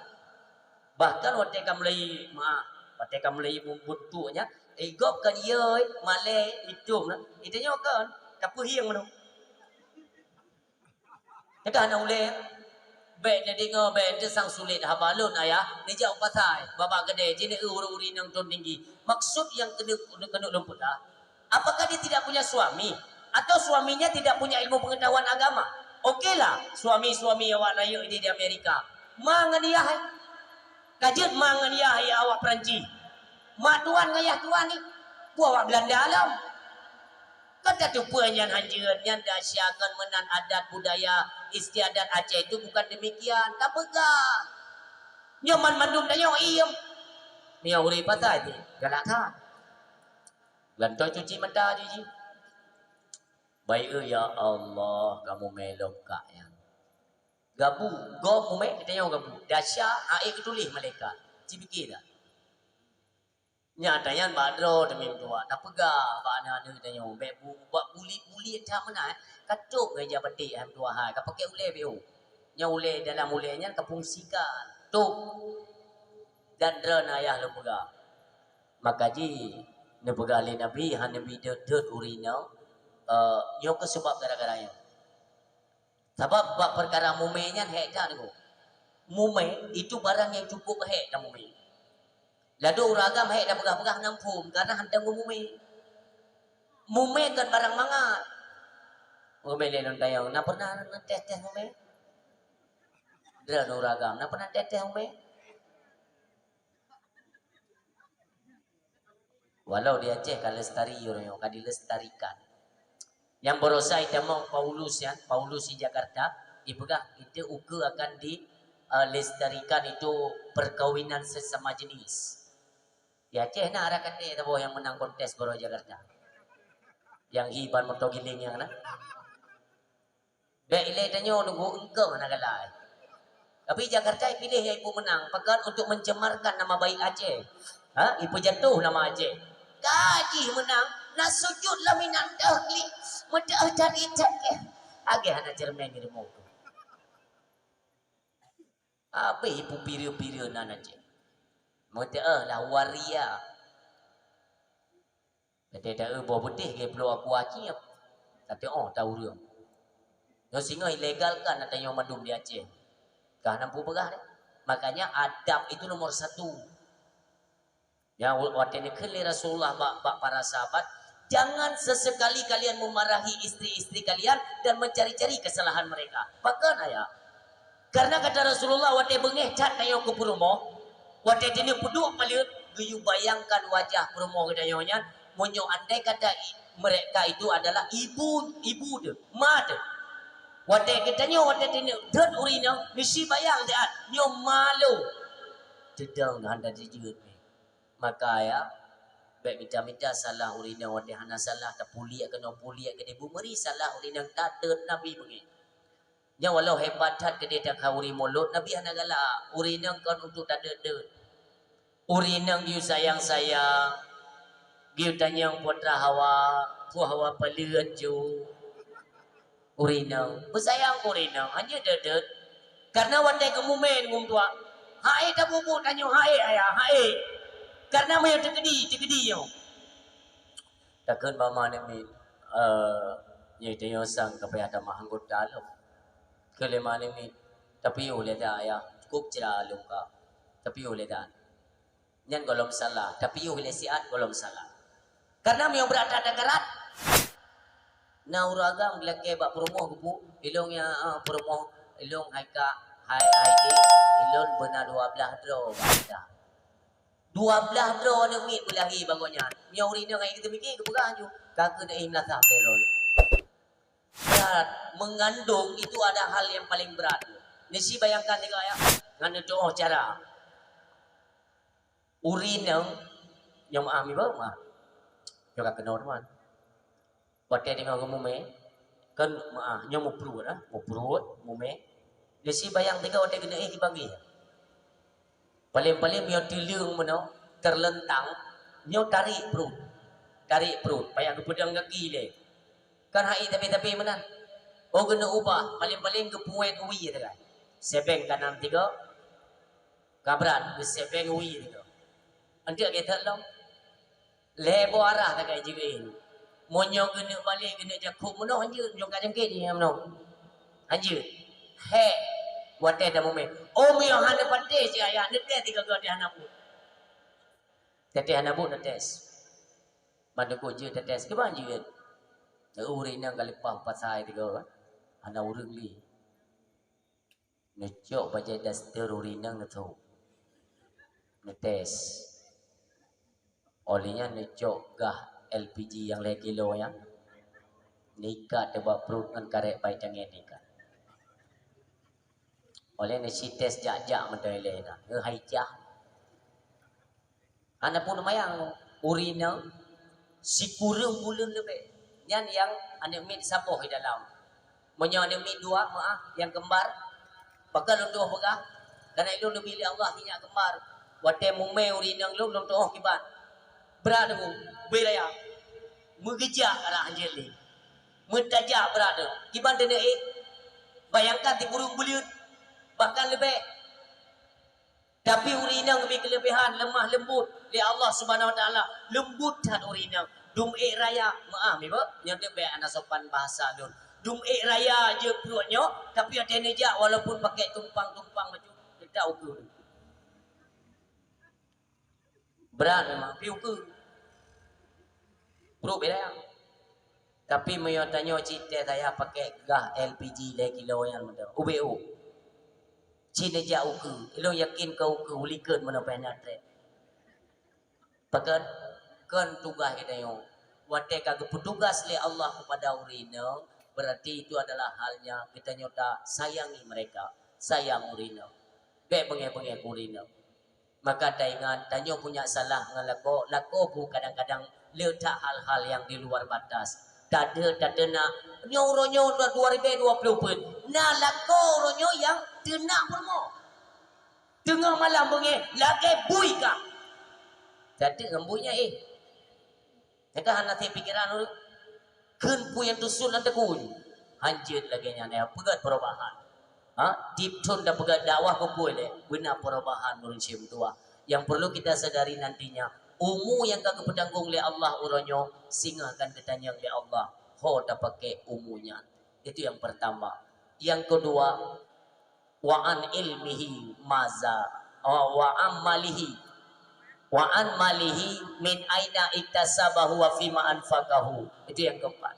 Bahkan waktu kamulai mak. Waktu kamulai buntuknya. Gop kan ye malai hitung lah. Itunya kan kapu hiang mana. Kita anak uleh. Baik dia dengar baik dia sang sulit habalun ayah. Ni jauh pasai. Bapa gede jenis uri-uri yang ton tinggi. Maksud yang kena lemput lah. Apakah dia tidak punya suami atau suaminya tidak punya ilmu pengetahuan agama? Okeylah suami-suami awak layu ini di Amerika. Mangan dia hai. Kajut mangan dia hai awak Perancis. Mak tuan ngayah tuan ni buat Belanda alam. Kata tu puanyan hanjir yang dahsyatkan menan adat budaya istiadat Aceh itu bukan demikian. Tak pegang. Nyaman mandum tanya iem. Ni uri patah je. Galak kan. Lantai cuci mata je. Baik ya Allah kamu melok kak yang. Gabu, go mume katanya gabu. Dahsyat air ketulis malaikat. Cipikir dah. Nyatanya badro demi tua. Tak pegah bana ni tanya buat buli tak mana. Katuk geja beti am tua hai. Ka pakai ule biu. Nya ule dalam ulenya kapungsikan. Tuk dan dren ayah lu pegah. Maka ji ne pegah le nabi han nabi de urina. Nyo ke sebab gara-gara yang. Sebab bab perkara mumenya hek dah ni. Mume itu barang yang cukup hek dah mume. Lalu ragam hek dah pegah-pegah nampum karena hantam mume. Mume kan barang mangat. Mume le non tayang, na pernah teh mume? Dra no ragam, na pernah teh mume? Walau dia Aceh kan lestari orang kan dilestarikan. Yang berosai temo Paulus ya, Paulus di Jakarta, ibegah itu uke akan dilestarikan itu perkawinan sesama jenis. Ya Aceh na arah kate tabo yang menang kontes baru Jakarta. Yang hiban motor giling yang na. Baik ile tanyo nunggu engkau nak galai. Tapi Jakarta pilih yang ibu menang pakat untuk mencemarkan nama baik Aceh. Ha, ibu jatuh nama Aceh. Gaji menang, nak sujud lah minang dahli. Mudah cari cek. Agak anak cermin di rumah tu. Apa ibu pira-pira nan Aceh. Mudah lah waria. Kata dah bawa putih ke perlu aku acih. Tapi tahu dia. Yang singa ilegal kan nak tanya madum di Aceh. Kah nampu begah deh. Makanya adab itu nomor satu. Yang waktu ini kali Rasulullah bak para sahabat, jangan sesekali kalian memarahi istri-istri kalian dan mencari-cari kesalahan mereka. Bahkan ayah. Karena kata Rasulullah waktu bengeh cat tayo ke perumoh, waktu ini puduk paling geyu bayangkan wajah perumoh kedayonya, monyo andai kata mereka itu adalah ibu de, ma de. Waktu katanya waktu ini dan urina misi bayang dia nyo malu. Dedang anda dijut ni. Maka ya baik minta salah urina waktu hana salah tak puliak kena puliak kena bumeri salah urina tak Nabi begini. Nya walau hebat hat ke dia tak hauri mulut Nabi hana galak urina kan untuk tak ada. Urina giu sayang-sayang. Giu tanya putra Hawa, pu Hawa palian ju. Urina, bersayang urina hanya dedet. Karena wadai kemumen tua. Hai dah bubuk tanya hai ayah, hai. Karena mau tegedi yo. Takkan mama ni ye dia sang kepada ada mahanggut dalam. Kelema ni tapi oleh dah ayah cukup cerah luka. Tapi oleh dah. Nyan golong salah, tapi oleh siat golong salah. Karena mau berada dekat na uragam laki bak promoh kupu ilongnya promoh ilong haika hai di ilon benar 12 draw banda 12 draw ni mit belahi bagonya nyauri ni ngai kita mikir ke pegang ju kagak dah imlah tak terol berat mengandung itu ada hal yang paling berat nisi bayangkan ni ya ngana doa cara urin yang ami ba mah juga kenal teman Waktu dengan mume kan nya mau perut mume desi bayang tiga waktu kena dibagi paling mio tileung meno terlentang mio tarik perut payah ke pedang kaki le kan hai tapi menan kena ubah paling ke puet uwi kan sebeng kanan tiga kabran sebeng uwi tiga antia kita long lebo arah tak kayak jiwe monyo kena balik kena jakuk mono anjir nyong kadang ke dia mono anjir he wate dah momen mi hana pate si ayah nete tiga gade hana bu tete hana bu netes mana ko je tetes ke banjir uri nang kalipah pasai tiga hana urang li necok baca daster uri nang netu netes olinya necok gah LPG yang le kilo yang nikah tebak perut dengan karek baik jangan nikah. Oleh nasi tes jak-jak mentai le na. Haijah. Ana pun mayang urina si kurung bulan lebih. Yan yang ane mit sapoh di dalam. Monyo ane mit dua maaf yang kembar. Bakal dua pegah. Karena itu lebih Allah tinyak kembar. Wate mume urina lu belum toh kibat. Berada ku, beraya. Mengejak arah anjir ni. Mentajak berada. Gimana dia bayangkan di burung beliut. Bahkan lebih. Tapi urinang lebih kelebihan, lemah lembut. Li Allah Subhanahu Wa Taala lembut dan urinang. Dum'e raya, maaf ni ba, yang dia anak sopan bahasa dun. Dum'e raya je perutnya, tapi ada nejak walaupun pakai tumpang-tumpang macam dia tak ukur. Berat memang, pi ukur. Perut beda. Tapi saya tanya cerita saya pakai gas LPG le kilo yang mana. UBO. Cina jauh ke. Ilo yakin kau ke ulikan mana penat re. Pakat kan tugas kita yo. Wate kagak petugas le Allah kepada urina, berarti itu adalah halnya kita nyota sayangi mereka. Sayang urina. Be bengai-bengai urina. Maka taingan tanya punya salah dengan lako pun kadang-kadang letak hal-hal yang di luar batas. Tada nak nyoronyo 2020 pun. Nah lako ronyo yang tenak pun mau. Tengah malam bengi lagi bui kah. Jadi ngembunya Jika anak saya pikiran dulu. Ken puyan tusun nanti kun. Hancur lagi nya pegat perubahan. Deep tone dah pegat dakwah ke boleh. Benar perubahan nurun syim tua. Yang perlu kita sadari nantinya. Umu yang kagak pedanggung oleh Allah uronyo. Singa akan ketanya oleh Allah. Ho tak pakai umunya. Itu yang pertama. Yang kedua. Wa'an ilmihi maza. Wa'an malihi. Wa'an malihi min aina iktasabahu wa fima anfaqahu. Itu yang keempat.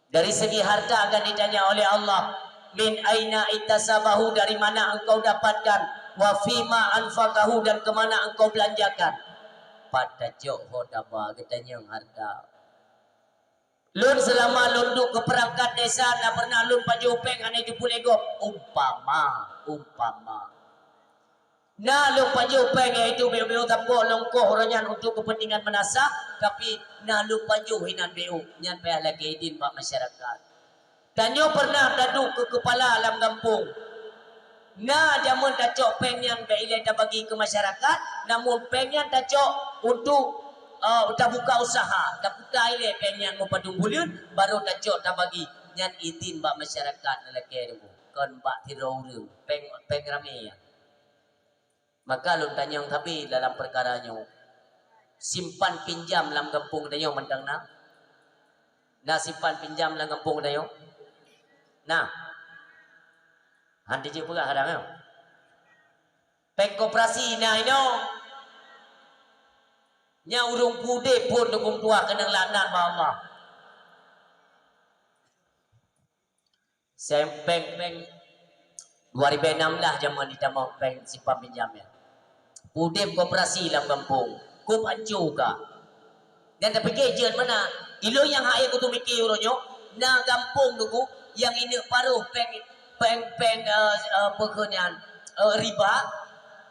Dari segi harta akan ditanya oleh Allah. Min aina iktasabahu, dari mana engkau dapatkan. Wa fima anfaqahu, dan kemana engkau belanjakan. Pada jok hodaba katanya harta. Lun selama lunduk ke perangkat desa dah pernah lun pajupeng ane dipulegop. Umpama. Nah lun pajupeng iaitu beu-beu tapuk longkoh oranyan untuk kepentingan menasah. Tapi nah lun pajuh hinan beu. Nyan payah lagi idin pak masyarakat. Tanyo pernah daduk ke kepala alam kampung. Nah jamun tacok pengen beilai dah bagi ke masyarakat. Namun pengen tacok untuk dah buka usaha. Dah buka ilai pengen mau padung bulan. Baru tacok dah bagi. Nyan izin bak masyarakat lelaki itu. Kan bak tirau dia. Peng rame ya. Maka lu tanya tapi dalam perkaranya. Simpan pinjam dalam kampung dia mendang nak. Nah simpan pinjam dalam kampung dia. Nah. Hanti je pula kadang ya. Peng koperasi nah ino. Nya urung pude pun dukung tua kena laknat ba Allah. Sempeng 2016 zaman ditambah peng simpan pinjamnya. Pude koperasi dalam kampung. Kup ancu ka. Dan tapi kejen mana? Ilo yang hai aku tu mikir uronyo. Na kampung duku yang ini paruh peng pekerjaan riba,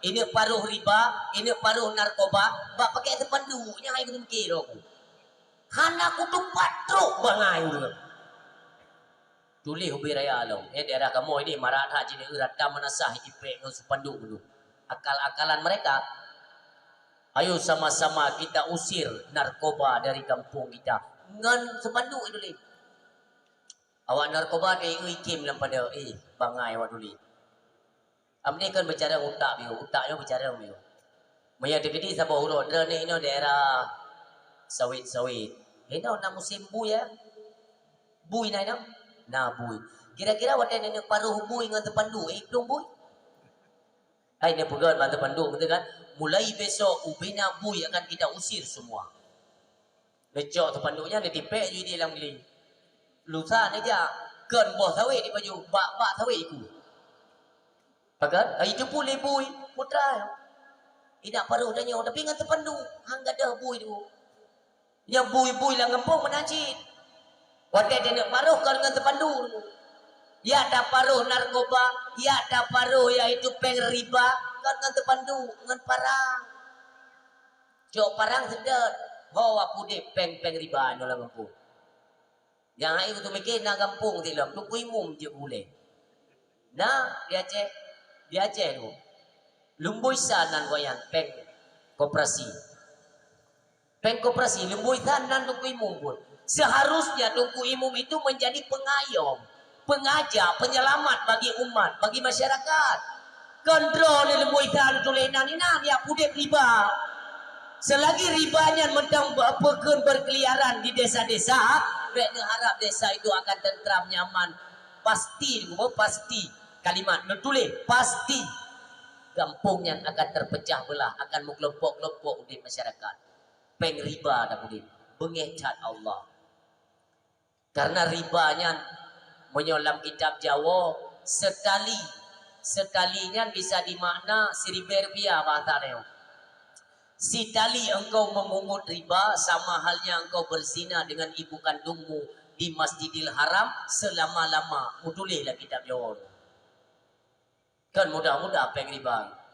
ini paruh riba, ini paruh narkoba, bak pakai terpandu, yang aku mikir aku. Hana aku tu patruk bangai udah. Tulis ubi raya lo, daerah kamu ini Maratha jadi urata menasah ipek sepandu dulu. Akal-akalan mereka. Ayo sama-sama kita usir narkoba dari kampung kita. Ngan sepandu itu leh. Awak narkoba dia ikim dalam pada bangai awak dulu. Amni kan bicara utak biu, utaknya bicara biu. Maya degedi sabah urut ni ino daerah sawit-sawit. Ino na musim bui ya. Bui na ino. Na bui. Kira-kira watan ini paruh bui dengan terpandu, dong bui. Ai ni pegat bantu pandu betul kan? Mulai besok ubina bui akan kita usir semua. Lecok terpandunya dia tipek je di dalam geli. Lusa ni dia ken boh sawit di baju bak sawit iku. Pakat itu pun lebui putra. Tidak paruh tanya tapi ngan terpandu hang gadah bui tu. Yang bui-bui lang kampung menajid. Wadah dia nak paruh kalau ngan terpandu. Ya ada paruh narkoba, ya ada paruh iaitu peng riba, kan ngan terpandu ngan parang. Jok parang sedet. Bawa pudek peng riba no lang kampung. Yang lain tu mikir nak kampung tilam tu kuimum je boleh. Nah dia cek tu. Lumbui sanan wayan peng koperasi. Pengkoperasi lembui tanan tungku imum pun. Seharusnya tungku imum itu menjadi pengayom, pengajar, penyelamat bagi umat, bagi masyarakat. Kontrol lembui tanan tulenan ini dia pudek riba. Selagi ribanya mentang pegun berkeliaran di desa-desa, mereka harap desa itu akan tentram, nyaman. Pasti, pasti. Kalimat nutulis, pasti. Kampungnya akan terpecah belah, akan mengkelompok-kelompok di masyarakat. Peng riba dah boleh bengecat Allah karena ribanya menyolam kitab Jawa sekalinya bisa dimakna ₹1,000 bahasa dia. Si tali engkau memungut riba sama halnya engkau berzina dengan ibu kandungmu di Masjidil Haram selama-lama. Mutulilah kitab Jawa kan mudah-mudah peng riba.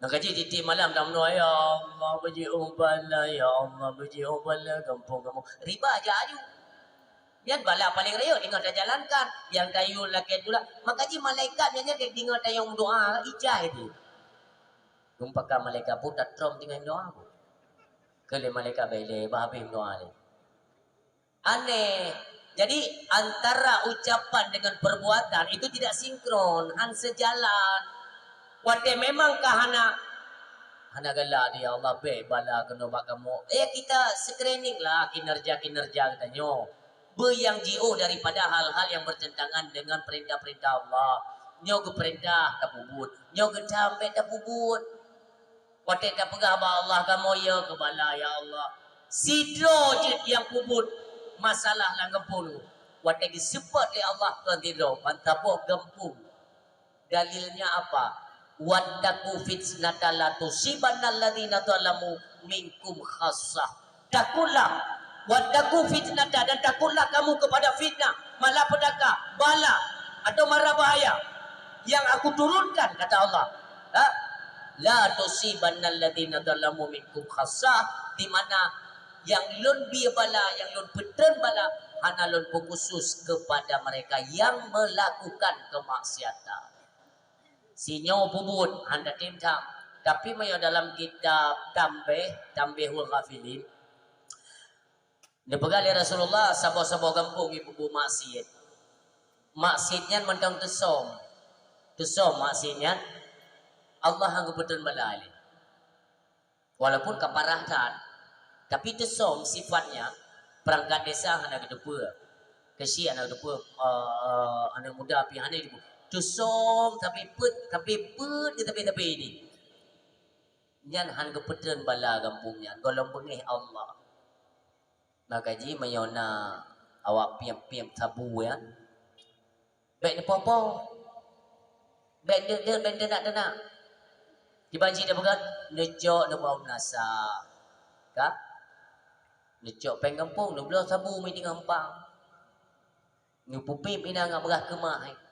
Nagaji titik malam dah menua, ya Allah bagi umbala, ya Allah bagi umbala kampung kamu. Riba aja aju. Yang bala paling raya dengar dah jalankan. Yang tayu laki itulah. Makaji malaikatnya dia dengar tayang doa ijah itu. Kumpaka malaikat pun tak trom dengan doa pun. Kele malaikat bele bahabim doa ni. Aneh. Jadi antara ucapan dengan perbuatan itu tidak sinkron, sejalan. Wate memang kahana galak dia Allah be bala kena bak kamu. Kita screening lah kinerja-kinerja katanya. Be yang jauh daripada hal-hal yang bertentangan dengan perintah-perintah Allah. Nyo ke perintah tak bubut, nyo ke sampai tak bubut. Wate tak pegah ba Allah kamu ya ke bala ya Allah. Sidro je yang bubut masalah lang gempul. Wate disebut oleh Allah kan tidro, mantapo gempul. Dalilnya apa? Wattaqu fitnata la tusibanna alladziina zalamu minkum khassah. Takutlah wattaqu fitnata, dan takutlah kamu kepada fitnah, malapetaka, bala atau mara bahaya yang aku turunkan kata Allah. La tusibanna alladziina zalamu minkum khassah, di mana yang lun bi bala, yang lun petern bala hanya lun khusus kepada mereka yang melakukan kemaksiatan. Sinyo bubut hendak timtang. Tapi mayo dalam kitab tambihul ghafilin. Dipegang oleh Rasulullah sabo-sabo kampung ibu maksiat. Maksiatnya mentang tesom. Tesom maksiatnya Allah anggap betul balali. Walaupun keparahkan, tapi tesom sifatnya perangkat desa hendak kedepa. Kesi anak kedepa anak muda pi hanai dibu. Tusong tapi ini. Nyan han kepedren bala kampungnya, golong bengih Allah. Maka ji mayona awak piam-piam tabu ya. Baik ni popo. Baik dia nak. Dibanci dia pegang nejok na bau nasa. Ka? Nejok peng kampung, nu belah tabu mi dengan pang. Nu pupip ina ngak berah kemah.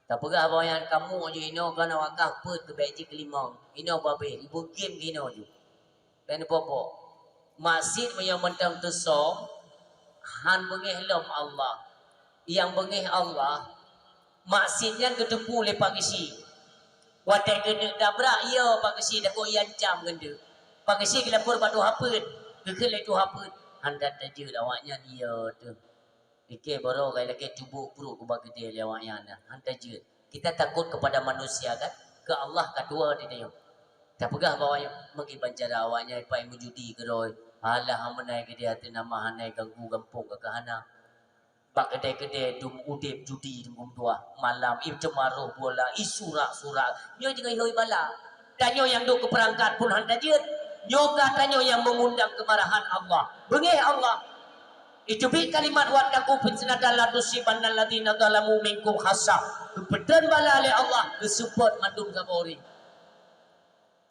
Tak pegah bawayan kamu je ino kan wakah put ke beji kelimang. Ino babe, ibu game ino je. Ben popo. Masjid yang mentang tesom han bengih lom Allah. Yang bengih Allah masjidnya kedepu le pagisi. Watai gede dabra iya pagisi dak ko yancam gende. Pagisi gila pur batu haput. Kekele tu haput. Anda taje lawaknya dia tu. Fikir baru kalau lagi tubuh perut kubah gede lewatnya anda. Hantar je. Kita takut kepada manusia kan? Ke Allah kedua dia tengok. Tak pegah bawa mungkin bancara awaknya ipai mujudi ke roy. Alah hamanai ke dia tu nama hanai ganggu gampung ke kahana. Pak kedai-kedai dum udip judi dum tua malam im cemaruh bola isurak-surak. Nyo juga hoi bala. Tanyo yang duk ke perangkat pun hantar je. Nyo katanya yang mengundang kemarahan Allah. Bengih Allah. Itu bi kalimat wattaqu fitnatan la tusibanna alladziina zalamu minkum khassah. Kepedan bala oleh Allah kesupport mandum kabori.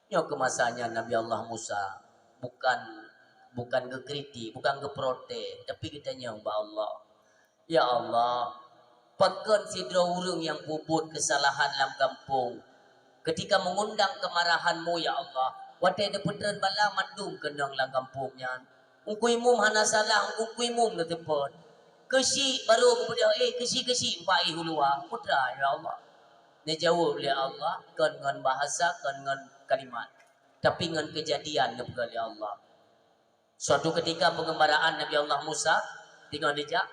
Nyo kemasanya Nabi Allah Musa bukan ngekritik, bukan ngeprotes, tapi kita nyembah Allah. Ya Allah, pekan sidra urang yang bubut kesalahan dalam kampung. Ketika mengundang kemarahan-Mu ya Allah, watai de pedran bala mandum kendang dalam kampungnya. Ungkui mum hana salah, ungkui mum na tempat. Kesi baru kepada kesi empai hulua. Putra ya Allah. Dia jawab oleh Allah kan dengan bahasa kan dengan kalimat. Tapi dengan kejadian kepada Allah. Suatu ketika pengembaraan Nabi Allah Musa tinggal dijak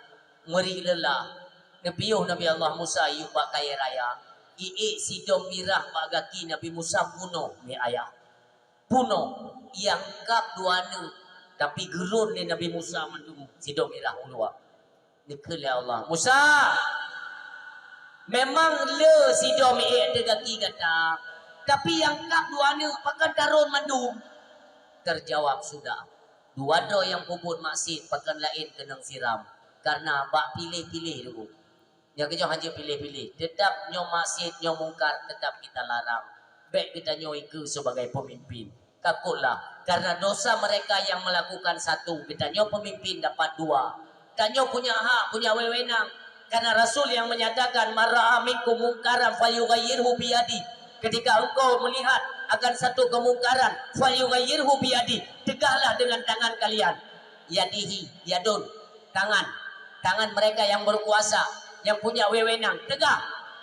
meri lelah nepiuh Nabi Allah Musa yuk bak kaya raya sidom mirah bak gaki Nabi Musa bunuh ni ayah bunuh yang kap duana tapi gerun ni Nabi Musa mendung sidom mirah ulua nikah Allah Musa memang le sidom ada gaki kata tapi yang kap duana pakan tarun mendung terjawab sudah dua do yang kubur maksud pakan lain kena siram karena bak pilih-pilih dulu yang kejauh hanya pilih-pilih tetap nyo maksud nyo mungkar tetap kita larang baik kita nyo iku sebagai pemimpin takutlah karena dosa mereka yang melakukan satu kita nyo pemimpin dapat dua kita nyo punya hak punya wewenang karena Rasul yang menyatakan mara'a minkum mungkaran falyughayyirhu biyadi ketika engkau melihat akan satu kemungkaran falyughayyirhu biyadi tegahlah dengan tangan kalian yadihi yadun tangan mereka yang berkuasa yang punya wewenang tegah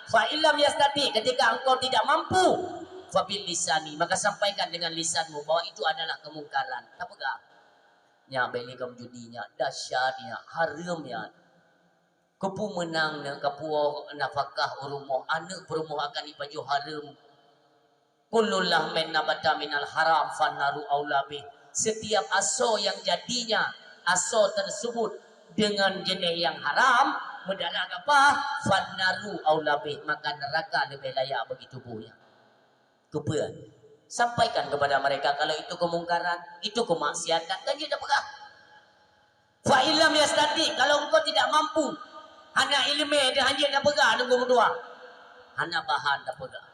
fa illam yastati ketika engkau tidak mampu fa bil lisani maka sampaikan dengan lisanmu bahwa itu adalah kemungkaran tak pegang nya beli kam judinya dahsyatnya haramnya kepu menangnya kepu nafkah urumuh anak perumuh akan dipaju haram kullullah min nabata minal haram fannaru aulabi setiap aso yang jadinya aso tersebut dengan jenis yang haram mendadak apa fannaru aulabi maka neraka lebih layak bagi tubuhnya kepuan sampaikan kepada mereka kalau itu kemungkaran itu kemaksiatan kan dia dah pegang fa illam yastati kalau engkau tidak mampu hanya ilmu dia hanya dah pegang nunggu berdua hanya bahan dah pegang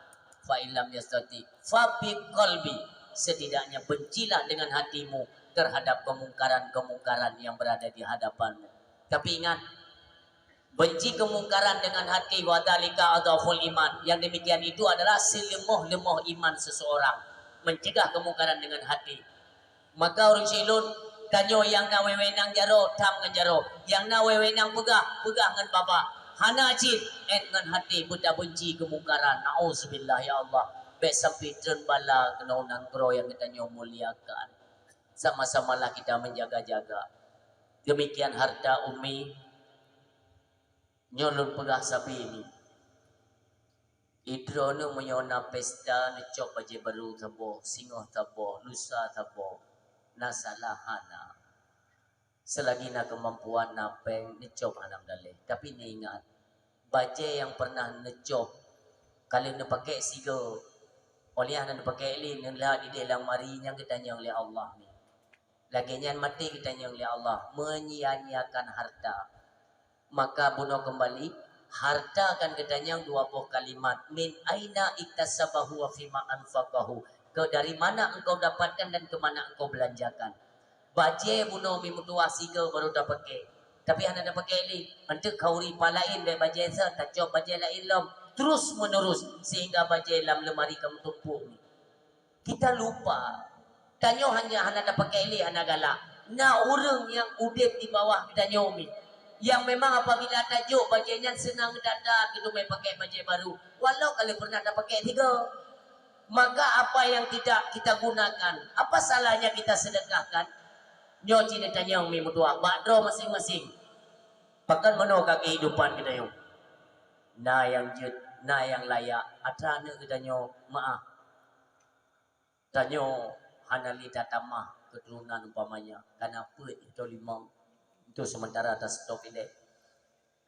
fa illam yastati fa bi qalbi setidaknya bencilah dengan hatimu terhadap kemungkaran-kemungkaran yang berada di hadapanmu tapi ingat benci kemungkaran dengan hati wa dzalika adhaful iman yang demikian itu adalah selemah-lemah iman seseorang mencegah kemungkaran dengan hati maka orang silun kanyo yang na wewenang jaro tam ngan jaro yang na wewenang pegah ngan bapa hana cit ngan hati buta benci kemungkaran nauzubillah ya Allah be sampai bala kena nangkro yang kita nyo muliakan sama-samalah kita menjaga-jaga demikian harta umi nyolong pegah sapi ini idrono menyona pesta necok baje baru tabo singoh tabo lusa tabo nasalahana selagi na kemampuan napeng necok anam daleh tapi ni ingat baje yang pernah necok kalau nak pakai sigo oleh anak pakai lin lah di dalam marinya kita nyang oleh Allah ni lagi nyan mati kita nyang oleh Allah menyia-nyiakan harta maka bunuh kembali harta akan ketanyang 20 kalimat min aina iktasabahu wa fima anfaqahu dari mana engkau dapatkan dan ke mana engkau belanjakan baje bunuh mi mutua siga baru dah pakai tapi anda dah pakai ni antuk kauri palain be baje sa tak job baje lain lom terus menerus sehingga baje dalam lemari kamu tumpuk ni kita lupa tanyo hanya anda dah pakai ni anda galak na orang yang udip di bawah kita nyomi yang memang apabila tajuk bajanya senang datang kita main pakai baju baru walau kalau pernah dah pakai 3 maka apa yang tidak kita gunakan apa salahnya kita sedekahkan nyo cina tanya umi mutua bakdro masing-masing pakan mano ka kehidupan kita yo na yang jut na yang layak atana kita nyo maaf tanyo hanali tatamah keturunan umpamanya karena apa itu limang itu sementara atas stop ini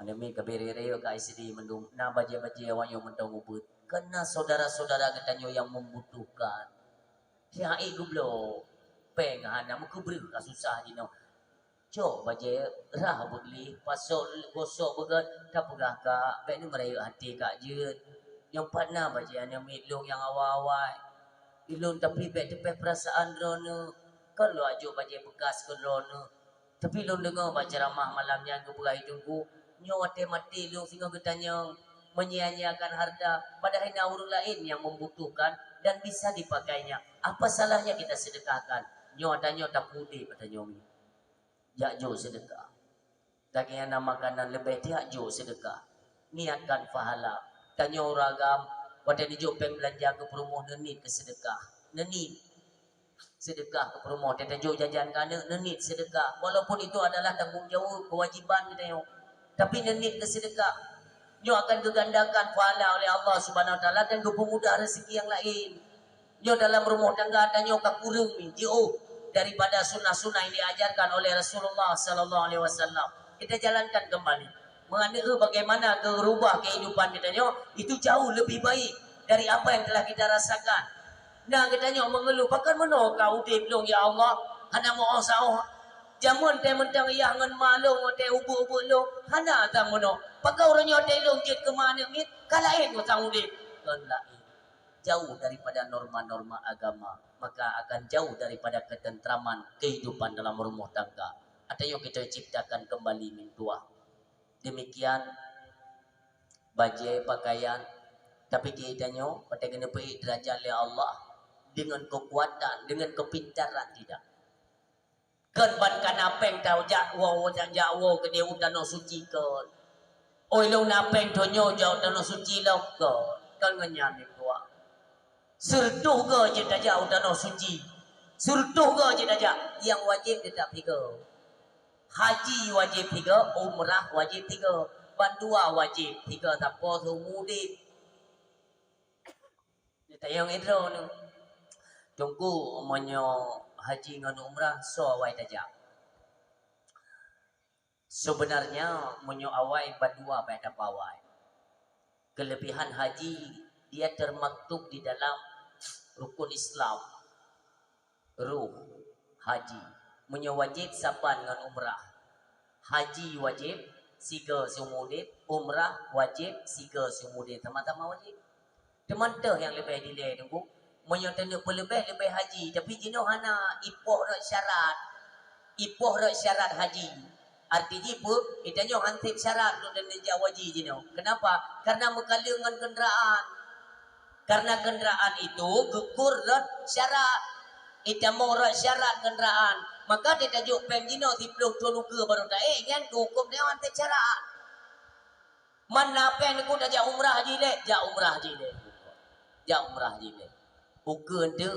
anda mi kabirire ka ICD mendung na baje-baje awak yang mentong ubut kena saudara-saudara katanya yang membutuhkan ya gublo peng hana muku beri ka susah dino co baje rah beli pasok gosok begat tak pegah ka be ni meraya hati ka je yang pana baje anda mi long yang awal-awal ilung tapi be tepeh perasaan drono kalau ajo baje bekas ke drono tapi lu dengar baca ramah malamnya ke pulai tunggu nyo mati lu sehingga ketanya menyia-nyiakan harta padahal ada orang lain yang membutuhkan dan bisa dipakainya apa salahnya kita sedekahkan nyo tanya tak pudi kata nyomi jak jo sedekah daging ana makanan lebih tiak jo sedekah niatkan pahala tanya ragam pada ni jo peng belanja ke perumuh neni ke sedekah neni sedekah ke rumah dia tajuk jajan kana nenit sedekah walaupun itu adalah tanggungjawab kewajiban kita yo tapi nenit ke sedekah nyo akan digandakan pahala oleh Allah Subhanahu wa taala dan kemudah rezeki yang lain nyo dalam rumah tangga nyo kakurung ni jauh daripada sunnah-sunnah yang diajarkan oleh Rasulullah sallallahu alaihi wasallam kita jalankan kembali mengenai bagaimana merubah kehidupan kita nyo itu jauh lebih baik dari apa yang telah kita rasakan. Nah kita nyo mengeluh pakan mana kau udip long ya Allah hana mau sauh jamun teh mentang ya ngan malung teh ubu-ubu lo hana tang mana pakau ronyo teh long jet ke mana mit kalain ko tang udip kan lain jauh daripada norma-norma agama maka akan jauh daripada ketentraman kehidupan dalam rumah tangga atau kita ciptakan kembali mintua demikian baju pakaian tapi kita nyo pada kena pergi derajat oleh Allah dengan kekuatan, dengan kepintaran tidak. Kan ban kanapeng tau jakwo ke dia udano suci kan. Oi lo napeng tonyo jau udano suci lo kan nganyan tua. Sertuh ke je daja udano suci. Sertuh ke je daja yang wajib tetap tiga. Haji wajib tiga, umrah wajib tiga, bandua wajib tiga tapo sumudit. Kita yang itu ni. Tunggu umpamanya haji dengan umrah so awai tajak. Sebenarnya munyo awai berdua pada pawai. Kelebihan haji dia termaktub di dalam rukun Islam. Ruh haji. Munyo wajib sapan dengan umrah. Haji wajib siga sumudit, umrah wajib siga sumudit. Sama-sama wajib. Teman tu yang lebih dilai tunggu. Menyatakan lebih haji tapi jino hana ipoh rak syarat haji artinya apa kita nyo hantip syarat untuk dan haji jino kenapa karena mengkala dengan kenderaan karena kenderaan itu gugur rak syarat kita mau rak syarat kenderaan maka dia tajuk peng jino tipluk tuluka baru dah kan hukum dia hantip syarat mana peng aku dah jak umrah haji le jak umrah haji le bukan tu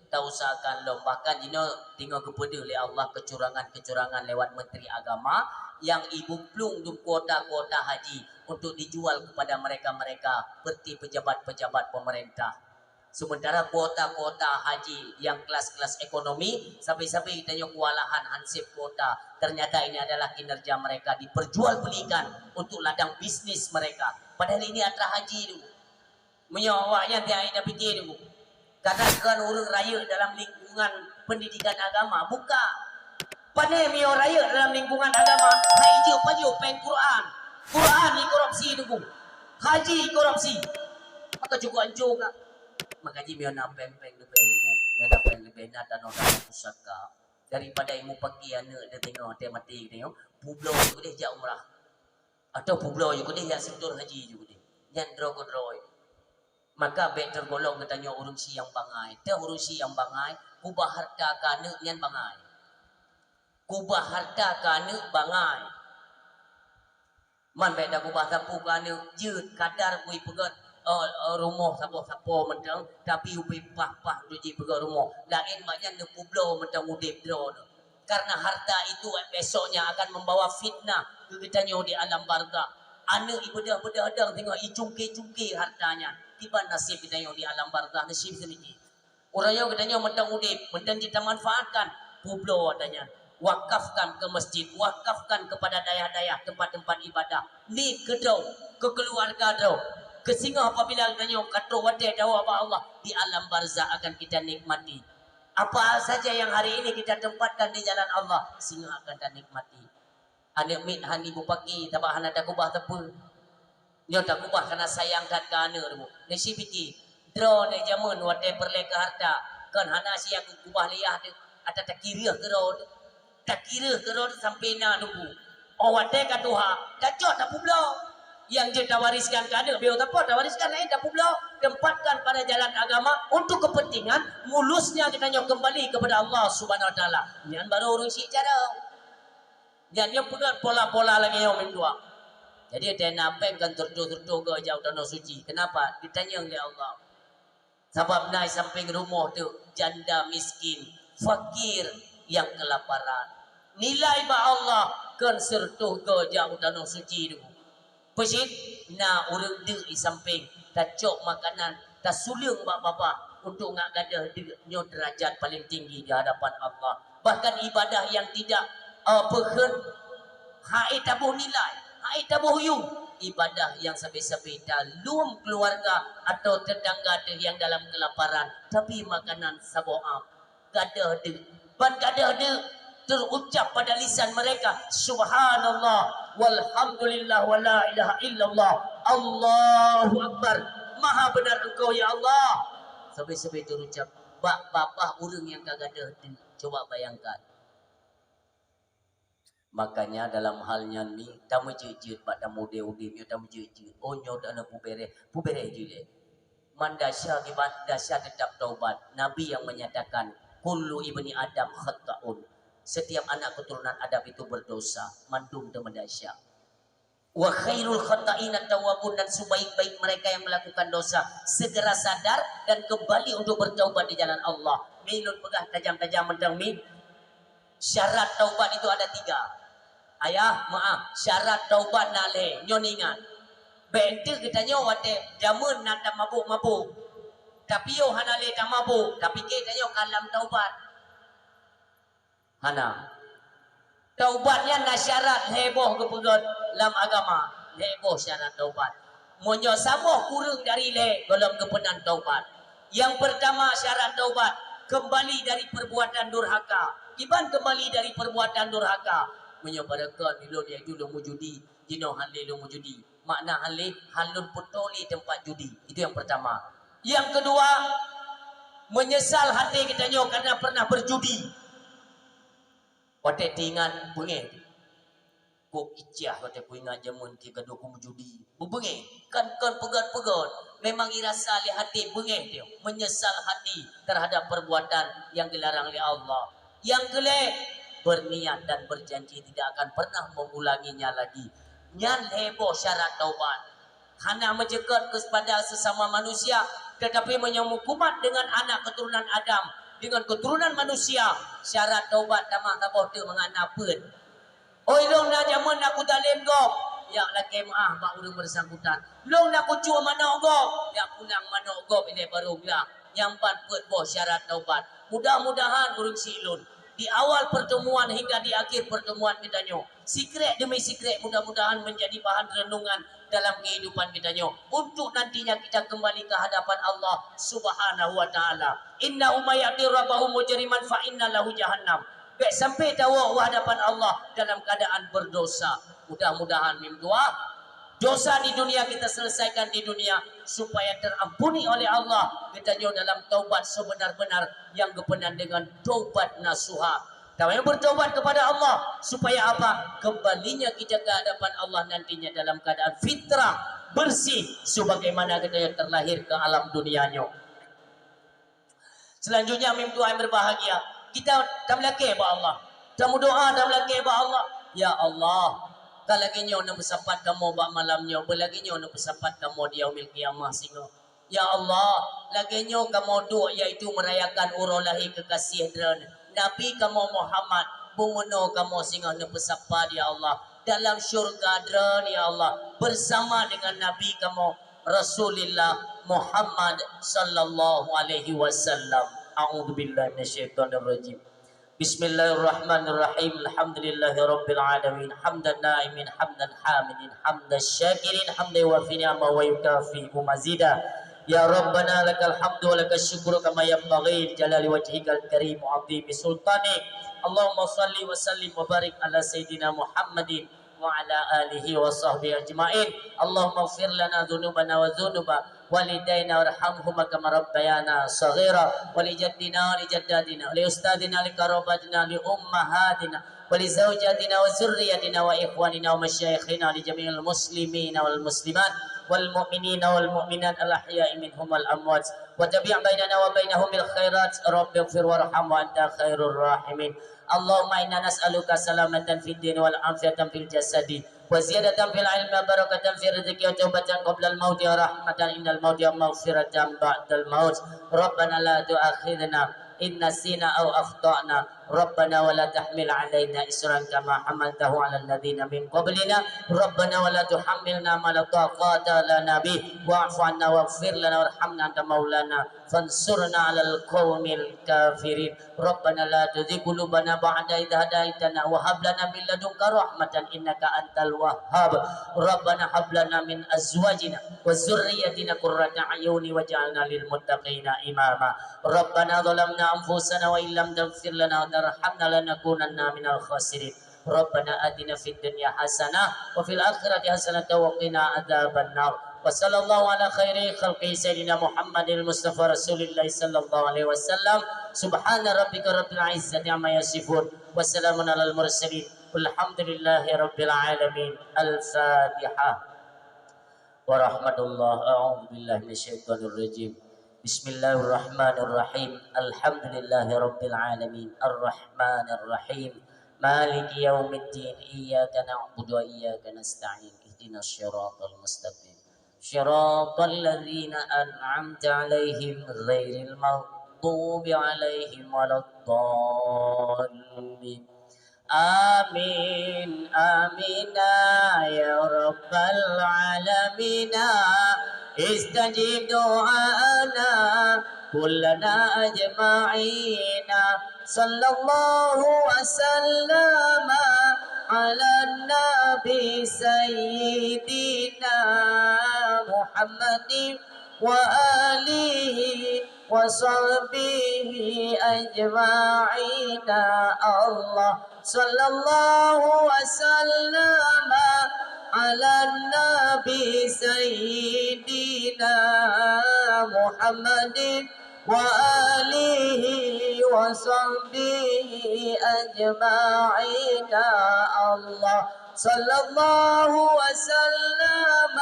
tak usahakan lo bahkan jino tinggal kepada oleh Allah kecurangan-kecurangan lewat menteri agama yang ibu plung di kuota-kuota haji untuk dijual kepada mereka-mereka seperti pejabat-pejabat pemerintah. Sementara kuota-kuota haji yang kelas-kelas ekonomi sampai-sampai kita kewalahan hansip kuota ternyata ini adalah kinerja mereka diperjualbelikan untuk ladang bisnis mereka. Padahal ini adalah haji dulu. Menyawaknya tiada fikir dulu. Karena kan orang raya dalam lingkungan pendidikan agama buka. Pandai mio raya dalam lingkungan agama haji paju pen Quran. Quran ni korupsi tu. Haji korupsi. Maka cukup hancur kan. Maka haji mio nak peng-peng lebih. Mio nak peng lebih nak dan orang pusaka. Daripada ilmu pakaian dia tengok dia mati tengok. Publo juga dia jak umrah. Atau publo juga dia jak sektor haji juga dia. Yang drog-drog. Maka bet tergolong katanya urusi yang bangai. Te urusi yang bangai, kubah harta kana nyan bangai. Kubah harta kana bangai. Man bet dah kubah sapu kana jeut kadar kui pegat rumah sapo-sapo mentang tapi upi pah-pah duji pegat rumah. Lain maknya ne publo mentang udip dro. Karena harta itu besoknya akan membawa fitnah ke kitanya di alam barzakh. Anak ibadah-ibadah adang tengok icungki-cungki hartanya. Tiba nasib kita yang di alam barzakh nasib sedikit. Orang yang katanya mentang udip, mentang kita manfaatkan publo adanya. Wakafkan ke masjid, wakafkan kepada daya-daya tempat-tempat ibadah. Ni kedau, ke keluarga dau. Ke singa apabila katanya kata wadai dawa Allah di alam barzakh akan kita nikmati. Apa saja yang hari ini kita tempatkan di jalan Allah, singa akan kita nikmati. Anak mit hani bupaki tabah hana tak kubah tepu. Nyo tak kubah karena sayangkan ke anak tu. Nasi piti. Draw ni jamun watai perleka harta. Kan hana si aku kubah liah tu. Ada tak kira ke draw tu. Tak kira ke draw tu sampai na nunggu. Oh watai ka tuha. Tak cok tak publo. Yang dia tak wariskan ke anak. Biar tak apa tak wariskan lain tak publo. Tempatkan pada jalan agama. Untuk kepentingan. Mulusnya kita nyok kembali kepada Allah Subhanahu Wa Taala. Yang baru urus cara. Jangan pegang pola-pola lagi yang mendua. Jadi dia nampak kan tertutup ke jauh tanah suci. Kenapa? Ditanya oleh Allah. Sebab naik samping rumah tu janda miskin fakir yang kelaparan. Nilai ba Allah kan sertuh ke jauh danau suci tu. Pesit na urang de di samping tak cok makanan tak suling bapa untuk ngak gadah nyo derajat paling tinggi di hadapan Allah. Bahkan ibadah yang tidak peken hai tabuh nilai, hai tabuh yu, ibadah yang sampai-sampai dalam keluarga atau tetangga yang dalam kelaparan tapi makanan saboam gadah de ban gadah de terucap pada lisan mereka subhanallah walhamdulillah wala ilaha illallah Allahu akbar, maha benar engkau ya Allah. Sampai-sampai terucap bapak urang yang kagadah de. Coba bayangkan. Makanya dalam halnya ni tamu jejit pada mode udim tamu jejit onyo dana pubere jile mandasya gibat dasya tetap taubat. Nabi yang menyatakan kullu ibni adam khata'un, setiap anak keturunan Adam itu berdosa, mandum temendasya. Wa khairul khata'ina tawwabun, dan sebaik-baik mereka yang melakukan dosa segera sadar dan kembali untuk bertaubat di jalan Allah. Minun pegah tajam-tajam mentang mi. Syarat taubat itu ada 3. Ayah, maaf, syarat taubat nale nyoningan. Bente kita nyo wate jamun nata mabuk-mabuk. Tapi yo hanale tak mabuk, tapi kita nyo kalam taubat. Hana taubatnya na syarat heboh kepegot dalam agama, heboh syarat taubat. Monyo saboh kurang dari le dalam kepenan taubat. Yang pertama syarat taubat kembali dari perbuatan durhaka. Iban kembali dari perbuatan durhaka. Monyo barakan bilo dia dulu mujudi, dino halle lo mujudi. Makna halle halun putoli tempat judi. Itu yang pertama. Yang kedua, menyesal hati kita nyo karena pernah berjudi. Wate tingan bunge ko icah wate ko ingat jamun ki gaduh ko mujudi bubenge kan pegat-pegat memang irasa li hati bunge dia menyesal hati terhadap perbuatan yang dilarang oleh Allah. Yang kele berniat dan berjanji tidak akan pernah mengulanginya lagi. Nyan heboh syarat taubat. Hana mencegat kepada sesama manusia tetapi menyemukumat dengan anak keturunan Adam, dengan keturunan manusia. Syarat taubat tamah taboh tu menganapeun. Oi long na jaman aku dalem gok. Ya laki maah bak urang bersangkutan. Long nak kucu manok gok. Ya pulang manok gok ini baru lah. Yang patut boh syarat taubat. Mudah-mudahan urang silun di awal pertemuan hingga di akhir pertemuan kita nyo. Secret demi secret mudah-mudahan menjadi bahan renungan dalam kehidupan kita nyo. Untuk nantinya kita kembali ke hadapan Allah Subhanahu wa taala. Inna umayyati rabbahu mujriman fa inna lahu jahannam. Baik sampai tahu hadapan Allah dalam keadaan berdosa. Mudah-mudahan mim doa dosa di dunia kita selesaikan di dunia supaya terampuni oleh Allah. Kita nyo dalam taubat sebenar-benar yang kepenan dengan taubat nasuha. Kami bertobat kepada Allah supaya apa? Kembalinya kita ke hadapan Allah nantinya dalam keadaan fitrah bersih sebagaimana kita yang terlahir ke alam dunianya. Selanjutnya mim doa yang berbahagia. Kita tamlake ba Allah. Tamu doa tamlake ba Allah. Ya Allah, kalagi nyo na besapat kamu ba malam nyo, belagi nyo na besapat kamu di yaumil qiyamah singo. Ya Allah, lagi nyo kamu doa yaitu merayakan urolahi kekasih dran Nabi kamu Muhammad, bungono kamu singa na besapat ya Allah dalam syurga dran ya Allah bersama dengan Nabi kamu Rasulullah Muhammad sallallahu alaihi wasallam. A'udzubillahi minasyaitonir rajim. Bismillahirrahmanirrahim. Alhamdulillahirabbil alamin. Hamdan na'imin, hamdan hamidin, hamdan syakirin, hamdan yuwafi ni'ama wa yukafi mazida. Ya Rabbana lakal hamdu wa lakal syukru kama yanbaghi jalali wajhikal karim wa 'azimi sultanik. Allahumma shalli wa sallim wa barik ala sayidina Muhammadin wa ala alihi wa sahbihi ajma'in. Allahumma ighfir lana dhunubana wa dhunuba walidayna warhamhuma kama rabbayana saghira wa li jaddina wa li jaddatina wa li ustadina li karabatina li ummahatina wa li zawjatina wa zurriyatina wa ikhwanina wa masyayikhina li jami'il muslimina wal muslimat wal mu'minina wal mu'minat al ahya'i minhum wal amwat wa tabi' bainana wa bainahum bil khairat rabbighfir warham wa anta khairur rahimin. Allahumma inna nas'aluka salamatan fid din wal afiyatan fil jasadi wa ziyadatan fil ilmi wa barakatan fil rizqi wa taubatan qabla al mauti wa rahmatan innal mauti wa maghfiratan ba'dal maut. Rabbana la tu'akhidna إن نسينا أو أخطأنا ربنا ولا تحمل علينا إسرا كما حملته على الذين من قبلنا ربنا ولا تحملنا ما لا طاقة لنا به واعف عنا واغفر لنا وارحمنا أنت مولانا فانصرنا على القوم الكافرين ربنا لا تزغ قلوبنا بعد إذ هديتنا وهب لنا من لدنك رحمة إنك أنت الوهاب ربنا هب لنا من أزواجنا وذريتنا قرة أعين واجعلنا للمتقين إماما ربنا ظلمنا أنفسنا وإن لم تغفر لنا وترحمنا لنكونن من الخاسرين ربنا آتنا في الدنيا حسنة وفي الآخرة حسنة وقنا عذاب النار وصلى الله على خير خلقه سيدنا محمد المصطفى رسول الله صلى الله عليه وسلم سبحان ربك رب العزة عما يصفون وسلام على المرسلين والحمد لله رب العالمين الفاتحة ورحمة الله أعوذ بالله من الشيطان الرجيم بسم الله الرحمن الرحيم الحمد لله رب العالمين الرحمن الرحيم مالك يوم الدين إياك نعبد وإياك نستعين اهدنا الصراط المستقيم صراط الذين أنعمت عليهم غير المغضوب عليهم ولا الضالين آمين آمين يا رب العالمين استجب دعاءنا كلنا أجمعين صلى الله وسلم على النبي سيدنا محمد وآله وصحبه أجمعين الله صلى الله وسلم على النبي سيدنا محمد وآله وصحبه أجمعين الله صلى الله وسلم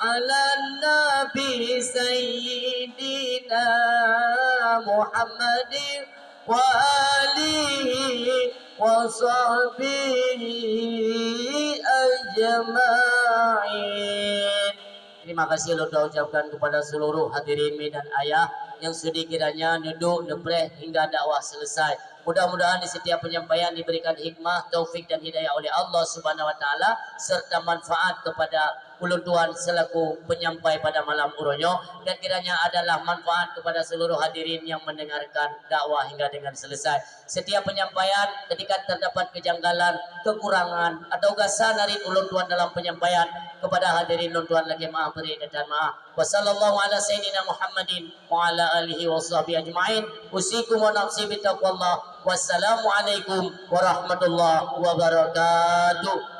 على النبي سيدنا محمد وآله وصحبه أجمعين. Terima kasih Allah ucapkan kepada seluruh hadirin dan ayah yang sudi kiranya duduk nebreh hingga dakwah selesai. Mudah-mudahan di setiap penyampaian diberikan hikmah, taufik dan hidayah oleh Allah Subhanahu wa taala serta manfaat kepada ulun Tuhan selaku penyampai pada malam uronyo dan kiranya adalah manfaat kepada seluruh hadirin yang mendengarkan dakwah hingga dengan selesai. Setiap penyampaian ketika terdapat kejanggalan, kekurangan atau gasan dari ulun Tuhan dalam penyampaian kepada hadirin ulun Tuhan lagi maaf beri dan maaf. Wassallallahu ala sayyidina Muhammadin wa ala alihi washabihi ajmain. Usikum wa nafsi bitaqwallah. Wassalamualaikum warahmatullahi wabarakatuh.